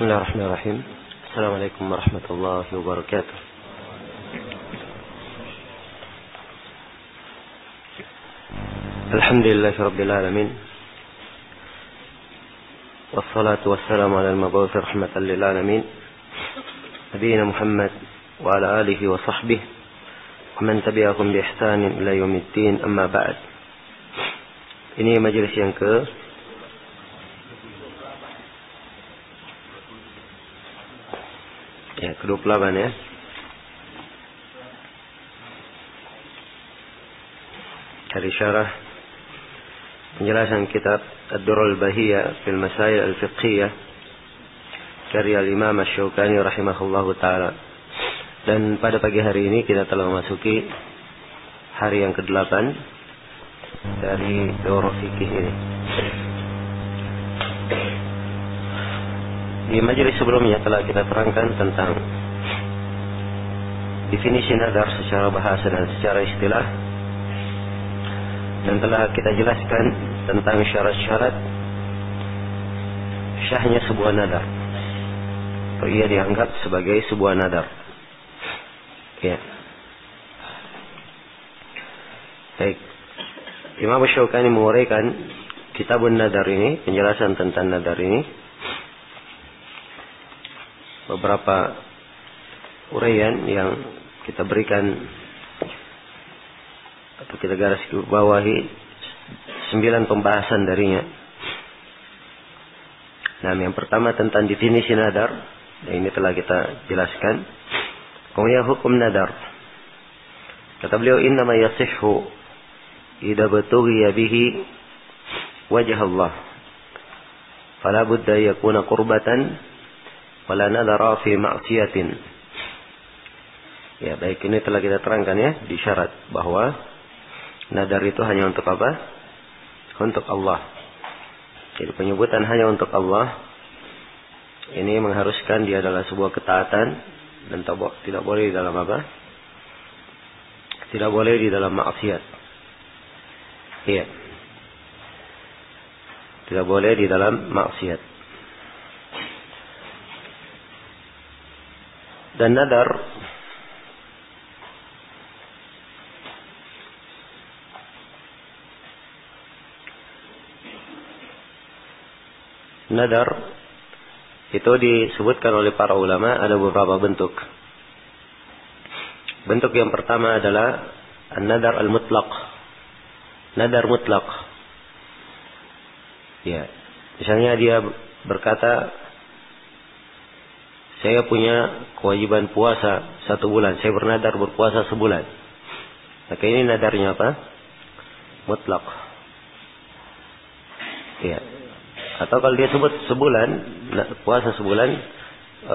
Bismillahirrahmanirrahim. Assalamualaikum warahmatullahi wabarakatuh. Alhamdulillahi rabbil alamin. Wassalatu wassalamu ala al-mab'uts rahmatan lil alamin. Nabiyyina Muhammad wa ala alihi wa sahbihi wa man tabi'ahum bi ihsanin ila yaumiddin, amma ba'd. Ini majelis yang ke-28 ya. Dari syarah penjelasan kitab Ad-Durrul Bahiyah fil Masail Al-Fiqhiyah karya Imam Asy-Syaukani rahimahullahu taala. Dan pada pagi hari ini kita telah memasuki hari yang ke-8 dari daurah fikih ini. Di majelis sebelumnya telah kita terangkan tentang definisi nadar secara bahasa dan secara istilah, dan telah kita jelaskan tentang syarat-syarat syahnya sebuah nadar, atau ia dianggap sebagai sebuah nadar. Ya. Baik. Imam Asy-Syaukani menguraikan kitabun nadar ini, penjelasan tentang nadar ini, beberapa uraian yang kita berikan atau kita garis bawahi 9 pembahasan darinya. Nah, yang pertama tentang definisi nadar, nah ini telah kita jelaskan. Kemudian hukum nadar. Kata beliau, innama yasihhu idza batughiya bihi wajh Allah. Fala budda yakuna qurbatan wala nadara fi ma'siyatin. Ya, baik, ini telah kita terangkan ya di syarat bahwa nadar itu hanya untuk apa? Untuk Allah. Jadi penyebutan hanya untuk Allah ini mengharuskan dia adalah sebuah ketaatan dan tidak boleh di dalam apa? Tidak boleh di dalam maksiat. Iya. Tidak boleh di dalam maksiat. Dan nadar itu disebutkan oleh para ulama ada beberapa bentuk. Bentuk yang pertama adalah an-nadar al-mutlaq. Nadar mutlak. Ya. Misalnya dia berkata, saya punya kewajiban puasa 1 bulan. Saya bernadar berpuasa sebulan. Maka ini nadarnya apa? Mutlak. Ya. Atau kalau dia sebut sebulan, puasa sebulan,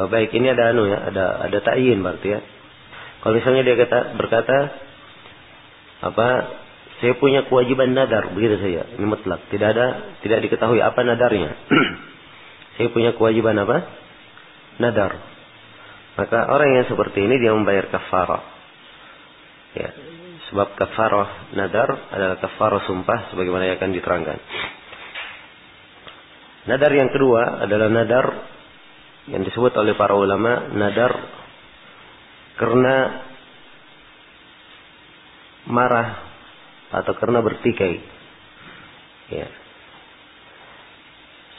baik, ini ada ada ta'yin berarti ya. Kalau misalnya dia berkata saya punya kewajiban nadar, begitu saja. Ini mutlak. Tidak diketahui apa nadarnya. Saya punya kewajiban apa? Nadar. Maka orang yang seperti ini dia membayar kafarah. Ya, sebab kafarah nadar adalah kafarah sumpah sebagaimana yang akan diterangkan. Nadar yang kedua adalah nadar yang disebut oleh para ulama nadar karena marah atau karena bertikai. Ya.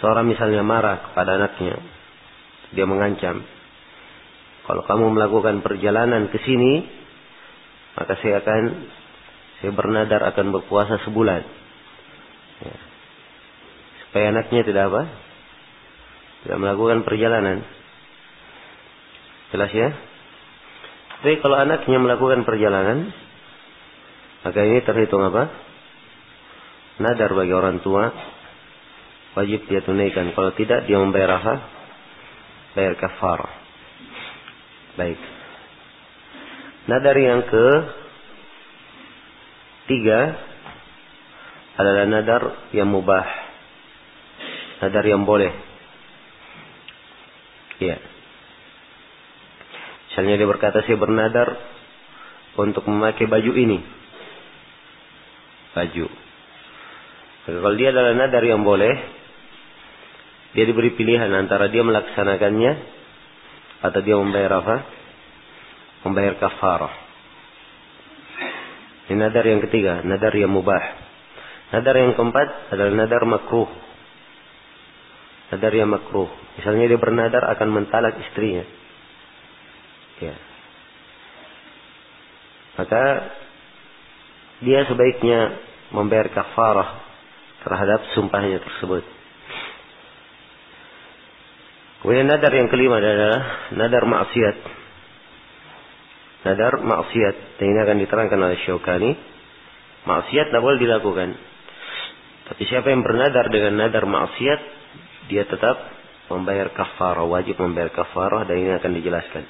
Seorang misalnya marah kepada anaknya, dia mengancam, kalau kamu melakukan perjalanan ke sini, maka saya bernadar akan berpuasa sebulan. Ya. Supaya anaknya tidak melakukan perjalanan. Jelas ya? Tapi kalau anaknya melakukan perjalanan, maka ini terhitung apa? Nadar bagi orang tua. Wajib dia tunaikan. Kalau tidak, dia membayar apa? Bayar kafarah. Baik. Nadar yang ke-3 adalah nadar yang mubah. Nadar yang boleh. Iya. Misalnya dia berkata, saya bernadar untuk memakai baju ini. Baju. Kalau dia adalah nadar yang boleh, Dia diberi pilihan antara dia melaksanakannya atau dia membayar apa? Membayar kafarah. Ini nadar yang ketiga, nadar yang mubah. Nadar yang keempat adalah nadar makruh. Nadar yang makruh. Misalnya dia bernadar akan mentalak istrinya. Ya. Maka dia sebaiknya membayar kafarah terhadap sumpahnya tersebut. Kemudian nadar yang kelima adalah nadar maksiat. Nadar maksiat. Dan ini akan diterangkan oleh Syaukani. Maksiat tidak boleh dilakukan. Tapi siapa yang bernadar dengan nadar maksiat, dia tetap membayar kafarah. Wajib membayar kafarah, dan ini akan dijelaskan.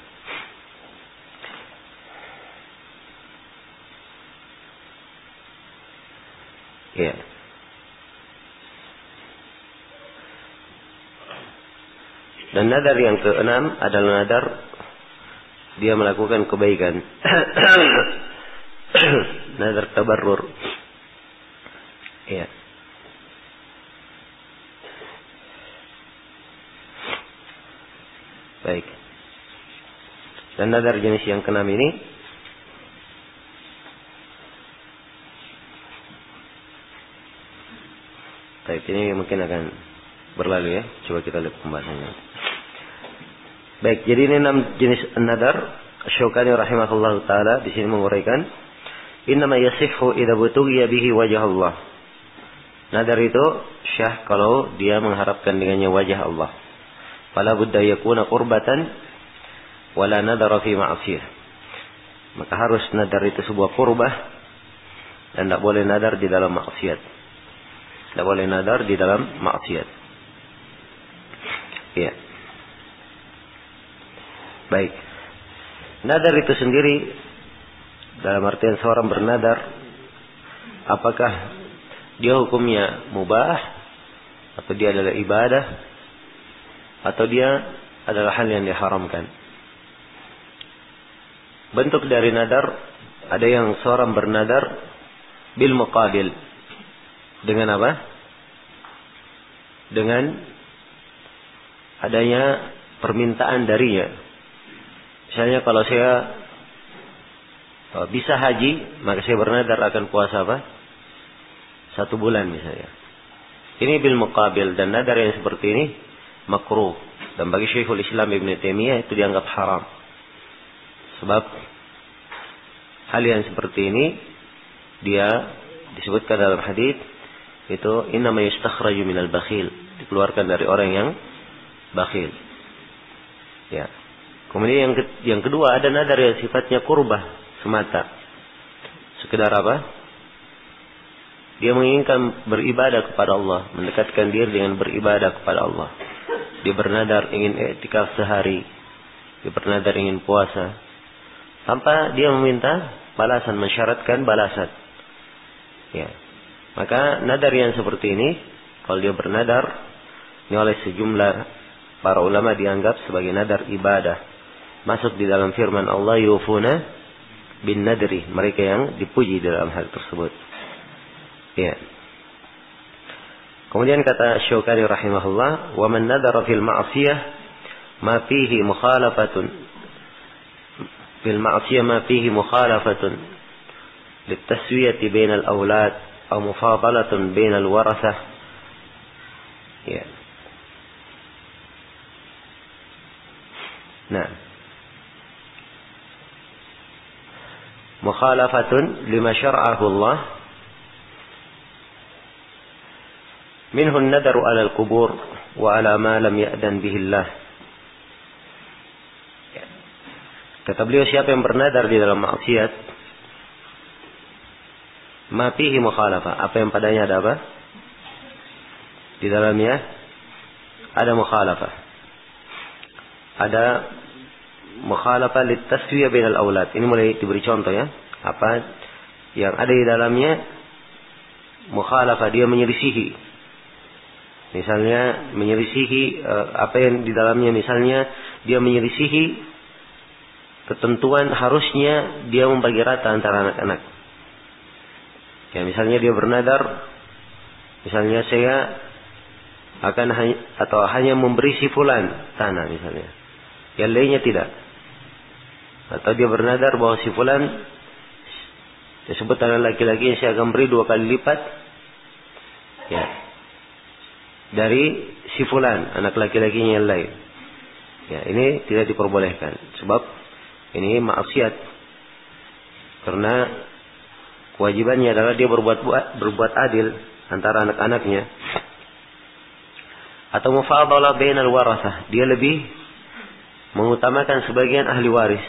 Ya. Dan nadar yang keenam adalah nadar dia melakukan kebaikan. Nadar tabarrur. Ya. Baik. Dan nadar jenis yang keenam ini baik, ini mungkin akan berlalu ya. Coba kita lihat pembahasannya. Baik, jadi ini 6 jenis nadar. Syaukani rahimahullahu taala di sini menguraikan, innama yasihhu idza butughiya bihi wajh Allah. Nadar itu syah kalau dia mengharapkan dengannya wajah Allah. Fala budda yakuna qurbatan wala nadara fi ma'siyah. Maka harus nadar itu sebuah qurbah dan tidak boleh nadar di dalam maksiat. Tidak boleh nadar di dalam maksiat. Iya. Baik. Nadar itu sendiri dalam artian seorang bernadar, apakah dia hukumnya mubah atau dia adalah ibadah atau dia adalah hal yang diharamkan. Bentuk dari nadar, ada yang seorang bernadar bil muqabil. Dengan apa? Dengan adanya permintaan darinya. Misalnya kalau saya bisa haji, maka saya bernadar akan puasa apa? 1 bulan misalnya. Ini bil muqabil, dan nadar yang seperti ini makruh. Dan bagi Syekhul Islam Ibn Taimiyah itu dianggap haram. Sebab hal yang seperti ini dia disebutkan dalam hadis itu innama yastakhraju minal bakhil, dikeluarkan dari orang yang bakhil. Ya. Kemudian yang kedua ada nadar yang sifatnya qurbah semata. Sekedar apa? Dia menginginkan beribadah kepada Allah, mendekatkan diri dengan beribadah kepada Allah. Dia bernadar ingin i'tikaf sehari. Dia bernadar ingin puasa. Tanpa dia meminta balasan, mensyaratkan balasan. Ya. Maka nadar yang seperti ini, kalau dia bernadar, ini oleh sejumlah para ulama dianggap sebagai nadar ibadah. Masuk di dalam firman Allah, yufuna bin nadri, mereka yang dipuji dalam hal tersebut. Ya. Kemudian kata Syaukani rahimahullah, wa man nadara fil ma'siyah ma fihi mukhalafatun fil ma'siyah ma fihi mukhalafatun litaswiyati bainal aulad aw mufadalatun bainal warathah. Ya. Nah, mukhalafatun lima syar'ahu Allah minhu an-nadaru 'ala al-qubur wa 'ala ma lam ya'dan bihi Allah. Kata beliau, siapa yang bernadar di dalam maksiat, ma fihi mukhalafah, apa yang padanya ada apa? Di dalamnya ada mukhalafah. Ada mukhalafah litaswiyah bainal aulad. Ini mulai diberi contoh ya. Apa yang ada di dalamnya mukhalafah, dia menyelisihi. Misalnya menyelisihi apa yang di dalamnya, misalnya dia menyelisihi ketentuan harusnya dia membagi rata antara anak-anak. Ya, misalnya dia bernadar, misalnya saya atau hanya memberi si fulan tanah misalnya, yang lainnya tidak. Atau dia bernadar bahwa si fulan disebut tanah laki-laki yang saya akan beri 2 kali lipat, ya, dari si fulan anak laki-lakinya yang lain. Ya, ini tidak diperbolehkan sebab ini maksiat. Karena kewajibannya adalah dia berbuat adil antara anak-anaknya. Atau mufadalah bainal warasah, dia lebih mengutamakan sebagian ahli waris.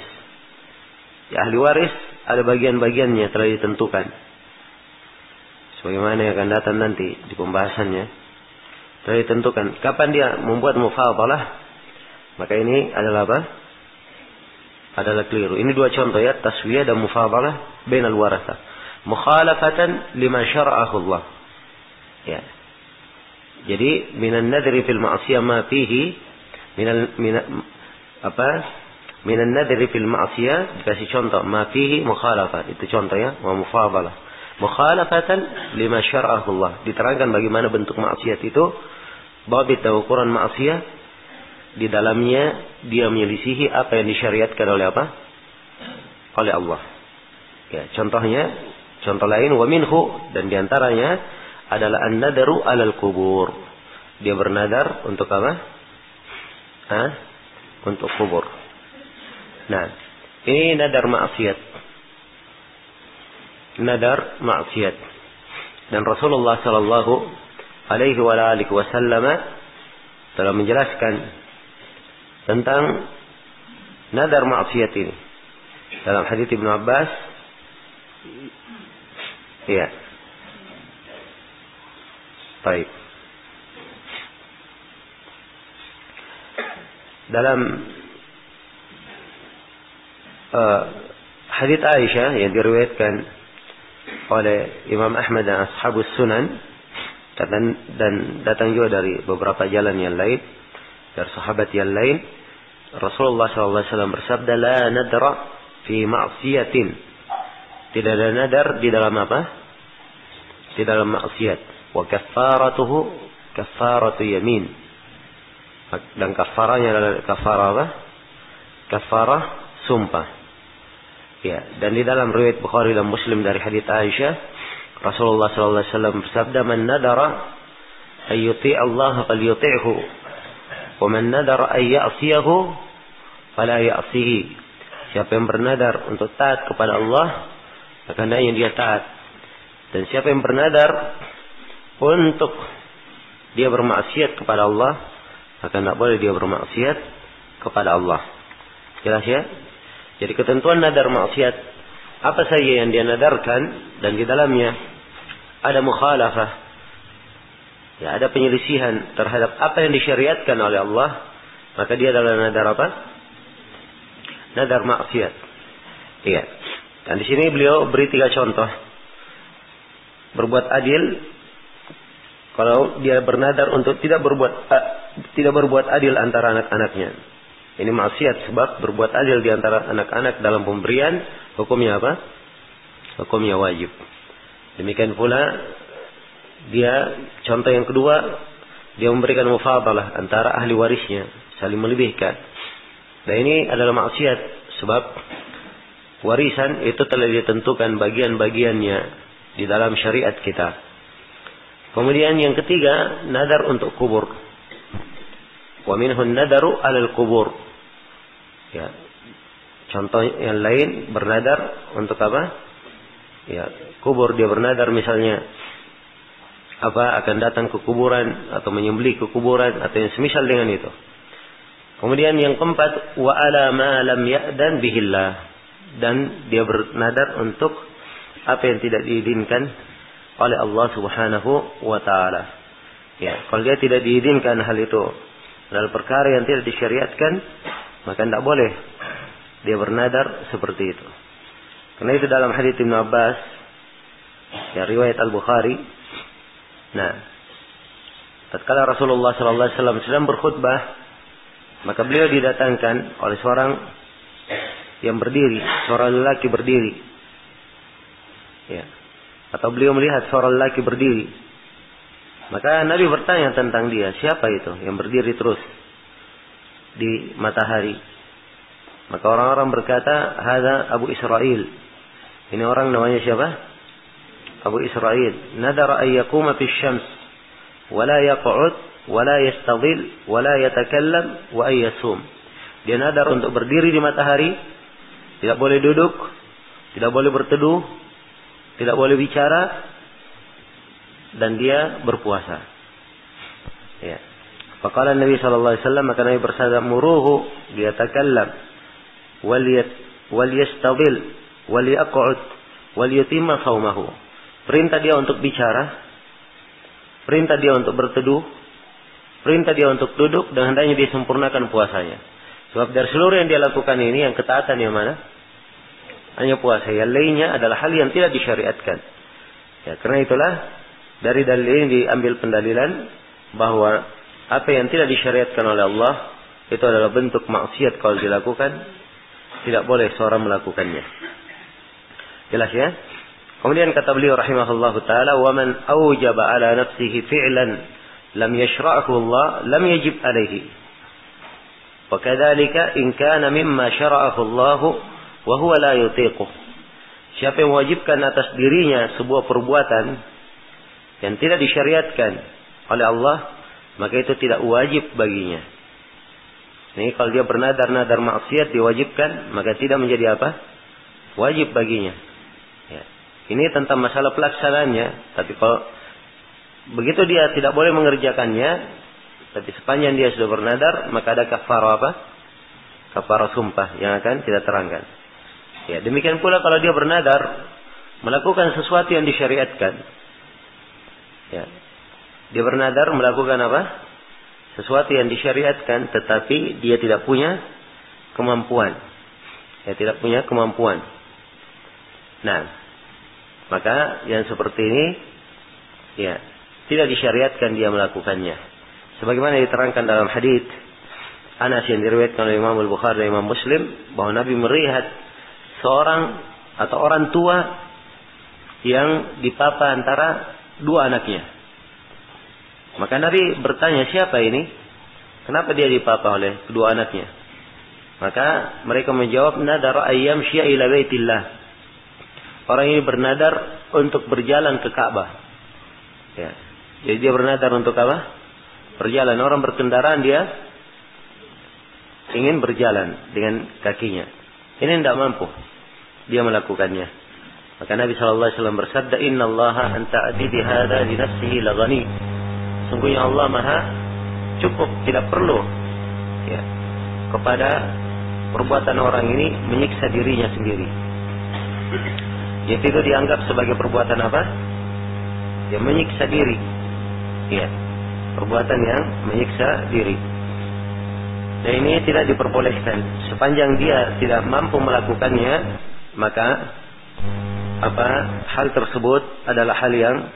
Ya, ahli waris ada bagian-bagiannya telah ditentukan. Sebagaimana yang akan datang nanti di pembahasannya, telah ditentukan kapan dia membuat mufadalah, maka ini adalah apa? Adalah keliru. Ini 2 contoh ya, taswiyah dan mufadalah bainal warasah. Mukhalafatan lima syara'ahu Allah. Ya. Jadi minan nadri fil ma'siyah ma fihi minan nadri fil ma'siyah, dikasih contoh ma fihi mukhalafah, itu contoh ya, wa mufadalah. Mukhalafatan lima syara'ahu Allah, diterangkan bagaimana bentuk maksiat itu, bahwa ukuran maksiat di dalamnya dia menyelisihi apa yang disyariatkan oleh apa? Oleh Allah. Ya, contoh lain wa minhu, dan diantaranya adalah an-nadaru alal kubur. Dia bernadar untuk apa? Untuk kubur. Nah, ini nadar maksiat. Nadar maksiat. Dan Rasulullah sallallahu alaihi wasallam telah menjelaskan tentang nadar maksiat ini dalam hadits Ibnu Abbas. Iya. Baik. Dalam hadits Aisyah yang diriwayatkan oleh Imam Ahmad dan Ashabus Sunan, dan datang juga dari beberapa jalan yang lain, dari sahabat yang lain, Rasulullah SAW bersabda, la nadra fi ma'siyatin. Tidak ada nadar di dalam apa? Di dalam maksiat. Wa kaffaratuhu kaffaratu yamin. Dan kafaranya adalah kafarah apa? Kafarah sumpah. Ya, dan di dalam riwayat Bukhari dan Muslim dari hadits Aisyah, Rasulullah SAW bersabda, man nadara ayyuti Allah falyuti'hu, wa man nadara ayya'siyahu fala ya'sihi. Siapa yang bernadar untuk taat kepada Allah, maka hendaknya dia taat. Dan siapa yang bernadar untuk dia bermaksiat kepada Allah, maka tidak boleh dia bermaksiat kepada Allah. Jelas ya? Jadi ketentuan nadar maksiat, apa saja yang dia nadarkan dan di dalamnya ada mukhalafah, ya, ada penyelisihan terhadap apa yang disyariatkan oleh Allah, maka dia adalah nadar apa? Nadar maksiat. Iya. Dan di sini beliau beri 3 contoh. Berbuat adil, kalau dia bernadar untuk tidak berbuat adil antara anak-anaknya. Ini maksiat sebab berbuat adil di antara anak-anak dalam pemberian, hukumnya apa? Hukumnya wajib. Demikian pula dia, contoh yang kedua, dia memberikan mufadalah antara ahli warisnya, saling melebihkan. Dan ini adalah maksiat sebab warisan itu telah ditentukan bagian-bagiannya di dalam syariat kita. Kemudian yang ketiga, nadar untuk kubur. Wa minhun nadaru alal kubur. Ya. Contoh yang lain bernadar untuk apa? Ya, kubur. Dia bernadar misalnya akan datang ke kuburan atau menyembelih ke kuburan atau yang semisal dengan itu. Kemudian yang keempat, wa ala ma lam ya'dan bihillah, dan dia bernadar untuk apa yang tidak diizinkan oleh Allah Subhanahu wa taala. Ya, kalau dia tidak diizinkan hal itu adalah perkara yang tidak disyariatkan, maka tidak boleh dia bernadar seperti itu. Karena itu dalam hadits Ibnu Abbas, ya, riwayat Al-Bukhari. Nah, tatkala Rasulullah SAW sedang berkhutbah, maka beliau didatangkan oleh seorang yang berdiri, seorang lelaki berdiri. Ya. Atau beliau melihat seorang lelaki berdiri. Maka Nabi bertanya tentang dia, siapa itu yang berdiri terus di matahari? Maka orang-orang berkata, hada Abu Israel. Ini orang namanya siapa? Abu Israel. Nadara an yaquma fi syams wa la yaq'ud wa la yastadil wa la yatakallam wa ay yasum. Dia nadar untuk berdiri di matahari, tidak boleh duduk, tidak boleh berteduh, tidak boleh bicara, dan dia berpuasa. Ya. Faqala Nabi sallallahu alaihi wasallam, maka Nabi bersabda, muruhu liyatakallam wal yastadil wal yaq'ud wal yutimma shaumahu. Perintah dia untuk bicara, perintah dia untuk berteduh, perintah dia untuk duduk, dan hendaknya dia sempurnakan puasanya. Sebab dari seluruh yang dia lakukan ini, yang ketaatan yang mana? Hanya puasa. Yang lainnya adalah hal yang tidak disyariatkan. Ya, karena itulah dari dalil ini diambil pendalilan bahwa apa yang tidak disyariatkan oleh Allah itu adalah bentuk maksiat kalau dilakukan, tidak boleh seorang melakukannya. Jelas ya? Kemudian kata beliau rahimahullahu taala, "Wa man awjaba ala nafsihi fi'lan lam yashra'hu Allah lam yajib alaihi. Wa kadzalika in kana mimma syara'ahu Allah wa huwa la yutiquh." Siapa yang mewajibkan atas dirinya sebuah perbuatan yang tidak disyariatkan oleh Allah, maka itu tidak wajib baginya. Ini kalau dia bernadar-nadar maksiat diwajibkan, maka tidak menjadi apa? Wajib baginya. Ya. Ini tentang masalah pelaksanaannya. Tapi kalau begitu dia tidak boleh mengerjakannya, tapi sepanjang dia sudah bernadar, maka ada kafarah apa? Kafarah sumpah yang akan kita terangkan. Ya, demikian pula kalau dia bernadar melakukan sesuatu yang disyariatkan. Ya. Dia bernadar melakukan apa? Sesuatu yang disyariatkan, tetapi dia tidak punya kemampuan. Ya, tidak punya kemampuan. Nah, maka yang seperti ini, ya, tidak disyariatkan dia melakukannya. Sebagaimana diterangkan dalam hadits Anas yang diriwayatkan oleh Imam Al-Bukhari dan Imam Muslim, bahwa Nabi melihat seorang atau orang tua yang dipapa antara dua anaknya. Maka Nabi bertanya, siapa ini? Kenapa dia dipapa oleh kedua anaknya? Maka mereka menjawab, nadar ayyam syi'a ila baitillah. Orang ini bernadar untuk berjalan ke Ka'bah. Ya. Jadi dia bernadar untuk apa? Berjalan. Orang berkendaraan, dia ingin berjalan dengan kakinya. Ini tidak mampu dia melakukannya. Maka Nabi SAW bersabda, Inna allaha anta'adi bihada li nafsihi laghani. Sungguhnya Allah maha cukup, tidak perlu ya, kepada perbuatan orang ini menyiksa dirinya sendiri. Jadi itu dianggap sebagai perbuatan apa? Ya, menyiksa diri. Ya, perbuatan yang menyiksa diri. Dan ini tidak diperbolehkan. Sepanjang dia tidak mampu melakukannya, maka hal tersebut adalah hal yang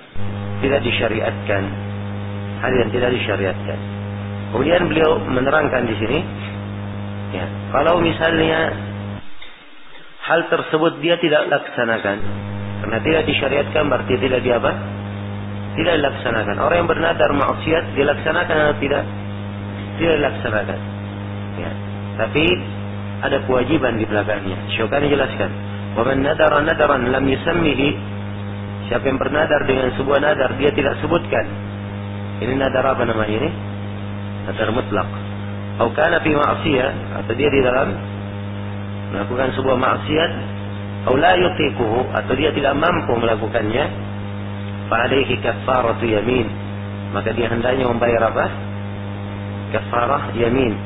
tidak disyariatkan. Hal yang tidak disyariatkan. Kemudian beliau menerangkan di sini, ya, kalau misalnya hal tersebut dia tidak laksanakan, karena tidak disyariatkan, berarti tidak dia apa? Tidak dilaksanakan. Orang yang bernadar maksiat dilaksanakan atau tidak? Tidak dilaksanakan. Ya. Tapi ada kewajiban di belakangnya. Syukani jelaskan. Wa man nadara nadaran lam yusammihi. Siapa yang bernadar dengan sebuah nadar dia tidak sebutkan. Ini nadar apa namanya ini? Nadar mutlak. Atau kana fi ma'siyah, atau dia di dalam melakukan sebuah maksiat, atau la yutiquhu, atau dia tidak mampu melakukannya, fa alaihi kaffaratu yamin. Maka dia hendaknya membayar apa? Kaffarah yamin.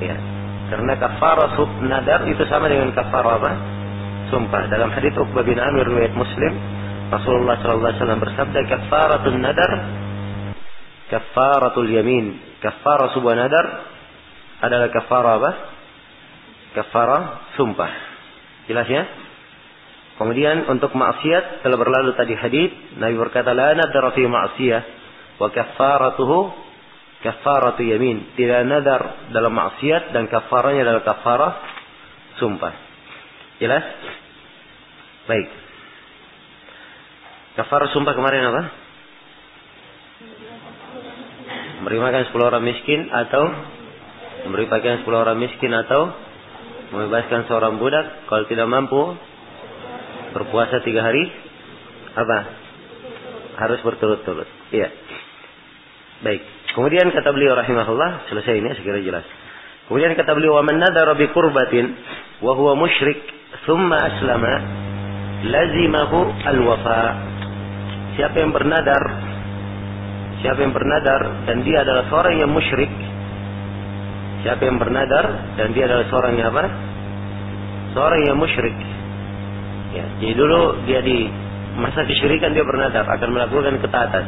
Ya. Karena kaffarah nadar itu sama dengan kaffarah apa? Sumpah. Dalam hadits Uqbah bin Amir riwayat Muslim, Rasulullah sallallahu alaihi wasallam bersabda, kaffaratun nadar kaffaratul yamin. Kaffarah sebuah nadar adalah kaffarah apa? Kaffarah sumpah. Jelas ya? Kemudian untuk maksiat telah berlalu tadi hadis, Nabi berkata, la nadara fi ma'siyah wa kaffaratuhu kaffaratu yamin. Tidak nadar dalam maksiat dan kaffaranya adalah kaffarah sumpah. Jelas? Baik. Kaffarah sumpah kemarin apa? memberi makan 10 orang miskin atau memberi pakaian 10 orang miskin atau membebaskan seorang budak. Kalau tidak mampu berpuasa 3 hari apa? Harus berturut-turut. Iya. Baik. Kemudian kata beliau rahimahullah, selesai ini segera jelas. Kemudian kata beliau, "Wa man nadara bi qurbatin wa huwa musyrik thumma aslama lazimahu al-wafa." Siapa yang bernadar dan dia adalah seorang yang musyrik. Siapa yang bernadar dan dia adalah seorang yang apa? Seorang yang musyrik. Ya, jadi dulu dia di masa kesyirikan dia bernadar akan melakukan ketaatan.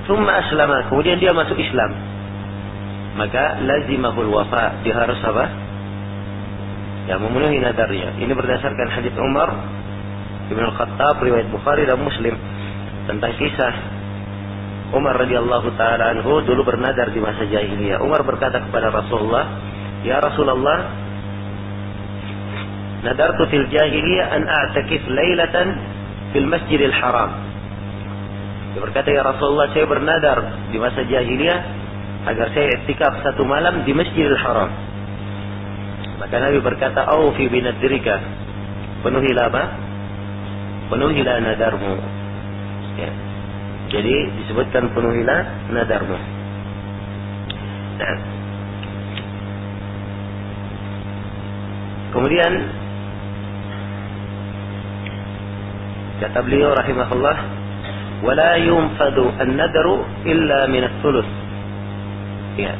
Tsumma aslama, kemudian dia masuk Islam. Maka lazimahul wafa, dia harus apa? Ya, memenuhi nadarnya. Ini berdasarkan hadis Umar Ibn Al-Khattab riwayat Bukhari dan Muslim tentang kisah Umar radhiyallahu taala anhu dulu bernadar di masa jahiliyah. Umar berkata kepada Rasulullah, "Ya Rasulullah, nadartu fil jahiliyah an a'takif lailatan fil Masjidil Haram." Dia berkata, "Ya Rasulullah, saya bernadar di masa jahiliyah agar saya i'tikaf 1 malam di Masjidil Haram." Maka Nabi berkata, "Aufi binadrika." Penuhilah apa? Penuhilah nadarmu. Ya. Jadi disebutkan penuhilah nadarmu. Nah. Kemudian kata beliau rahimahullah, "Wala yunfadu an-nadru illa min ats-tsuluts." Ya.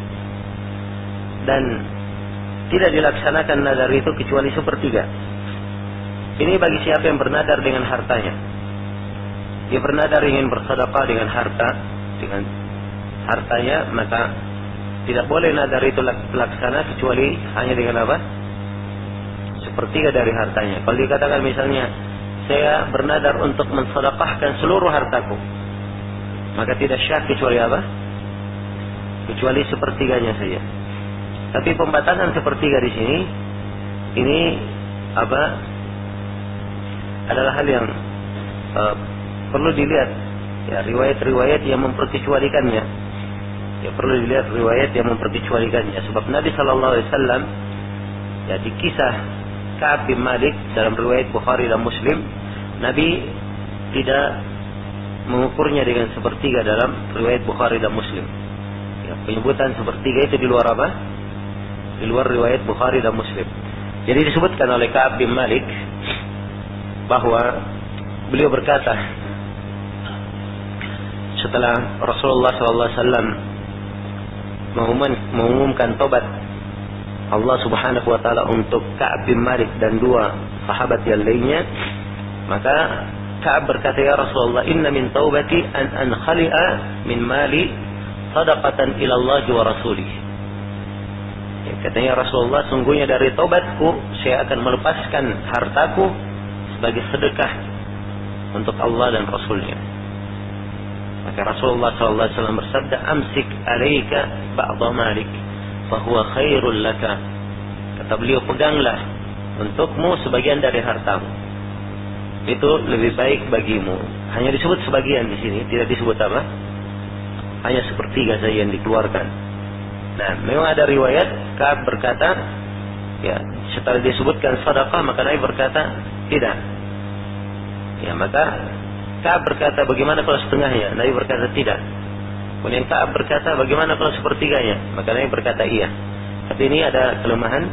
Dan tidak dilaksanakan nadar itu kecuali 1/3. Ini bagi siapa yang bernadar dengan hartanya. Dia bernadar ingin bersedekah dengan hartanya, maka tidak boleh nadar itu laksana kecuali hanya dengan apa? 1/3 dari hartanya. Kalau dikatakan misalnya, saya bernadar untuk mensedekahkan seluruh hartaku, maka tidak syah kecuali apa? Kecuali 1/3-nya saja. Tapi pembatasan 1/3 di sini, ini apa? Adalah hal yang perlu dilihat, ya, riwayat-riwayat yang memperkecualikannya. Ya, perlu dilihat riwayat yang memperkecualikannya. Sebab Nabi Sallallahu Alaihi Wasallam, ya, di kisah Ka'ab bin Malik dalam riwayat Bukhari dan Muslim, Nabi tidak mengukurnya dengan 1/3 dalam riwayat Bukhari dan Muslim. Ya, penyebutan 1/3 itu di luar apa? Di luar riwayat Bukhari dan Muslim. Jadi disebutkan oleh Ka'ab bin Malik bahwa beliau berkata, setelah Rasulullah SAW mengumumkan tobat Allah Subhanahu wa taala untuk Ka'ab bin Malik dan 2 sahabat yang lainnya, maka Ka'ab berkata, "Ya Rasulullah, inna min taubati an ankhali'a min mali sadaqatan ila Allah wa rasulih." Ya, katanya Rasulullah, sungguhnya dari tobatku saya akan melepaskan hartaku sebagai sedekah untuk Allah dan Rasulnya. Maka Rasulullah SAW bersabda, "Amsik alaika ba'da malik, fahuwa khairul laka." Kata beliau, peganglah untukmu sebagian dari hartamu, itu lebih baik bagimu. Hanya disebut sebagian di sini, tidak disebut apa? Hanya 1/3 saja yang dikeluarkan. Nah, memang ada riwayat Ka'ab berkata, ya, setelah disebutkan sedekah, maka Nabi berkata, tidak. Ya, maka Ka'ab berkata, bagaimana kalau setengahnya? Nabi berkata, tidak. Kemudian Ka'ab berkata, bagaimana kalau 1/3-nya? Maka Nabi berkata, iya. Tapi ini ada kelemahan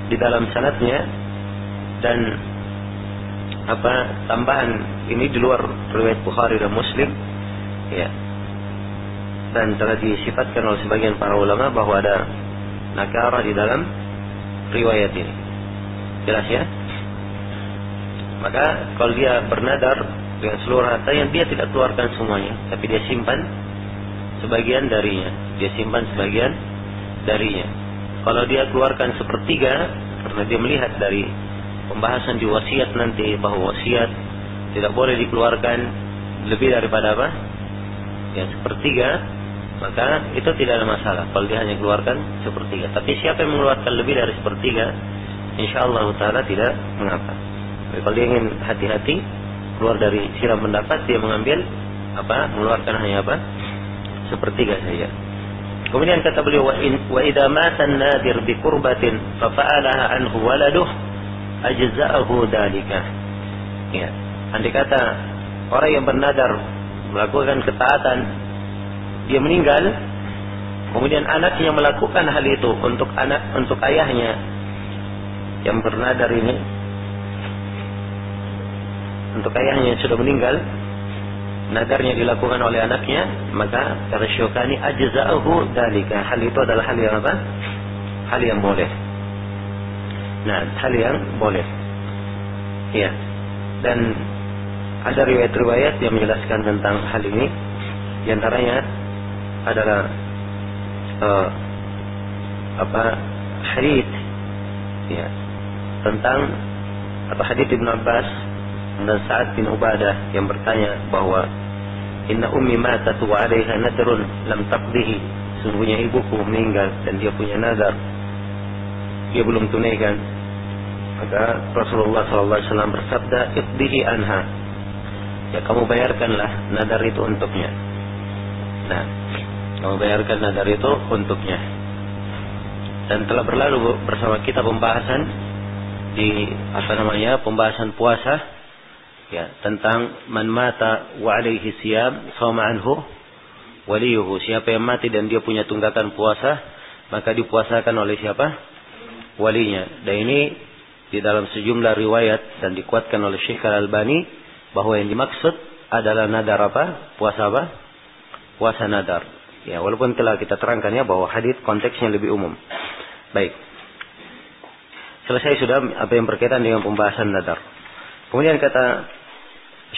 di dalam sanadnya, dan tambahan ini di luar riwayat Bukhari dan Muslim, ya. Dan telah disifatkan oleh sebagian para ulama bahwa ada nakara di dalam riwayat ini. Jelas ya? Maka kalau dia bernadar dengan seluruh harta yang dia tidak keluarkan semuanya, tapi dia simpan sebagian darinya. Dia simpan sebagian darinya. Kalau dia keluarkan 1/3, karena dia melihat dari pembahasan di wasiat nanti bahwa wasiat tidak boleh dikeluarkan lebih daripada apa? Ya, 1/3, maka itu tidak ada masalah kalau dia hanya keluarkan 1/3. Tapi siapa yang mengeluarkan lebih dari 1/3, insyaallah taala tidak mengapa. Tapi kalau dia ingin hati-hati keluar dari silam pendapat, dia mengambil mengeluarkan hanya 1/3 saja. Kemudian kata beliau, wa idza mata an-nadir bi qurbatin fa fa'alaha anhu waladuh ajza'ahu dalika. Ya, andai kata orang yang bernadar melakukan ketaatan, dia meninggal, kemudian anaknya melakukan hal itu untuk ayahnya yang bernadar ini, untuk ayahnya yang sudah meninggal, nadarnya dilakukan oleh anaknya, maka kata Syukani ajza'ahu dalika. Hal itu adalah hal yang apa? Hal yang boleh. Nah, hal yang boleh. Ya. Dan ada riwayat-riwayat yang menjelaskan tentang hal ini. Di antaranya adalah hadits ya, tentang hadits Ibnu Abbas dan Sa'ad bin Ubadah yang bertanya bahwa inna ummi matat wa 'alaiha nadrun lam taqdihi. Sungguhnya ibuku meninggal dan dia punya nazar, dia belum tunaikan. Maka Rasulullah SAW bersabda, iqdihi anha. Ya, kamu bayarkanlah nadar itu untuknya. Nah, kamu bayarkan nadar itu untuknya. Dan telah berlalu bersama kita pembahasan di pembahasan puasa ya, tentang man mata wa alaihi siyam shoma anhu waliyuhu. Siapa yang mati dan dia punya tunggakan puasa, maka dipuasakan oleh siapa? Walinya. Dan ini di dalam sejumlah riwayat dan dikuatkan oleh Syekh Al-Albani bahwa yang dimaksud adalah nadar apa? Puasa apa? Puasa nadar. Ya, walaupun telah kita terangkan ya bahwa hadis konteksnya lebih umum. Baik. Selesai sudah apa yang berkaitan dengan pembahasan nadar. Kemudian kata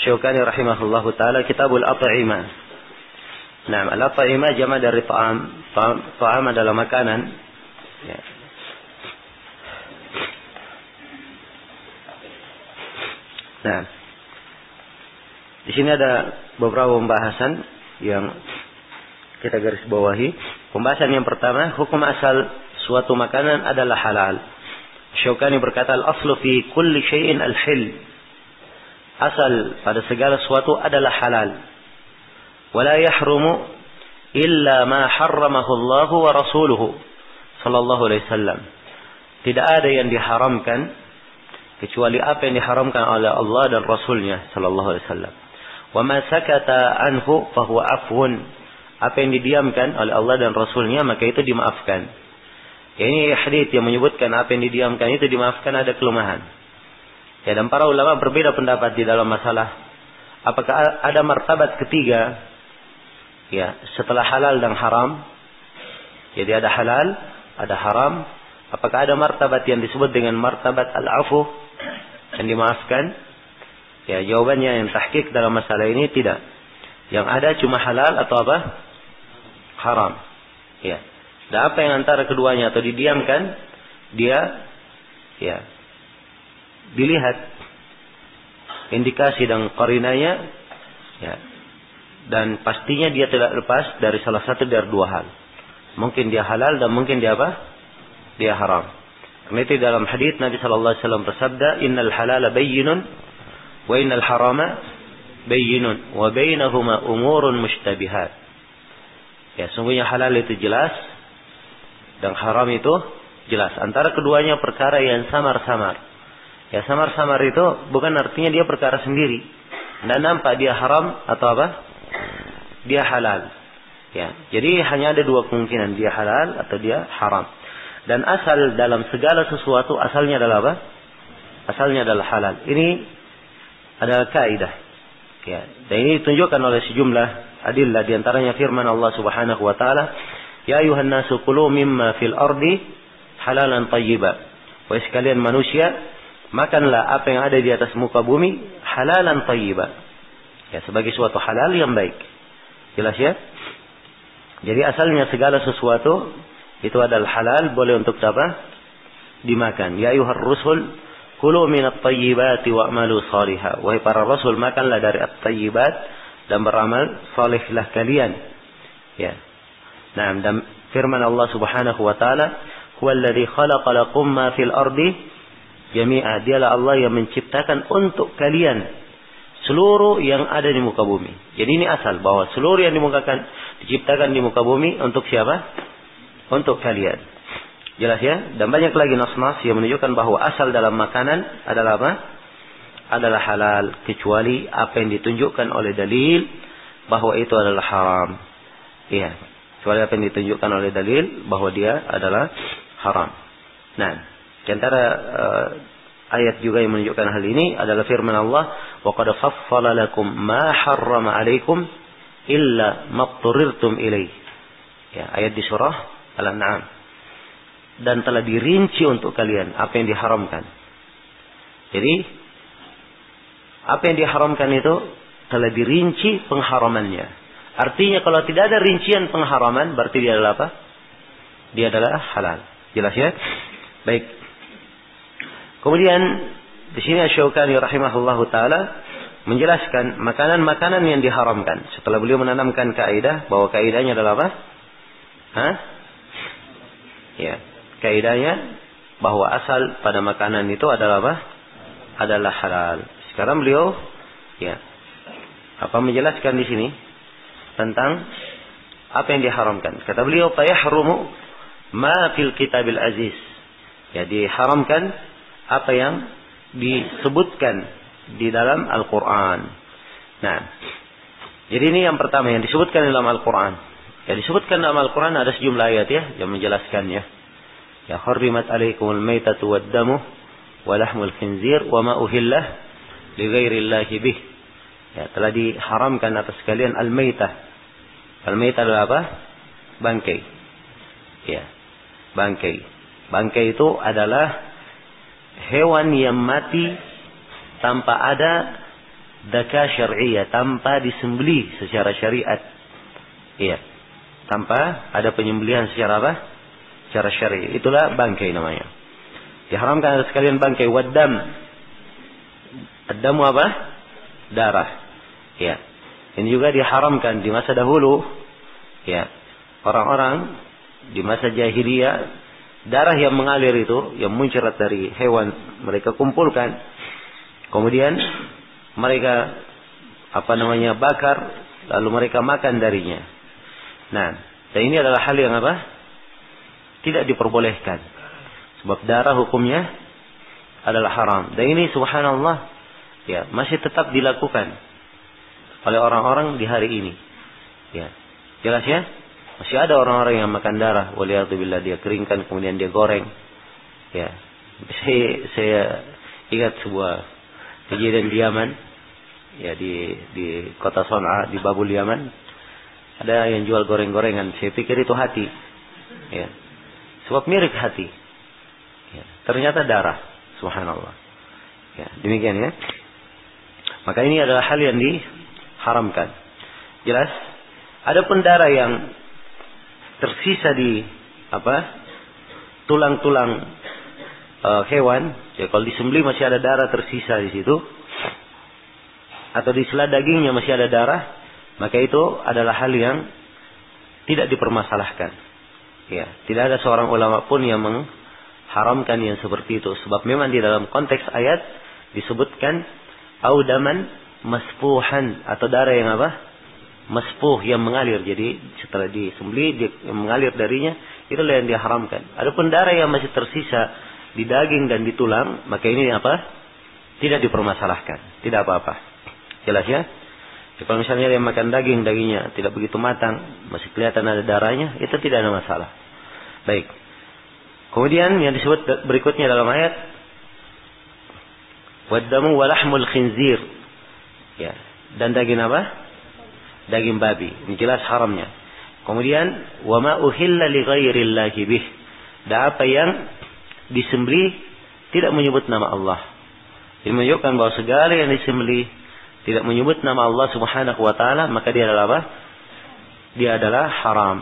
Syukani rahimahullahu taala, Kitabul At'imah. Nah, al-at'imah jama' dari ta'am. Ta'am adalah makanan. Ya. Nah, di sini ada beberapa pembahasan yang kita garis bawahi. Pembahasan yang pertama, hukum asal suatu makanan adalah halal. Syukani berkata, al-aslu fi kulli syai'in al-hil. Asal pada segala sesuatu adalah halal. Wala yahrumu illa ma harramahu Allah wa rasuluhu sallallahu alaihi wasallam. Tidak ada yang diharamkan kecuali apa yang diharamkan oleh Allah dan Rasulnya sallallahu alaihi wasallam. Wa ma sakata anhu fahuwa afwun. Apa yang didiamkan oleh Allah dan Rasulnya maka itu dimaafkan. Ya, ini hadits yang menyebutkan apa yang didiamkan itu dimaafkan, ada kelemahan. Ya, dan para ulama berbeda pendapat di dalam masalah apakah ada martabat ketiga ya setelah halal dan haram. Jadi ada halal, ada haram. Apakah ada martabat yang disebut dengan martabat al-afu, yang dimaafkan? Ya, jawabannya yang tahqiq dalam masalah ini tidak. Yang ada cuma halal atau apa? Haram. Ya. Dan apa yang antara keduanya atau didiamkan, dia ya dilihat indikasi dan qarinanya ya. Dan pastinya dia tidak lepas dari salah satu dari dua hal. Mungkin dia halal dan mungkin dia apa? Dia haram. Karena itu dalam hadis Nabi sallallahu alaihi wasallam bersabda, "Innal halala bayyinun wa innal harama bayyinun wa bainahuma umurun mushtabihat." Ya, sungguhnya halal itu jelas dan haram itu jelas. Antara keduanya perkara yang samar-samar. Ya, samar-samar itu bukan artinya dia perkara sendiri. Dan nampak dia haram atau apa? Dia halal. Ya, jadi hanya ada dua kemungkinan, dia halal atau dia haram. Dan asal dalam segala sesuatu asalnya adalah apa? Asalnya adalah halal. Ini adalah kaidah. Ya, dan ini ditunjukkan oleh sejumlah adillah, di antaranya firman Allah Subhanahu wa taala, "Ya ayuhan nasu kulu mimma fil ardi halalan thayyiba." Wahai sekalian manusia, makanlah apa yang ada di atas muka bumi halalan thayyiba. Ya, sebagai suatu halal yang baik. Jelas ya? Jadi asalnya segala sesuatu itu adalah halal, boleh untuk apa? Dimakan. Ya ayuhar rusul kulu minat tayyibati wa'malu salihah. Wahai para rasul, makanlah dari at-tayyibat dan beramal salihlah kalian. Ya. Nah, dan firman Allah Subhanahu wa taala, "Huwallazi khalaqa lakum ma fil ardi jami'a." Dialah Allah yang menciptakan untuk kalian seluruh yang ada di muka bumi. Jadi ini asal bahwa seluruh yang diciptakan di muka bumi untuk siapa? untuk kalian. Jelas ya? Dan banyak lagi nas-nas yang menunjukkan bahwa asal dalam makanan adalah apa? Adalah halal, kecuali apa yang ditunjukkan oleh dalil bahwa itu adalah haram. Iya, kecuali apa yang ditunjukkan oleh dalil bahwa dia adalah haram. Nah, di antara ayat juga yang menunjukkan hal ini adalah firman Allah, "Wa qad fassala lakum ma harrama 'alaikum illa ma dhurrirtum ilaih." Ya, ayat di surah Al-An'am. Dan telah dirinci untuk kalian apa yang diharamkan. Jadi, apa yang diharamkan itu telah dirinci pengharamannya. Artinya kalau tidak ada rincian pengharaman, berarti dia adalah apa? Dia adalah halal. Jelas ya? Baik. Kemudian di sini Asy-Syaukani rahimahullahu taala menjelaskan makanan-makanan yang diharamkan. Setelah beliau menanamkan kaidah bahwa kaidahnya adalah apa? Ya, kaidahnya bahwa asal pada makanan itu adalah apa? Adalah halal. Sekarang beliau menjelaskan di sini tentang apa yang diharamkan. Kata beliau, "Fayahrumu ma fil kitabil aziz." Ya, diharamkan apa yang disebutkan di dalam Al-Quran. Nah, jadi ini yang pertama yang disebutkan dalam Al-Quran. Ya, disebutkan dalam Al-Quran ada sejumlah ayat ya yang menjelaskannya. Ya, "Hurrimat alaikumul maitatu wad-damu wa lahmul khinzir wa ma uhillah li ghairillahi bih." Ya, telah diharamkan atas kalian al-maitah. Al-maitah adalah apa? Bangkai. Ya, bangkai. Bangkai itu adalah hewan yang mati tanpa ada daka syar'iyah, tanpa disembelih secara syariat. Iya. Tanpa ada penyembelihan secara apa? Secara syar'i. Itulah bangkai namanya. Diharamkan atas kalian bangkai. Waddam. Ad-damu apa? Darah. Ya. Ini juga diharamkan di masa dahulu. Ya. Orang-orang di masa jahiliyah, darah yang mengalir itu, yang muncrat dari hewan, mereka kumpulkan. Kemudian mereka bakar, lalu mereka makan darinya. Nah, dan ini adalah hal yang apa? Tidak diperbolehkan. Sebab darah hukumnya adalah haram. Dan ini subhanallah, ya, masih tetap dilakukan oleh orang-orang di hari ini. Ya. Jelas ya? Masih ada orang-orang yang makan darah, waliyadzubillah, dia keringkan kemudian dia goreng. Ya. Saya ingat sebuah kejadian di Yaman, ya, di kota Son'a, di Babul Yaman. Ada yang jual goreng-gorengan. Saya pikir itu hati. Ya. Sebab mirip hati. Ya. Ternyata darah. Subhanallah. Ya. Demikian ya. Maka ini adalah hal yang diharamkan. Jelas? Adapun darah yang tersisa di tulang-tulang hewan. Ya, kalau disembelih masih ada darah tersisa di situ. Atau di sela dagingnya masih ada darah. Maka itu adalah hal yang tidak dipermasalahkan. Ya, tidak ada seorang ulama pun yang mengharamkan yang seperti itu. Sebab memang di dalam konteks ayat disebutkan audaman maspuhan, atau darah yang apa? Maspuh, yang mengalir. Jadi setelah disembelih yang mengalir darinya, itulah yang diharamkan. Adapun darah yang masih tersisa di daging dan di tulang, maka ini apa? Tidak dipermasalahkan. Tidak apa-apa. Jelas ya? Kalau misalnya dia makan dagingnya tidak begitu matang, masih kelihatan ada darahnya, itu tidak ada masalah. Baik. Kemudian yang disebut berikutnya dalam ayat, waddamu walahmul khinzir. Ya. Dan daging apa? Daging babi. Ini jelas haramnya. Kemudian wama uhilla li ghairillahi bih. Dan apa yang disembelih tidak menyebut nama Allah. Ini menunjukkan bahwa segala yang disembelih tidak menyebut nama Allah Subhanahu wa taala, maka dia adalah apa? Dia adalah haram.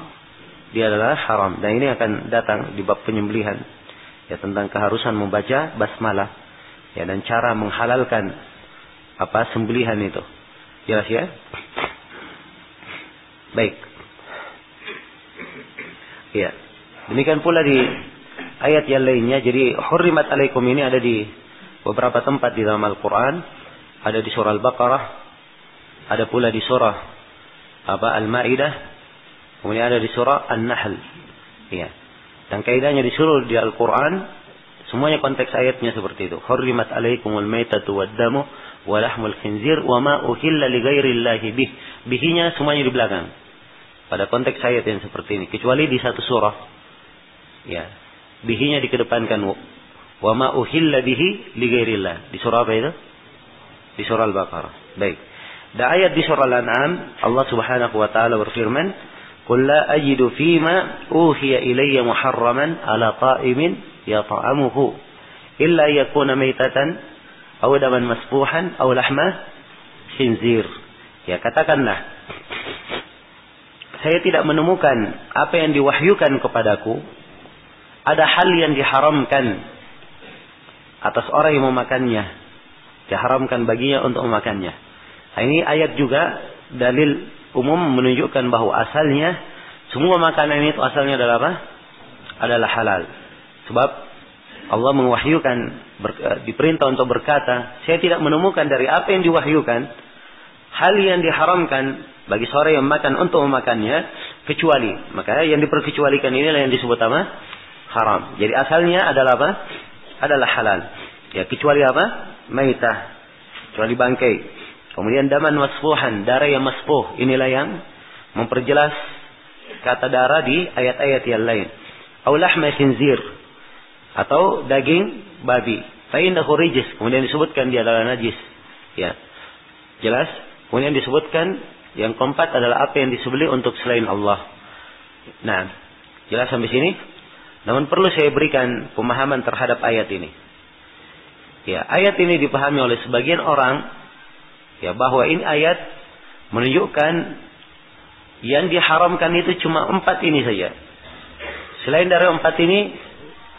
Dia adalah haram. Dan ini akan datang di bab penyembelihan. Ya, tentang keharusan membaca basmalah. Ya, dan cara menghalalkan sembelihan itu. Jelas ya? Baik. Ya. Demikian pula di ayat yang lainnya. Jadi hurrimat alaikum ini ada di beberapa tempat di dalam Al-Quran. Ada di surah Al-Baqarah, ada pula di surah Al-Ma'idah, kemudian ada di surah An-Nahl. Ya. Dan kaidahnya disuruh di Al-Quran, semuanya konteks ayatnya seperti itu. Hurrimat alaikumul maitatu waddamu wa lahmul khinzir wa ma uhilla li ghairillahi bih. Bihinya semuanya di belakang. Pada konteks ayat yang seperti ini. Kecuali di satu surah. Ya. Bihinya dikedepankan. Wa ma uhilla bihi li ghairillah. Di surah apa itu? Di surah Al-Baqarah. Baik. Dan ayat di surah Al-An'am, Allah Subhanahu wa taala berfirman, "Qul la ajidu fima uhiya ilayya muharraman ala ta'imin yata'amuhu illa yakuna maitatan aw daman masfuhan aw lahma khinzir." Ya, katakanlah, saya tidak menemukan apa yang diwahyukan kepadaku ada hal yang diharamkan atas orang yang memakannya, diharamkan baginya untuk memakannya. Nah, ini ayat juga dalil umum menunjukkan bahwa asalnya semua makanan itu asalnya adalah apa? Adalah halal. Sebab Allah mewahyukan, diperintah untuk berkata, saya tidak menemukan dari apa yang diwahyukan hal yang diharamkan bagi seorang yang makan untuk memakannya kecuali. Maka yang diperkecualikan inilah yang disebut apa? Haram. Jadi asalnya adalah apa? Adalah halal. Ya, kecuali apa? Maitah. Kecuali bangkai. Kemudian daman masfuhan, darah yang masfuh. Inilah yang memperjelas kata darah di ayat-ayat yang lain. Aw lahma khinzir, atau daging babi. Fa innahu rijis. Kemudian disebutkan dia adalah najis. Ya. Jelas? Kemudian disebutkan yang keempat adalah apa yang disembelih untuk selain Allah. Nah, jelas sampai sini? Namun perlu saya berikan pemahaman terhadap ayat ini. Ya, ayat ini dipahami oleh sebagian orang, ya, bahwa ini ayat menunjukkan yang diharamkan itu cuma 4 ini saja. Selain dari 4 ini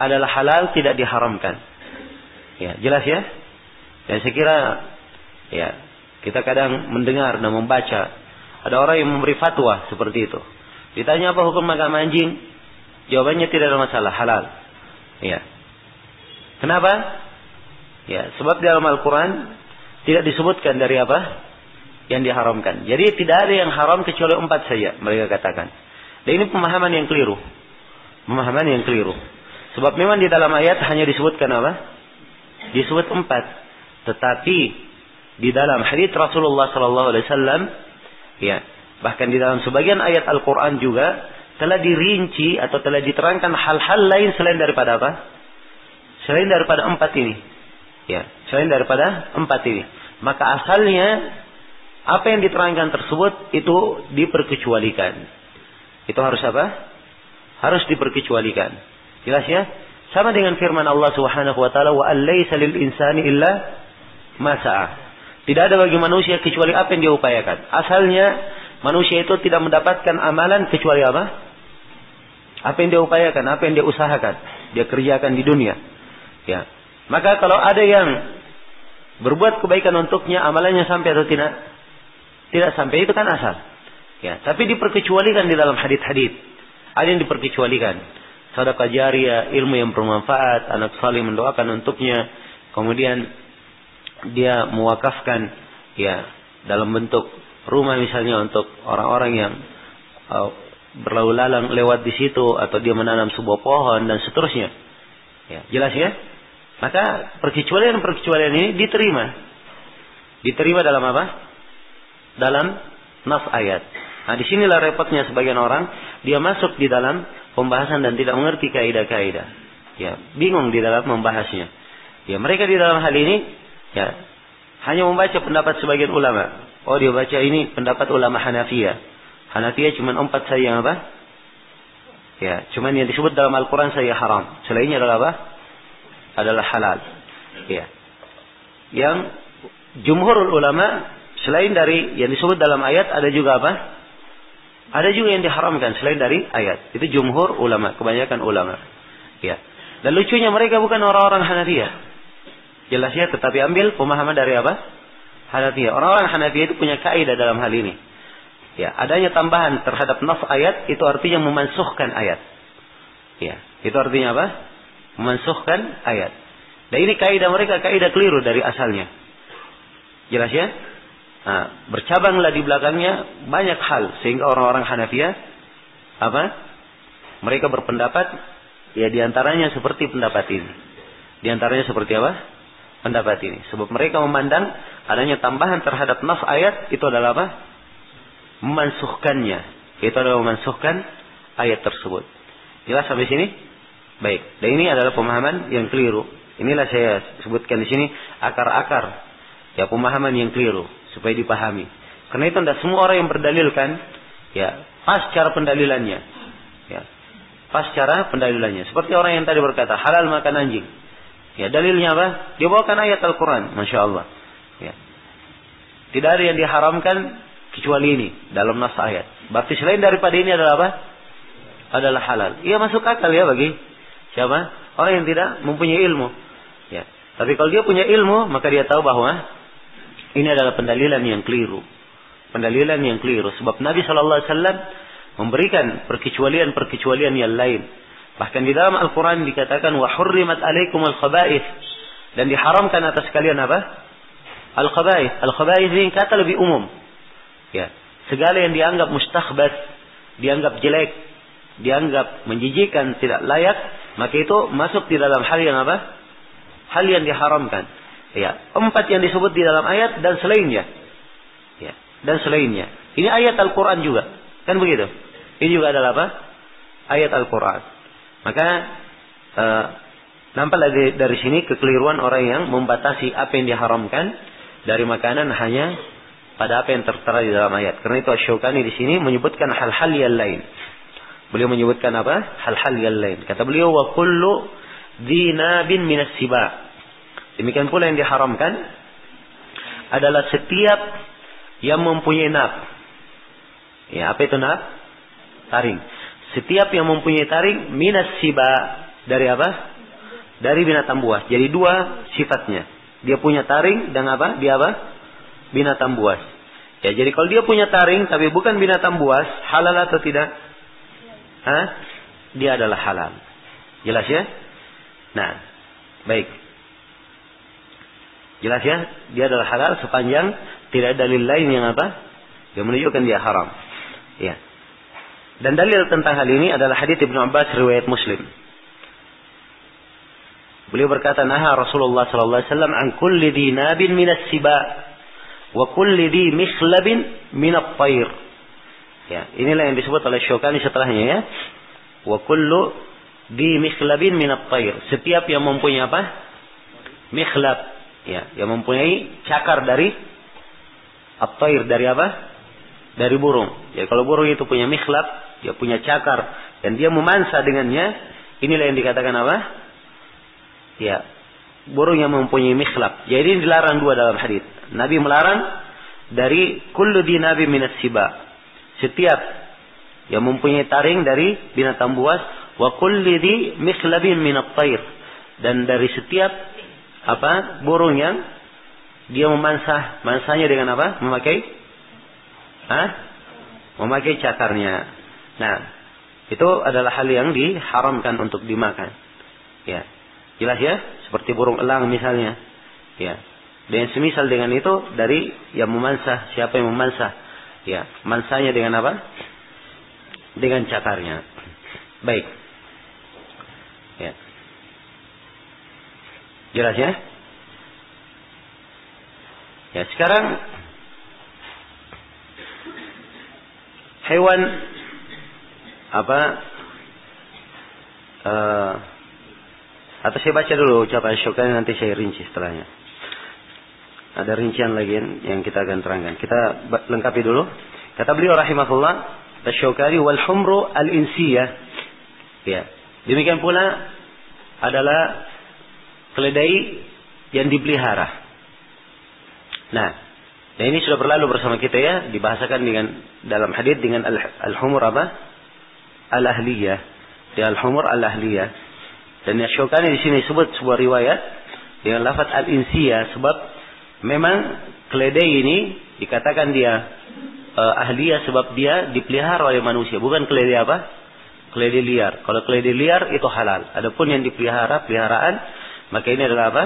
adalah halal, tidak diharamkan. Ya, jelas ya? Dan saya kira, ya, kita kadang mendengar dan membaca ada orang yang memberi fatwa seperti itu. Ditanya apa hukum makan anjing? Jawabannya tidak ada masalah, halal. Ya. Kenapa? Ya, sebab di dalam Al-Quran tidak disebutkan dari apa yang diharamkan. Jadi tidak ada yang haram kecuali 4 saja, mereka katakan. Dan ini pemahaman yang keliru. Pemahaman yang keliru. Sebab memang di dalam ayat hanya disebutkan apa? Disebut 4. Tetapi di dalam hadits Rasulullah SAW, ya, bahkan di dalam sebagian ayat Al-Quran juga telah dirinci atau telah diterangkan hal-hal lain selain daripada apa? Selain daripada 4 ini. Ya, selain daripada 4 ini. Maka asalnya apa yang diterangkan tersebut itu diperkecualikan. Itu harus apa? Harus diperkecualikan. Jelas ya? Sama dengan firman Allah Subhanahu wa taala, wa allaysa lil insani illa ma sa'a. Tidak ada bagi manusia kecuali apa yang dia upayakan. Asalnya manusia itu tidak mendapatkan amalan kecuali apa? Apa yang dia upayakan, apa yang dia usahakan, dia kerjakan di dunia. Ya. Maka kalau ada yang berbuat kebaikan untuknya, amalannya sampai atau tidak? Tidak sampai, itu kan asal. Ya, tapi diperkecualikan di dalam hadits-hadits. Ada yang diperkecualikan. Sedekah jariyah, ilmu yang bermanfaat, anak saleh mendoakan untuknya, kemudian dia mewakafkan, ya, dalam bentuk rumah misalnya untuk orang-orang yang berlalu lalang lewat di situ, atau dia menanam sebuah pohon dan seterusnya. Ya, jelas ya? Maka perkecualian ini diterima. Diterima dalam apa? Dalam nas ayat. Nah, disinilah repotnya sebagian orang, dia masuk di dalam pembahasan dan tidak mengerti kaidah-kaidah. Ya, bingung di dalam membahasnya. Ya, mereka di dalam hal ini, ya, hanya membaca pendapat sebagian ulama. Oh, dia baca ini pendapat ulama Hanafiyah. Hanafiyah cuma 4 saja yang apa? Ya, cuma yang disebut dalam Al-Quran saja haram. Selainnya adalah apa? Adalah halal. Ya. Yang jumhurul ulama, selain dari yang disebut dalam ayat, ada juga apa? Ada juga yang diharamkan selain dari ayat. Itu jumhur ulama, kebanyakan ulama. Ya. Dan lucunya mereka bukan orang-orang Hanafiyah. Jelas ya, tetapi ambil pemahaman dari apa? Hanafiyah. Orang-orang Hanafiyah itu punya kaidah dalam hal ini. Ya, adanya tambahan terhadap nas ayat itu artinya memansuhkan ayat. Ya, itu artinya apa? Memansuhkan ayat. Dan ini kaidah mereka, kaidah keliru dari asalnya. Jelas ya? Nah, bercabanglah di belakangnya banyak hal sehingga orang-orang Hanafiyah apa? Mereka berpendapat, ya diantaranya seperti pendapat ini. Diantaranya seperti apa? Pendapat ini. Sebab mereka memandang adanya tambahan terhadap nas ayat itu adalah apa? Memansuhkannya. Itu adalah memansuhkan ayat tersebut. Jelas sampai sini? Baik. Dan ini adalah pemahaman yang keliru. Inilah saya sebutkan di sini akar-akar ya pemahaman yang keliru supaya dipahami. Karena itu tidak semua orang yang berdalilkan ya pas cara pendalilannya. Ya. Pas cara pendalilannya. Seperti orang yang tadi berkata halal makan anjing. Ya, dalilnya apa? Dia bawakan ayat Al-Quran, Masya Allah. Ya. Tidak ada yang diharamkan kecuali ini dalam nas ayat. Berarti selain daripada ini adalah apa? Adalah halal. Ia masuk akal ya bagi siapa? Orang yang tidak mempunyai ilmu. Ya. Tapi kalau dia punya ilmu, maka dia tahu bahwa ini adalah pendalilan yang keliru. Pendalilan yang keliru. Sebab Nabi SAW memberikan perkecualian-perkecualian yang lain. Bahkan di dalam Al-Quran dikatakan wa hurrimat alaikum al-khaba'ith, dan diharamkan atas kalian apa? Al-khaba'ith. Al-khaba'ith ini kata lebih umum. Ya, segala yang dianggap mustakhbath, dianggap jelek, dianggap menjijikkan, tidak layak, maka itu masuk di dalam hal yang apa? Hal yang diharamkan. Ya, 4 yang disebut di dalam ayat dan selainnya. Ya, dan selainnya. Ini ayat Al-Quran juga. Kan begitu? Ini juga adalah apa? Ayat Al-Quran. Maka nampak dari sini kekeliruan orang yang membatasi apa yang diharamkan dari makanan hanya pada apa yang tertera di dalam ayat. Karena itu Asy-Syaukani di sini menyebutkan hal-hal yang lain. Beliau menyebutkan apa? Hal-hal yang lain. Kata beliau wa kullu dzinabin minas siba. Demikian pula yang diharamkan adalah setiap yang mempunyai nab. Ya, apa itu nab? Taring. Setiap yang mempunyai taring minas siba, dari apa? Dari binatang buas. Jadi 2 sifatnya. Dia punya taring dan apa? Dia apa? Binatang buas. Ya, jadi kalau dia punya taring tapi bukan binatang buas, halal atau tidak? Hah? Dia adalah halal. Jelas ya? Nah, baik. Jelas ya? Dia adalah halal sepanjang tidak ada dalil lain yang apa? Yang menunjukkan dia haram. Ya. Dan dalil tentang hal ini adalah hadits Ibnu Abbas riwayat Muslim. Beliau berkata, "Naha Rasulullah sallallahu alaihi wasallam an kulli dinabin minas siba wa kulli di mikhlabin minat tayr." Ya, inilah yang disebut oleh Syaukani setelahnya ya. Wa kullu di mikhlabin minat tayr. Setiap yang mempunyai apa? Mikhlab, ya, yang mempunyai cakar dari at-tayr, dari apa? Dari burung. Ya, kalau burung itu punya mikhlab, dia punya cakar dan dia memansa dengannya, inilah yang dikatakan apa? Ya, burung yang mempunyai mikhlab. Jadi dilarang 2 dalam hadis. Nabi melarang dari kullu dinabi minas siba. Setiap yang mempunyai taring dari binatang buas, wa kulli di mikhlabin minat tayr, dan dari setiap apa? Burung yang dia mansanya dengan apa? Memakai cakarnya. Nah, itu adalah hal yang diharamkan untuk dimakan. Ya, jelas ya? Seperti burung elang misalnya. Ya, dan semisal dengan itu dari yang memansah, siapa yang memansah? Ya, mansanya dengan apa? Dengan cakarnya. Baik. Ya. Jelas ya? Ya, sekarang hewan apa? Atau saya baca dulu ucapan Syaukani, nanti saya rinci setelahnya. Ada rincian lagi yang kita akan terangkan. Kita lengkapi dulu. Kata beliau rahimahullah, Syaukani wal humru al-insiyah. Ya. Demikian pula adalah keledai yang dipelihara. Nah, dan ini sudah berlalu bersama kita ya, dibahasakan dengan dalam hadis dengan al-humur apa? Al-ahliyah. Di al-humur al-ahliyah. Dan Syaukani di sini sebut sebuah riwayat dengan lafaz al-insiyah, sebab memang keledai ini dikatakan dia ahliyah sebab dia dipelihara oleh manusia, bukan keledai apa? Keledai liar. Kalau keledai liar itu halal. Adapun yang dipelihara, peliharaan, maka ini adalah apa?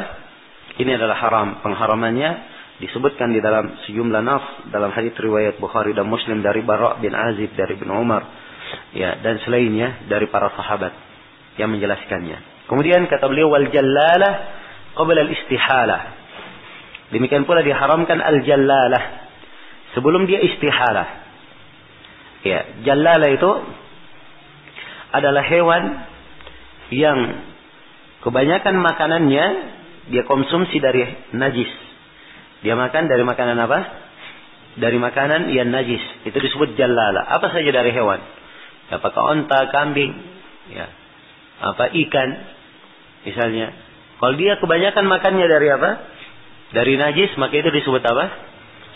Ini adalah haram. Pengharamannya disebutkan di dalam sejumlah nas dalam hadis riwayat Bukhari dan Muslim dari Bara' bin Azib dari Ibnu Umar. Ya, dan selainnya dari para sahabat yang menjelaskannya. Kemudian kata beliau wal jallalah qabla al istihalah. Demikian pula diharamkan al jallalah sebelum dia istihalah. Ya, jallalah itu adalah hewan yang kebanyakan makanannya dia konsumsi dari najis. Dia makan dari makanan apa? Dari makanan yang najis. Itu disebut jallala. Apa saja dari hewan. Apakah onta, kambing, ya, apa ikan, misalnya. Kalau dia kebanyakan makannya dari apa? Dari najis, maka itu disebut apa?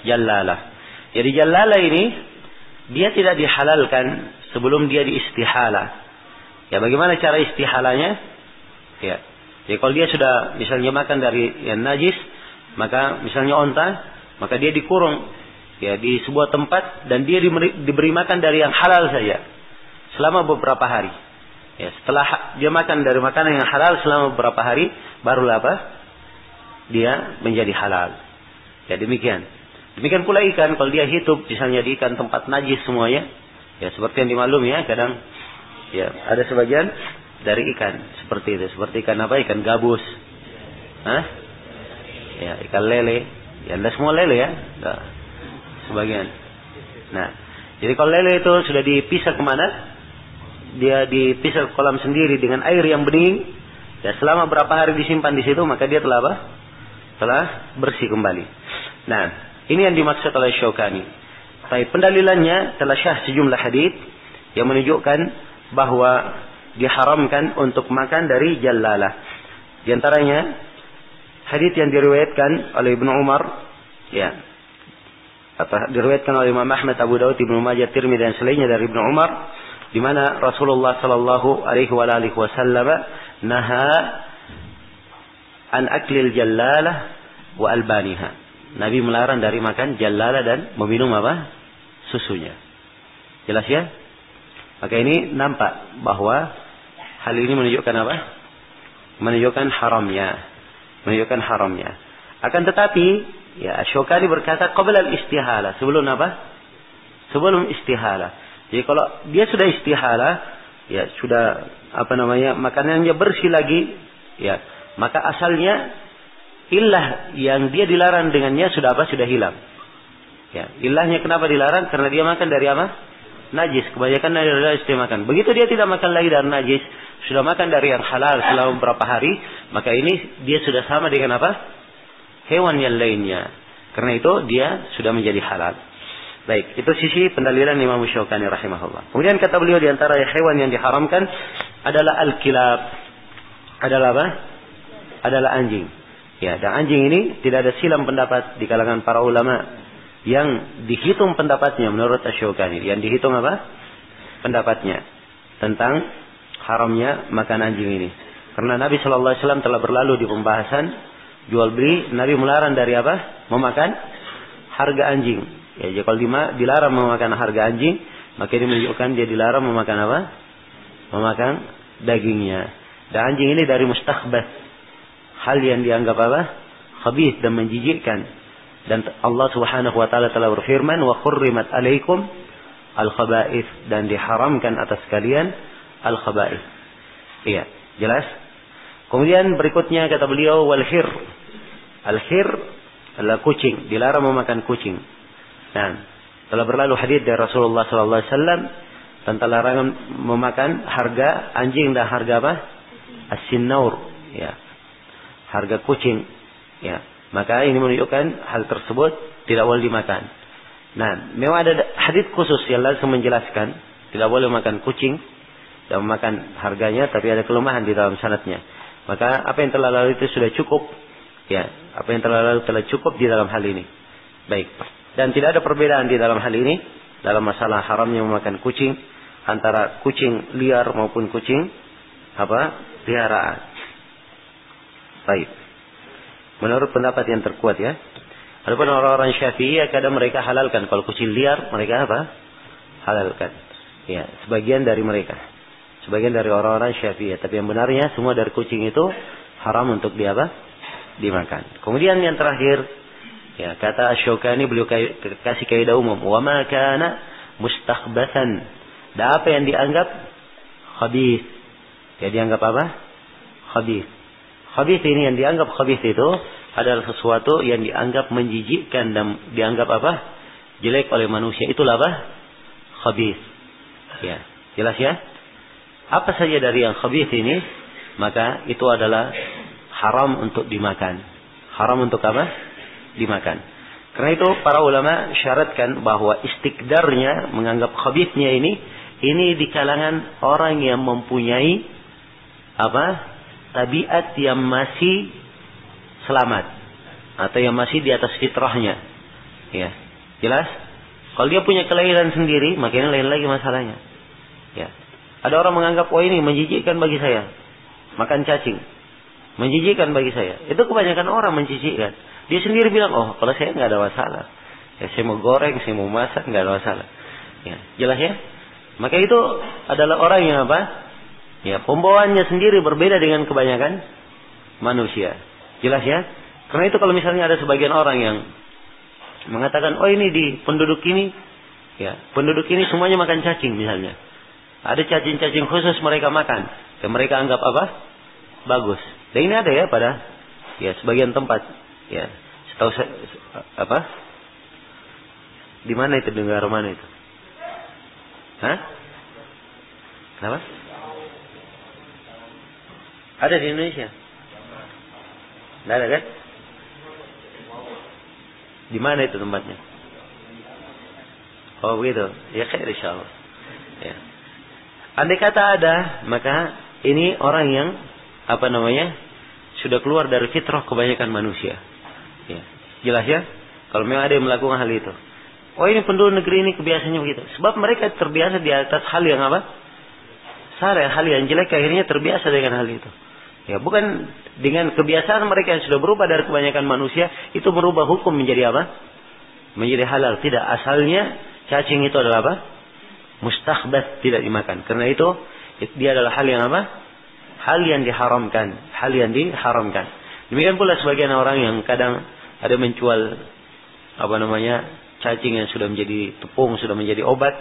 Jallala. Jadi jallala ini dia tidak dihalalkan sebelum dia diistihala. Ya, bagaimana cara istihalanya? Ya. Jadi kalau dia sudah misalnya makan dari yang najis, maka misalnya onta, maka dia dikurung ya di sebuah tempat dan dia diberi makan dari yang halal saja selama beberapa hari. Ya, setelah dia makan dari makanan yang halal selama beberapa hari, barulah apa? Dia menjadi halal. Ya, demikian. Demikian pula ikan, kalau dia hidup misalnya di ikan tempat najis semuanya, ya seperti yang dimaklumi ya, kadang ya ada sebagian dari ikan seperti itu, seperti ikan apa? Ikan gabus. Hah? Ya, ikan lele. Ya, tidak semua lele ya. Nah, sebagian. Nah, jadi kalau lele itu sudah dipisah kemana? Dia dipisah ke kolam sendiri dengan air yang bening. Ya, selama berapa hari disimpan di situ, maka dia telah apa? Telah bersih kembali. Nah, ini yang dimaksud oleh Syaukani. Tapi pendalilannya telah syah sejumlah hadits yang menunjukkan bahwa diharamkan untuk makan dari jallalah. Di antaranya hadits yang diriwayatkan oleh Ibnu Umar, ya, diriwayatkan oleh Imam Ahmad, Abu Daud, Ibnu Majah, Tirmidzi dan selainnya dari Ibnu Umar, di mana Rasulullah sallallahu alaihi wasallam naha an aklil jallalah wa albaniha. Nabi melarang dari makan jallalah dan meminum apa? Susunya. Jelas ya? Maka ini nampak bahwa hal ini menunjukkan apa? Menunjukkan haramnya. Menunjukkan haramnya. Akan tetapi, ya Syaukani berkata qabla al-istihala. Sebelum apa? Sebelum istihala. Jadi kalau dia sudah istihala, ya sudah apa namanya, makanannya bersih lagi, ya, maka asalnya illah yang dia dilarang dengannya sudah apa? Sudah hilang. Ya, illahnya kenapa dilarang? Karena dia makan dari apa? Najis. Kebanyakan dari najis dia makan. Begitu dia tidak makan lagi dari najis, sudah makan dari yang halal selama beberapa hari, maka ini dia sudah sama dengan apa? Hewan yang lainnya. Karena itu dia sudah menjadi halal. Baik, itu sisi pendalilan Imam Syaukani rahimahullah. Kemudian kata beliau di antara hewan yang diharamkan adalah al-kilab. Adalah apa? Adalah anjing. Ya, dan anjing ini tidak ada silang pendapat di kalangan para ulama yang dihitung pendapatnya menurut Syaukani. Yang dihitung apa? Pendapatnya tentang haramnya makan anjing ini. Karena Nabi sallallahu alaihi wasallam telah berlalu di pembahasan jual beli, Nabi melarang dari apa? Memakan harga anjing. Ya, jadi kalau dilarang memakan harga anjing, maka ini menunjukkan dia dilarang memakan apa? Memakan dagingnya. Dan anjing ini dari mustakhbath, hal yang dianggap apa? Khabith dan menjijikkan. Dan Allah Subhanahu wa taala telah berfirman, "Wa hurrimat 'alaikum al-khaba'ith," dan diharamkan atas kalian al-khaba'ith. Iya, jelas? Kemudian berikutnya kata beliau wal hir. Al-hir adalah kucing, dilarang memakan kucing. Nah, telah berlalu hadis dari Rasulullah sallallahu alaihi wasallam tentang larangan memakan harga anjing dan harga apa? As-sinnaur, ya. Harga kucing, ya. Maka ini menunjukkan hal tersebut tidak boleh dimakan. Nah, memang ada hadis khusus yang langsung menjelaskan tidak boleh makan kucing dan memakan harganya, tapi ada kelemahan di dalam sanadnya. Maka apa yang telah lalu itu sudah cukup, ya. Apa yang telah lalu telah cukup di dalam hal ini. Baik. Dan tidak ada perbedaan di dalam hal ini dalam masalah haramnya memakan kucing antara kucing liar maupun kucing apa? Peliharaan. Baik. Menurut pendapat yang terkuat ya. Adapun orang-orang Syafi'i kadang mereka halalkan kalau kucing liar, mereka apa? Halalkan. Ya, sebagian dari mereka. Sebagian dari orang-orang Syafi'i, tapi yang benarnya semua dari kucing itu haram untuk dimakan. Kemudian yang terakhir, ya, kata Asy-Syaukani beliau kasih kaidah umum, "Wa ma kana mustakhbathan Dan apa yang dianggap khabith. Ya dianggap apa? Khabith. Khabith ini yang dianggap khabith itu adalah sesuatu yang dianggap menjijikkan dan dianggap apa? Jelek oleh manusia. Itulah apa? Khabith. Ya, jelas ya? Apa saja dari yang khabith ini, maka itu adalah haram untuk dimakan. Haram untuk apa? Dimakan. Karena itu para ulama syaratkan bahwa istikdarnya menganggap khabithnya ini di kalangan orang yang mempunyai apa? Tabiat yang masih selamat atau yang masih di atas fitrahnya. Ya. Jelas? Kalau dia punya kelahiran sendiri, maka ini lain lagi masalahnya. Ya. Ada orang menganggap, oh ini menjijikkan bagi saya. Makan cacing. Menjijikkan bagi saya. Itu kebanyakan orang menjijikkan. Dia sendiri bilang, oh kalau saya nggak ada masalah. Ya, saya mau goreng, saya mau masak, nggak ada masalah. Ya. Jelas ya? Maka itu adalah orang yang apa? Ya, pembawaannya sendiri berbeda dengan kebanyakan manusia. Jelas ya? Karena itu kalau misalnya ada sebagian orang yang mengatakan, oh ini di penduduk ini, ya penduduk ini semuanya makan cacing misalnya. Ada cacing-cacing khusus mereka makan. Dan mereka anggap apa? Bagus. Dan ini ada ya pada ya sebagian tempat. Ya, setahu saya, apa? Di mana itu, negara mana itu? Hah? Kenapa? Ada di Indonesia? Tidak ada kan? Di mana itu tempatnya? Oh begitu. Ya khair insyaallah. Ya. Andai kata ada, maka ini orang yang apa namanya? Sudah keluar dari fitrah kebanyakan manusia. Ya. Jelas ya? Kalau memang ada yang melakukan hal itu. Oh ini penduduk negeri ini kebiasaannya begitu. Sebab mereka terbiasa di atas hal yang apa? Salah, hal yang jelek akhirnya terbiasa dengan hal itu. Ya, bukan dengan kebiasaan mereka yang sudah berubah dari kebanyakan manusia itu merubah hukum menjadi apa? Menjadi halal. Tidak, asalnya cacing itu adalah apa? Mustakhbath, tidak dimakan. Karena itu dia adalah hal yang apa? Hal yang diharamkan, hal yang diharamkan. Demikian pula sebagian orang yang kadang ada menjual apa namanya? Cacing yang sudah menjadi tepung, sudah menjadi obat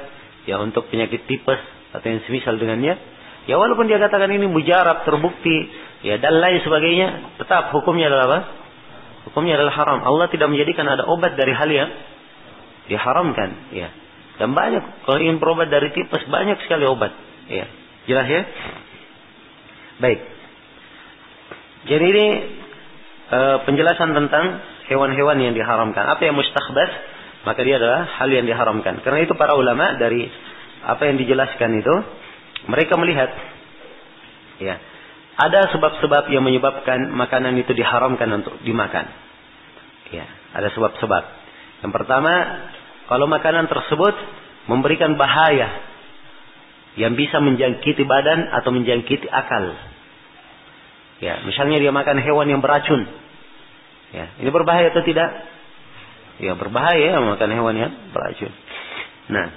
ya untuk penyakit tipes atau yang semisal dengannya. Ya walaupun dia katakan ini mujarab, terbukti, ya dan lain sebagainya, tetap hukumnya adalah apa? Hukumnya adalah haram. Allah tidak menjadikan ada obat dari hal yang diharamkan, ya. Dan banyak kalau ingin berobat dari tipes banyak sekali obat, ya. Jelas ya? Baik. Jadi ini penjelasan tentang hewan-hewan yang diharamkan. Apa yang mustakhbas? Maka dia adalah hal yang diharamkan. Karena itu para ulama dari apa yang dijelaskan itu, mereka melihat ya, ada sebab-sebab yang menyebabkan makanan itu diharamkan untuk dimakan. Ya, ada sebab-sebab. Yang pertama, kalau makanan tersebut memberikan bahaya yang bisa menjangkiti badan atau menjangkiti akal. Ya, misalnya dia makan hewan yang beracun. Ya, ini berbahaya atau tidak? Ya, berbahaya makan hewan yang beracun. Nah,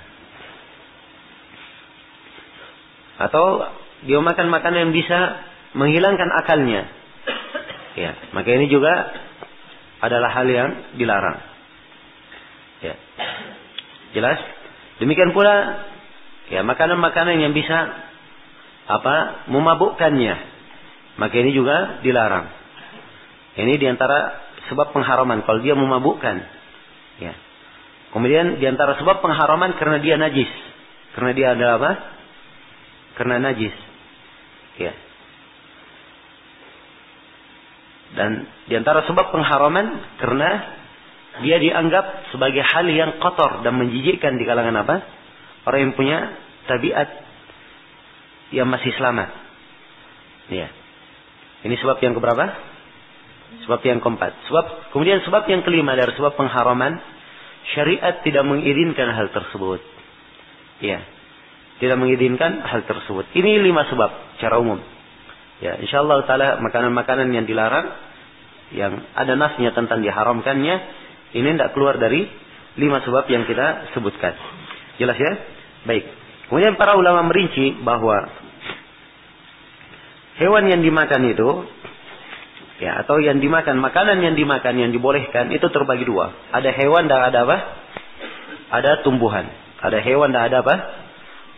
atau dia makan makanan yang bisa menghilangkan akalnya. Ya, maka ini juga adalah hal yang dilarang. Ya. Jelas? Demikian pula ya makanan-makanan yang bisa apa? Memabukkannya. Maka ini juga dilarang. Ini diantara sebab pengharaman kalau dia memabukkan. Ya. Kemudian diantara sebab pengharaman karena dia najis. Karena dia adalah apa? Karena najis. Ya. Dan diantara sebab pengharaman karena dia dianggap sebagai hal yang kotor dan menjijikkan di kalangan apa? Orang yang punya tabiat yang masih selamat. Ya. Ini sebab yang keberapa? Sebab yang keempat. Kemudian sebab yang kelima dari sebab pengharaman, syariat tidak mengizinkan hal tersebut. Ya. Tidak mengizinkan hal tersebut. Ini 5 sebab secara umum. Ya, insyaallah taala makanan-makanan yang dilarang yang ada nasnya tentang diharamkannya ini tidak keluar dari 5 sebab yang kita sebutkan. Jelas ya? Baik. Kemudian para ulama merinci bahwa hewan yang dimakan itu ya, atau yang dimakan, makanan yang dimakan, yang dibolehkan itu terbagi 2. Ada hewan dan ada apa? Ada tumbuhan. Ada hewan dan ada apa?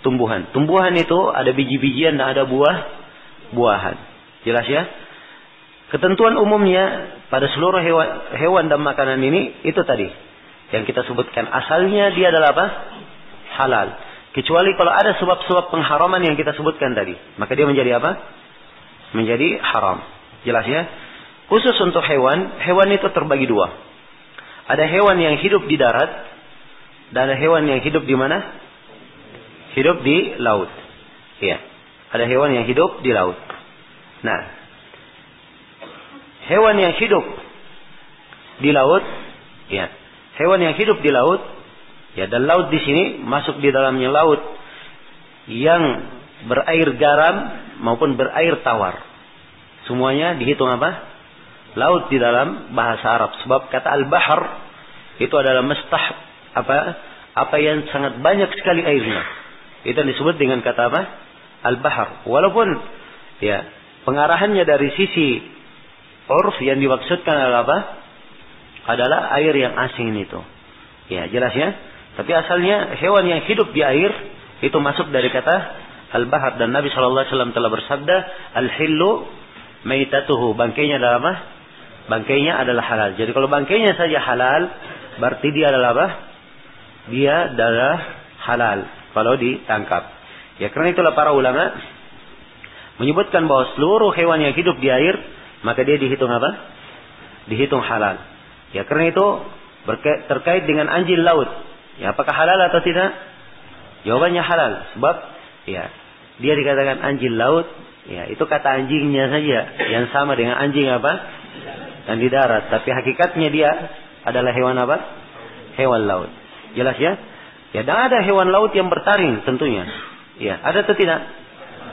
tumbuhan. Tumbuhan itu ada biji-bijian dan ada buah-buahan. Jelas ya? Ketentuan umumnya pada seluruh hewan dan makanan ini itu tadi yang kita sebutkan, asalnya dia adalah apa? Halal. Kecuali kalau ada sebab-sebab pengharaman yang kita sebutkan tadi, maka dia menjadi apa? Menjadi haram. Jelas ya? Khusus untuk hewan itu terbagi dua. Ada hewan yang hidup di darat dan ada hewan yang hidup di mana? Hidup di laut. Iya. Ada hewan yang hidup di laut. Nah, hewan yang hidup di laut, ya. Hewan yang hidup di laut, ya, dan laut di sini masuk di dalamnya laut yang berair garam maupun berair tawar. Semuanya dihitung apa? Laut di dalam bahasa Arab. Sebab kata al-bahr itu adalah mustah apa yang sangat banyak sekali airnya. Itu disebut dengan kata apa? Al-bahr. Walaupun ya pengarahannya dari sisi urf yang dimaksudkan adalah apa? Adalah air yang asing itu. Ya, jelas ya. Tapi asalnya hewan yang hidup di air itu masuk dari kata al-bahr, dan Nabi sallallahu alaihi wasallam telah bersabda, al-hillu maitatuhu. Bangkainya adalah apa? Bangkainya adalah halal. Jadi kalau bangkainya saja halal, berarti dia adalah apa? Dia adalah halal kalau ditangkap. Ya, karena itulah para ulama menyebutkan bahwa seluruh hewan yang hidup di air, maka dia dihitung apa? Dihitung halal. Ya, karena itu terkait dengan anjing laut. Ya, apakah halal atau tidak? Jawabannya halal. Sebab ya, dia dikatakan anjing laut. Ya, itu kata anjingnya saja yang sama dengan anjing apa? Yang di darat. Tapi hakikatnya dia adalah hewan apa? Hewan laut. Jelas ya? Ya, dan ada hewan laut yang bertaring tentunya. Ya, ada atau tidak?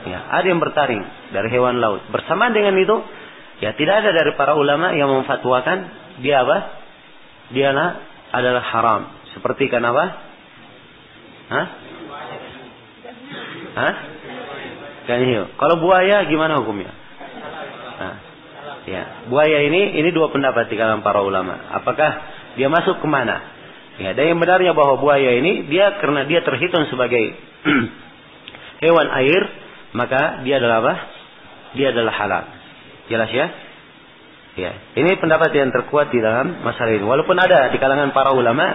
Ya, ada yang bertaring dari hewan laut. Bersamaan dengan itu, ya tidak ada dari para ulama yang memfatwakan dia apa? Dia adalah haram. Seperti ikan apa? Hah? Hah? Ikan hiu. Kalau buaya gimana hukumnya? Nah, ya, buaya ini dua pendapat di kalangan para ulama. Apakah dia masuk kemana? Ya, dan yang benarnya bahwa buaya ini karena dia terhitung sebagai hewan air, maka dia adalah apa? Dia adalah halal. Jelas ya? Ya, ini pendapat yang terkuat di dalam masalah ini. Walaupun ada di kalangan para ulama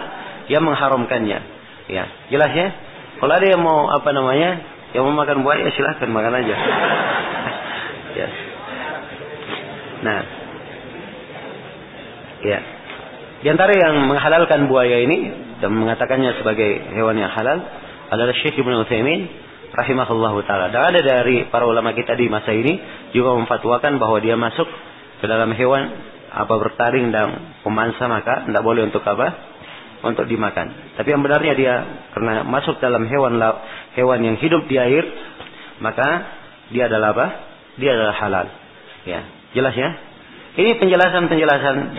yang mengharamkannya. Ya, jelas ya? Kalau ada yang mau yang mau makan buaya, silahkan makan aja. Ya. Nah, ya. Di antara yang menghalalkan buaya ini dan mengatakannya sebagai hewan yang halal adalah Syekh Ibnu Utsaimin rahimahullahu taala. Dan ada dari para ulama kita di masa ini juga memfatwakan bahwa dia masuk ke dalam hewan bertaring dan pemangsa, maka tidak boleh untuk untuk dimakan. Tapi yang benarnya dia karena masuk dalam hewan yang hidup di air, maka dia adalah apa? Dia adalah halal. Ya, jelas ya? Ini penjelasan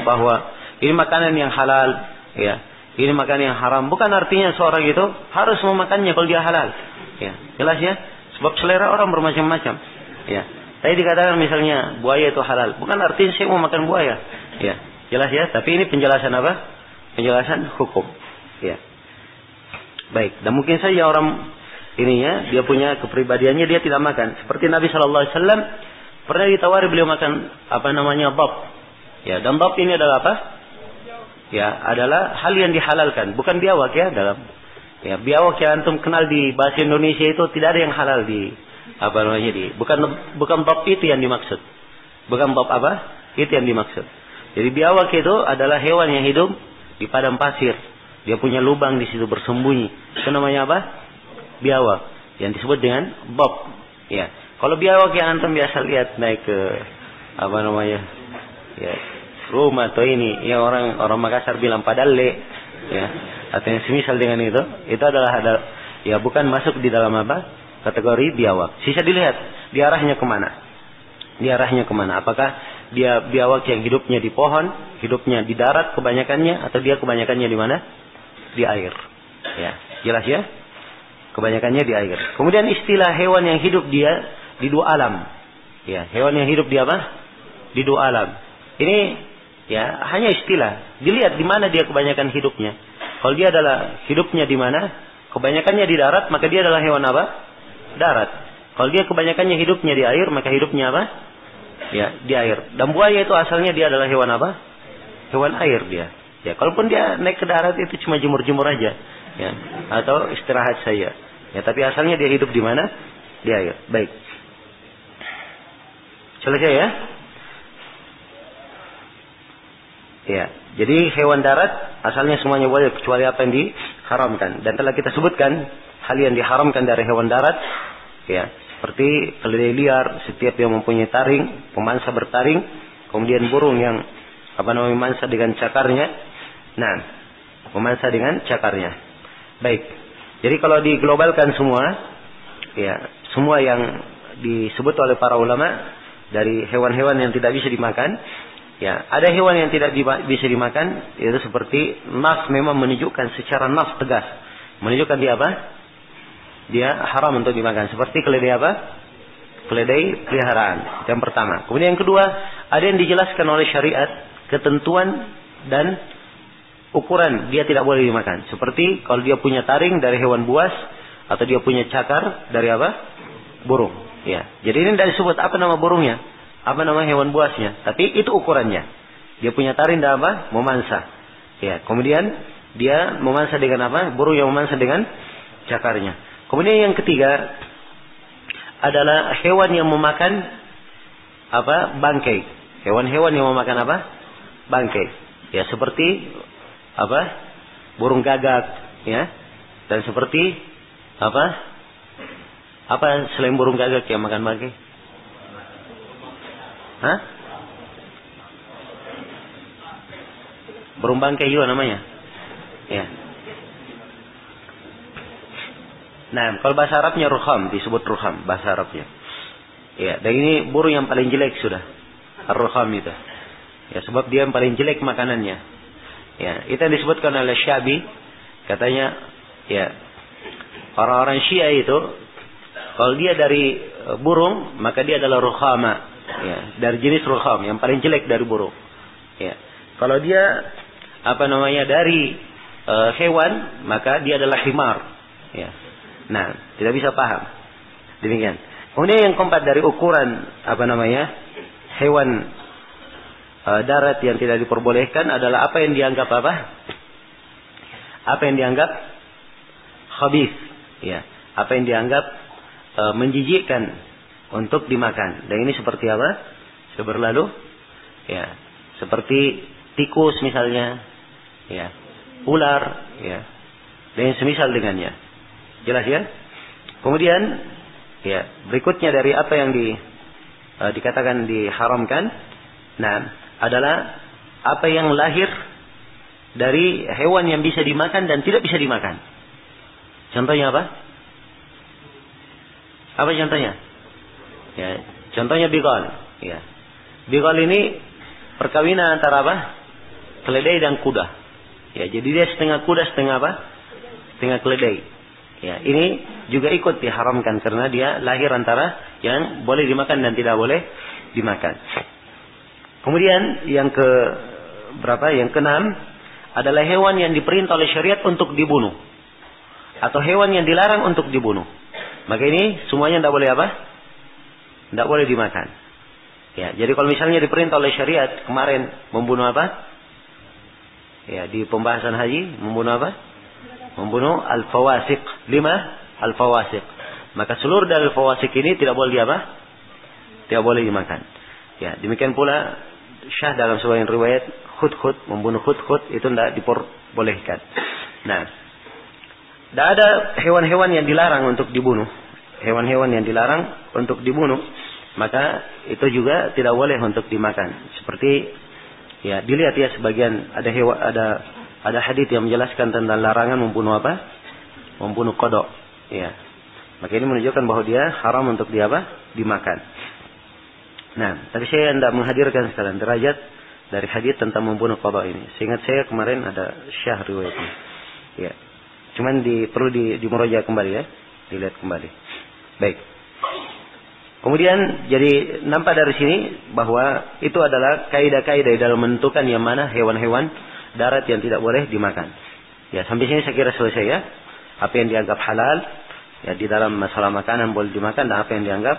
bahwa ini makanan yang halal, ya. Ini makanan yang haram. Bukan artinya seorang itu harus memakannya kalau dia halal. Ya, jelas ya? Sebab selera orang bermacam-macam. Ya. Tadi dikatakan misalnya buaya itu halal, bukan artinya saya mau makan buaya. Ya, jelas ya? Tapi ini penjelasan apa? Penjelasan hukum. Ya. Baik, dan mungkin saja orang dia punya kepribadiannya dia tidak makan. Seperti Nabi sallallahu alaihi wasallam pernah ditawari beliau makan bab. Ya, dan bab ini adalah apa? Ya, adalah hal yang dihalalkan, bukan biawak ya dalam. Ya, biawak yang antum kenal di bahasa Indonesia itu tidak ada yang halal bukan bab itu yang dimaksud. Bukan bab itu yang dimaksud. Jadi biawak itu adalah hewan yang hidup di padang pasir. Dia punya lubang di situ bersembunyi. Itu namanya apa? Biawak. Yang disebut dengan bab. Ya. Kalau biawak yang antum biasa lihat naik ke ya, rumah atau ini, ya orang Makassar bilang padalle, ya, atau yang semisal dengan itu adalah ya bukan masuk di dalam kategori biawak. Sisa dilihat dia arahnya kemana. Apakah dia biawak yang hidupnya di pohon, hidupnya di darat kebanyakannya, atau dia kebanyakannya di mana? Di air. Ya, jelas ya? Kebanyakannya di air. Kemudian istilah hewan yang hidup dia di dua alam. Ya, hewan yang hidup di di dua alam. Ini ya hanya istilah. Dilihat di mana dia kebanyakan hidupnya. Kalau dia adalah hidupnya di mana? kebanyakannya di darat, maka dia adalah hewan apa? Darat. Kalau dia kebanyakannya hidupnya di air, maka hidupnya apa? Ya, di air. Dan buaya itu asalnya dia adalah hewan apa? Hewan air dia. Ya, kalaupun dia naik ke darat itu cuma jemur-jemur aja, ya, atau istirahat saja. Ya, tapi asalnya dia hidup di mana? Di air. Baik. Selesai ya? Ya, jadi hewan darat asalnya semuanya boleh kecuali apa yang diharamkan. Dan telah kita sebutkan hal yang diharamkan dari hewan darat, ya, seperti keledai liar, setiap yang mempunyai taring, pemangsa bertaring, kemudian burung yang memangsa dengan cakarnya. Nah, memangsa dengan cakarnya. Baik. Jadi kalau diglobalkan semua, ya, semua yang disebut oleh para ulama dari hewan-hewan yang tidak bisa dimakan, ya, ada hewan yang tidak bisa dimakan, yaitu seperti nas, memang menunjukkan secara nas tegas, menunjukkan dia apa? Dia haram untuk dimakan. Seperti keledai apa? Keledai peliharaan. Yang pertama. Kemudian yang kedua, ada yang dijelaskan oleh syariat, ketentuan dan ukuran dia tidak boleh dimakan. Seperti kalau dia punya taring dari hewan buas, atau dia punya cakar dari apa? Burung. Ya. Jadi ini tidak disebut apa nama burungnya, apa nama hewan buasnya, tapi itu ukurannya. Dia punya taring dan apa? Memansa. Ya. Kemudian dia memansa dengan apa? Burung yang memansa dengan cakarnya. Kemudian yang ketiga adalah hewan yang memakan apa? Bangkai. Hewan-hewan yang memakan apa? Bangkai. Ya, seperti apa? Burung gagak, ya. Dan seperti apa? Apa selain burung gagak yang makan bangkai? Hah? Burung bangkai juga namanya. Ya. Nah, kalau bahasa Arabnya rukham, disebut rukham bahasa Arabnya. Ya, dan ini burung yang paling jelek sudah. Ar-rukham itu. Ya, sebab dia yang paling jelek makanannya. Ya, itu yang disebutkan oleh Syabi, katanya, ya, orang-orang Syiah itu kalau dia dari burung, maka dia adalah rukhama. Ya, dari jenis rukham, yang paling jelek dari burung. Ya. Kalau dia dari hewan, maka dia adalah himar. Ya. Nah, tidak bisa paham. Demikian. Kemudian yang keempat dari ukuran hewan darat yang tidak diperbolehkan adalah apa yang dianggap apa? Apa yang dianggap khabith, ya. Apa yang dianggap menjijikkan untuk dimakan. Dan ini seperti apa? Sudah berlalu, ya. Seperti tikus misalnya, ya. Ular, ya. Dan yang semisal dengannya. Jelas ya? Kemudian, ya, berikutnya dari apa yang dikatakan diharamkan, nah, adalah apa yang lahir dari hewan yang bisa dimakan dan tidak bisa dimakan. Contohnya apa? Apa contohnya? Ya, contohnya bigal. Ya. Bigal ini perkawinan antara apa? Keledai dan kuda. Ya, jadi dia setengah kuda, setengah apa? Setengah keledai. Ya, ini juga ikut diharamkan karena dia lahir antara yang boleh dimakan dan tidak boleh dimakan. Kemudian yang yang keenam adalah hewan yang diperintah oleh syariat untuk dibunuh atau hewan yang dilarang untuk dibunuh. Maka ini semuanya tidak boleh apa? Tidak boleh dimakan. Ya, jadi kalau misalnya diperintah oleh syariat kemarin membunuh apa? Ya, di pembahasan haji membunuh apa? Membunuh al-fawasiq. 5 al-fawasiq. Maka seluruh dari al-fawasiq ini tidak boleh tidak boleh dimakan. Ya, demikian pula syah dalam sebuah riwayat khut-khut, membunuh khut-khut itu tidak diperbolehkan. Nah, tidak ada hewan-hewan yang dilarang untuk dibunuh. Hewan-hewan yang dilarang untuk dibunuh, maka itu juga tidak boleh untuk dimakan. Seperti, ya, dilihat ya sebagian ada hadits yang menjelaskan tentang larangan membunuh apa? Membunuh kodok. Ya. Maka ini menunjukkan bahwa dia haram untuk dimakan. Nah, tapi saya tidak menghadirkan sekarang derajat dari hadits tentang membunuh kodok ini. Seingat saya kemarin ada syah riwayatnya. Ya. Cuman perlu dimurojaah kembali ya. Dilihat kembali. Baik. Kemudian jadi nampak dari sini bahwa itu adalah kaidah-kaidah dalam menentukan yang mana hewan-hewan darat yang tidak boleh dimakan. Ya, sampai sini saya kira selesai ya. Apa yang dianggap halal ya di dalam masalah makanan boleh dimakan, dan apa yang dianggap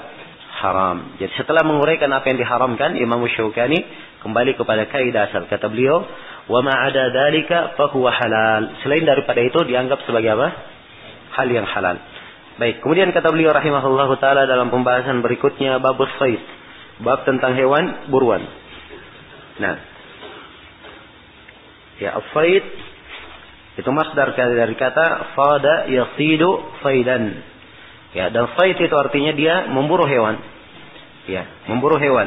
haram. Jadi setelah menguraikan apa yang diharamkan, Imam Syaukani kembali kepada kaidah asal. Kata beliau, wa ma ada dzalika fa huwa halal. Selain daripada itu dianggap sebagai apa? Hal yang halal. Baik, kemudian kata beliau rahimahullahu taala dalam pembahasan berikutnya, babus sayd, bab tentang hewan buruan. Nah, ya as-sayd itu masdar dari kata fada yasidu faidan. Ya, dan sayd itu artinya dia memburu hewan. Ya, memburu hewan.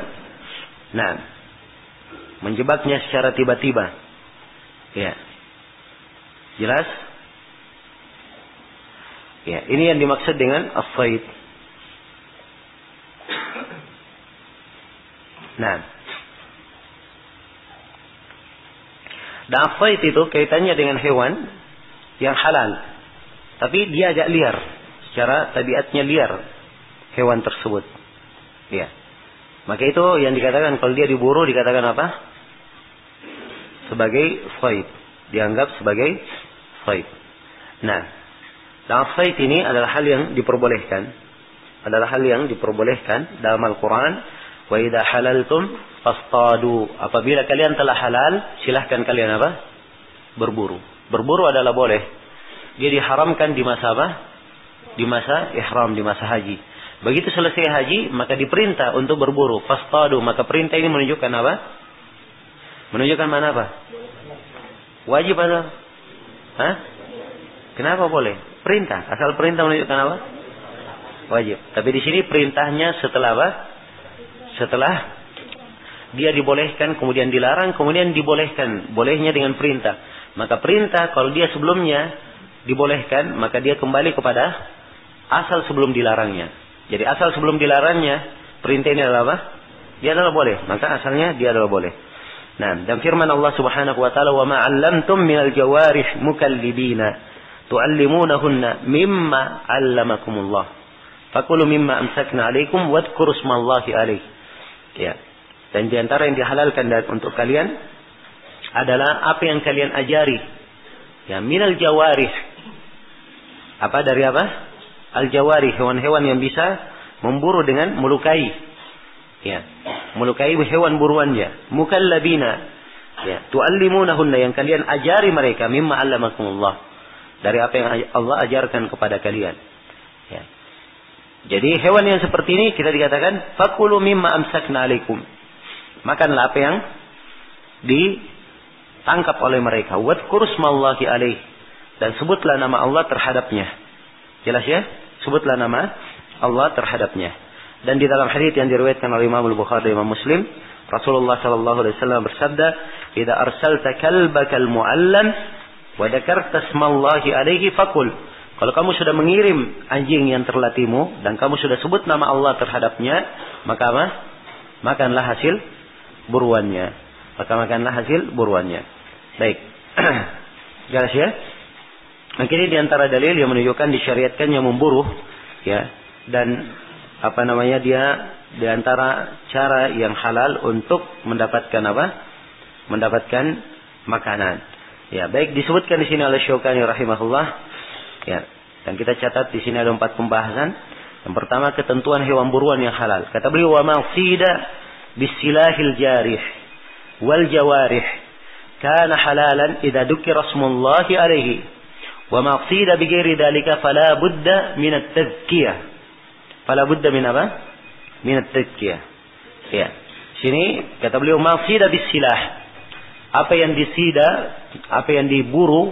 Nah, menjebaknya secara tiba-tiba. Ya. Jelas? Ya, ini yang dimaksud dengan as-sayd. Nah. Dan as-sayd itu kaitannya dengan hewan yang halal. Tapi dia agak liar. Secara tabiatnya liar hewan tersebut. Ya. Maka itu yang dikatakan kalau dia diburu dikatakan apa? Sebagai sayd. Dianggap sebagai sayd. Nah, dan sayd ini adalah hal yang diperbolehkan. Adalah hal yang diperbolehkan dalam Al-Quran. Wa idza halaltum fastadu. Apabila kalian telah halal, silahkan kalian apa? Berburu. Berburu adalah boleh. Dia diharamkan di masa apa? Di masa ihram, di masa haji. Begitu selesai haji, maka diperintah untuk berburu. Fastadu, maka perintah ini menunjukkan apa? Menunjukkan mana apa? Wajib atau? Hah? Kenapa boleh? Perintah. Asal perintah menunjukkan apa? Wajib. Tapi di sini perintahnya setelah apa? Setelah dia dibolehkan, kemudian dilarang, kemudian dibolehkan. Bolehnya dengan perintah. Maka perintah kalau dia sebelumnya dibolehkan, maka dia kembali kepada asal sebelum dilarangnya. Jadi asal sebelum dilarangnya, perintah ini adalah apa? Dia adalah boleh. Maka asalnya dia adalah boleh. Nah, dan firman Allah Subhanahu wa taala, "Wa ma 'allamtum minal jawarih mukallibina tu'allimunahunna mimma 'allamakumullah. Fakulu mimma amsakna 'alaikum wadhkuru ismallahi 'alaihi." Ya. Dan di antara yang dihalalkan untuk kalian adalah apa yang kalian ajari. Ya, minal jawarih. Apa dari apa? Al-jawari, hewan-hewan yang bisa memburu dengan melukai. Ya, melukai hewan buruannya. Mukallabina. Ya, tu'allimunahunna, yang kalian ajari mereka mimma 'allamakumullah. Dari apa yang Allah ajarkan kepada kalian. Ya. Jadi hewan yang seperti ini kita dikatakan fakulu mimma amsakna 'alaikum. Makanlah apa yang ditangkap oleh mereka. Wadhkur ismallahi 'alaihi. Dan sebutlah nama Allah terhadapnya. Jelas ya? Sebutlah nama Allah terhadapnya. Dan di dalam hadis yang diriwayatkan oleh Imam Al-Bukhari dan Imam Muslim, Rasulullah sallallahu alaihi wasallam bersabda, "Idza arsalta kalbaka al-mu'allam wa dzakarta ismallahi alaihi faqul." Kalau kamu sudah mengirim anjing yang terlatihmu dan kamu sudah sebut nama Allah terhadapnya, maka apa? Makanlah hasil buruannya. Maka makanlah hasil buruannya. Baik. Jelas ya? Maka ini diantara dalil yang menunjukkan disyariatkannya memburu, ya, dan apa namanya dia diantara cara yang halal untuk mendapatkan apa? Mendapatkan makanan. Ya, baik disebutkan di sini oleh Syaukani rahimahullah. Ya, dan kita catat di sini ada 4 pembahasan. Yang pertama ketentuan hewan buruan yang halal. Kata beliau wa maqsida bisilahil jarih wal jawarih kana halalan idza dzukira rasmullahi alaihi. Wa maqsida bi ghairi dzalika fala budda min at-tazkiyah. Fala budda min apa? Min at-tazkiyah. Ya. Sini kata beliau maqsida bisilah. Apa yang disida, apa yang diburu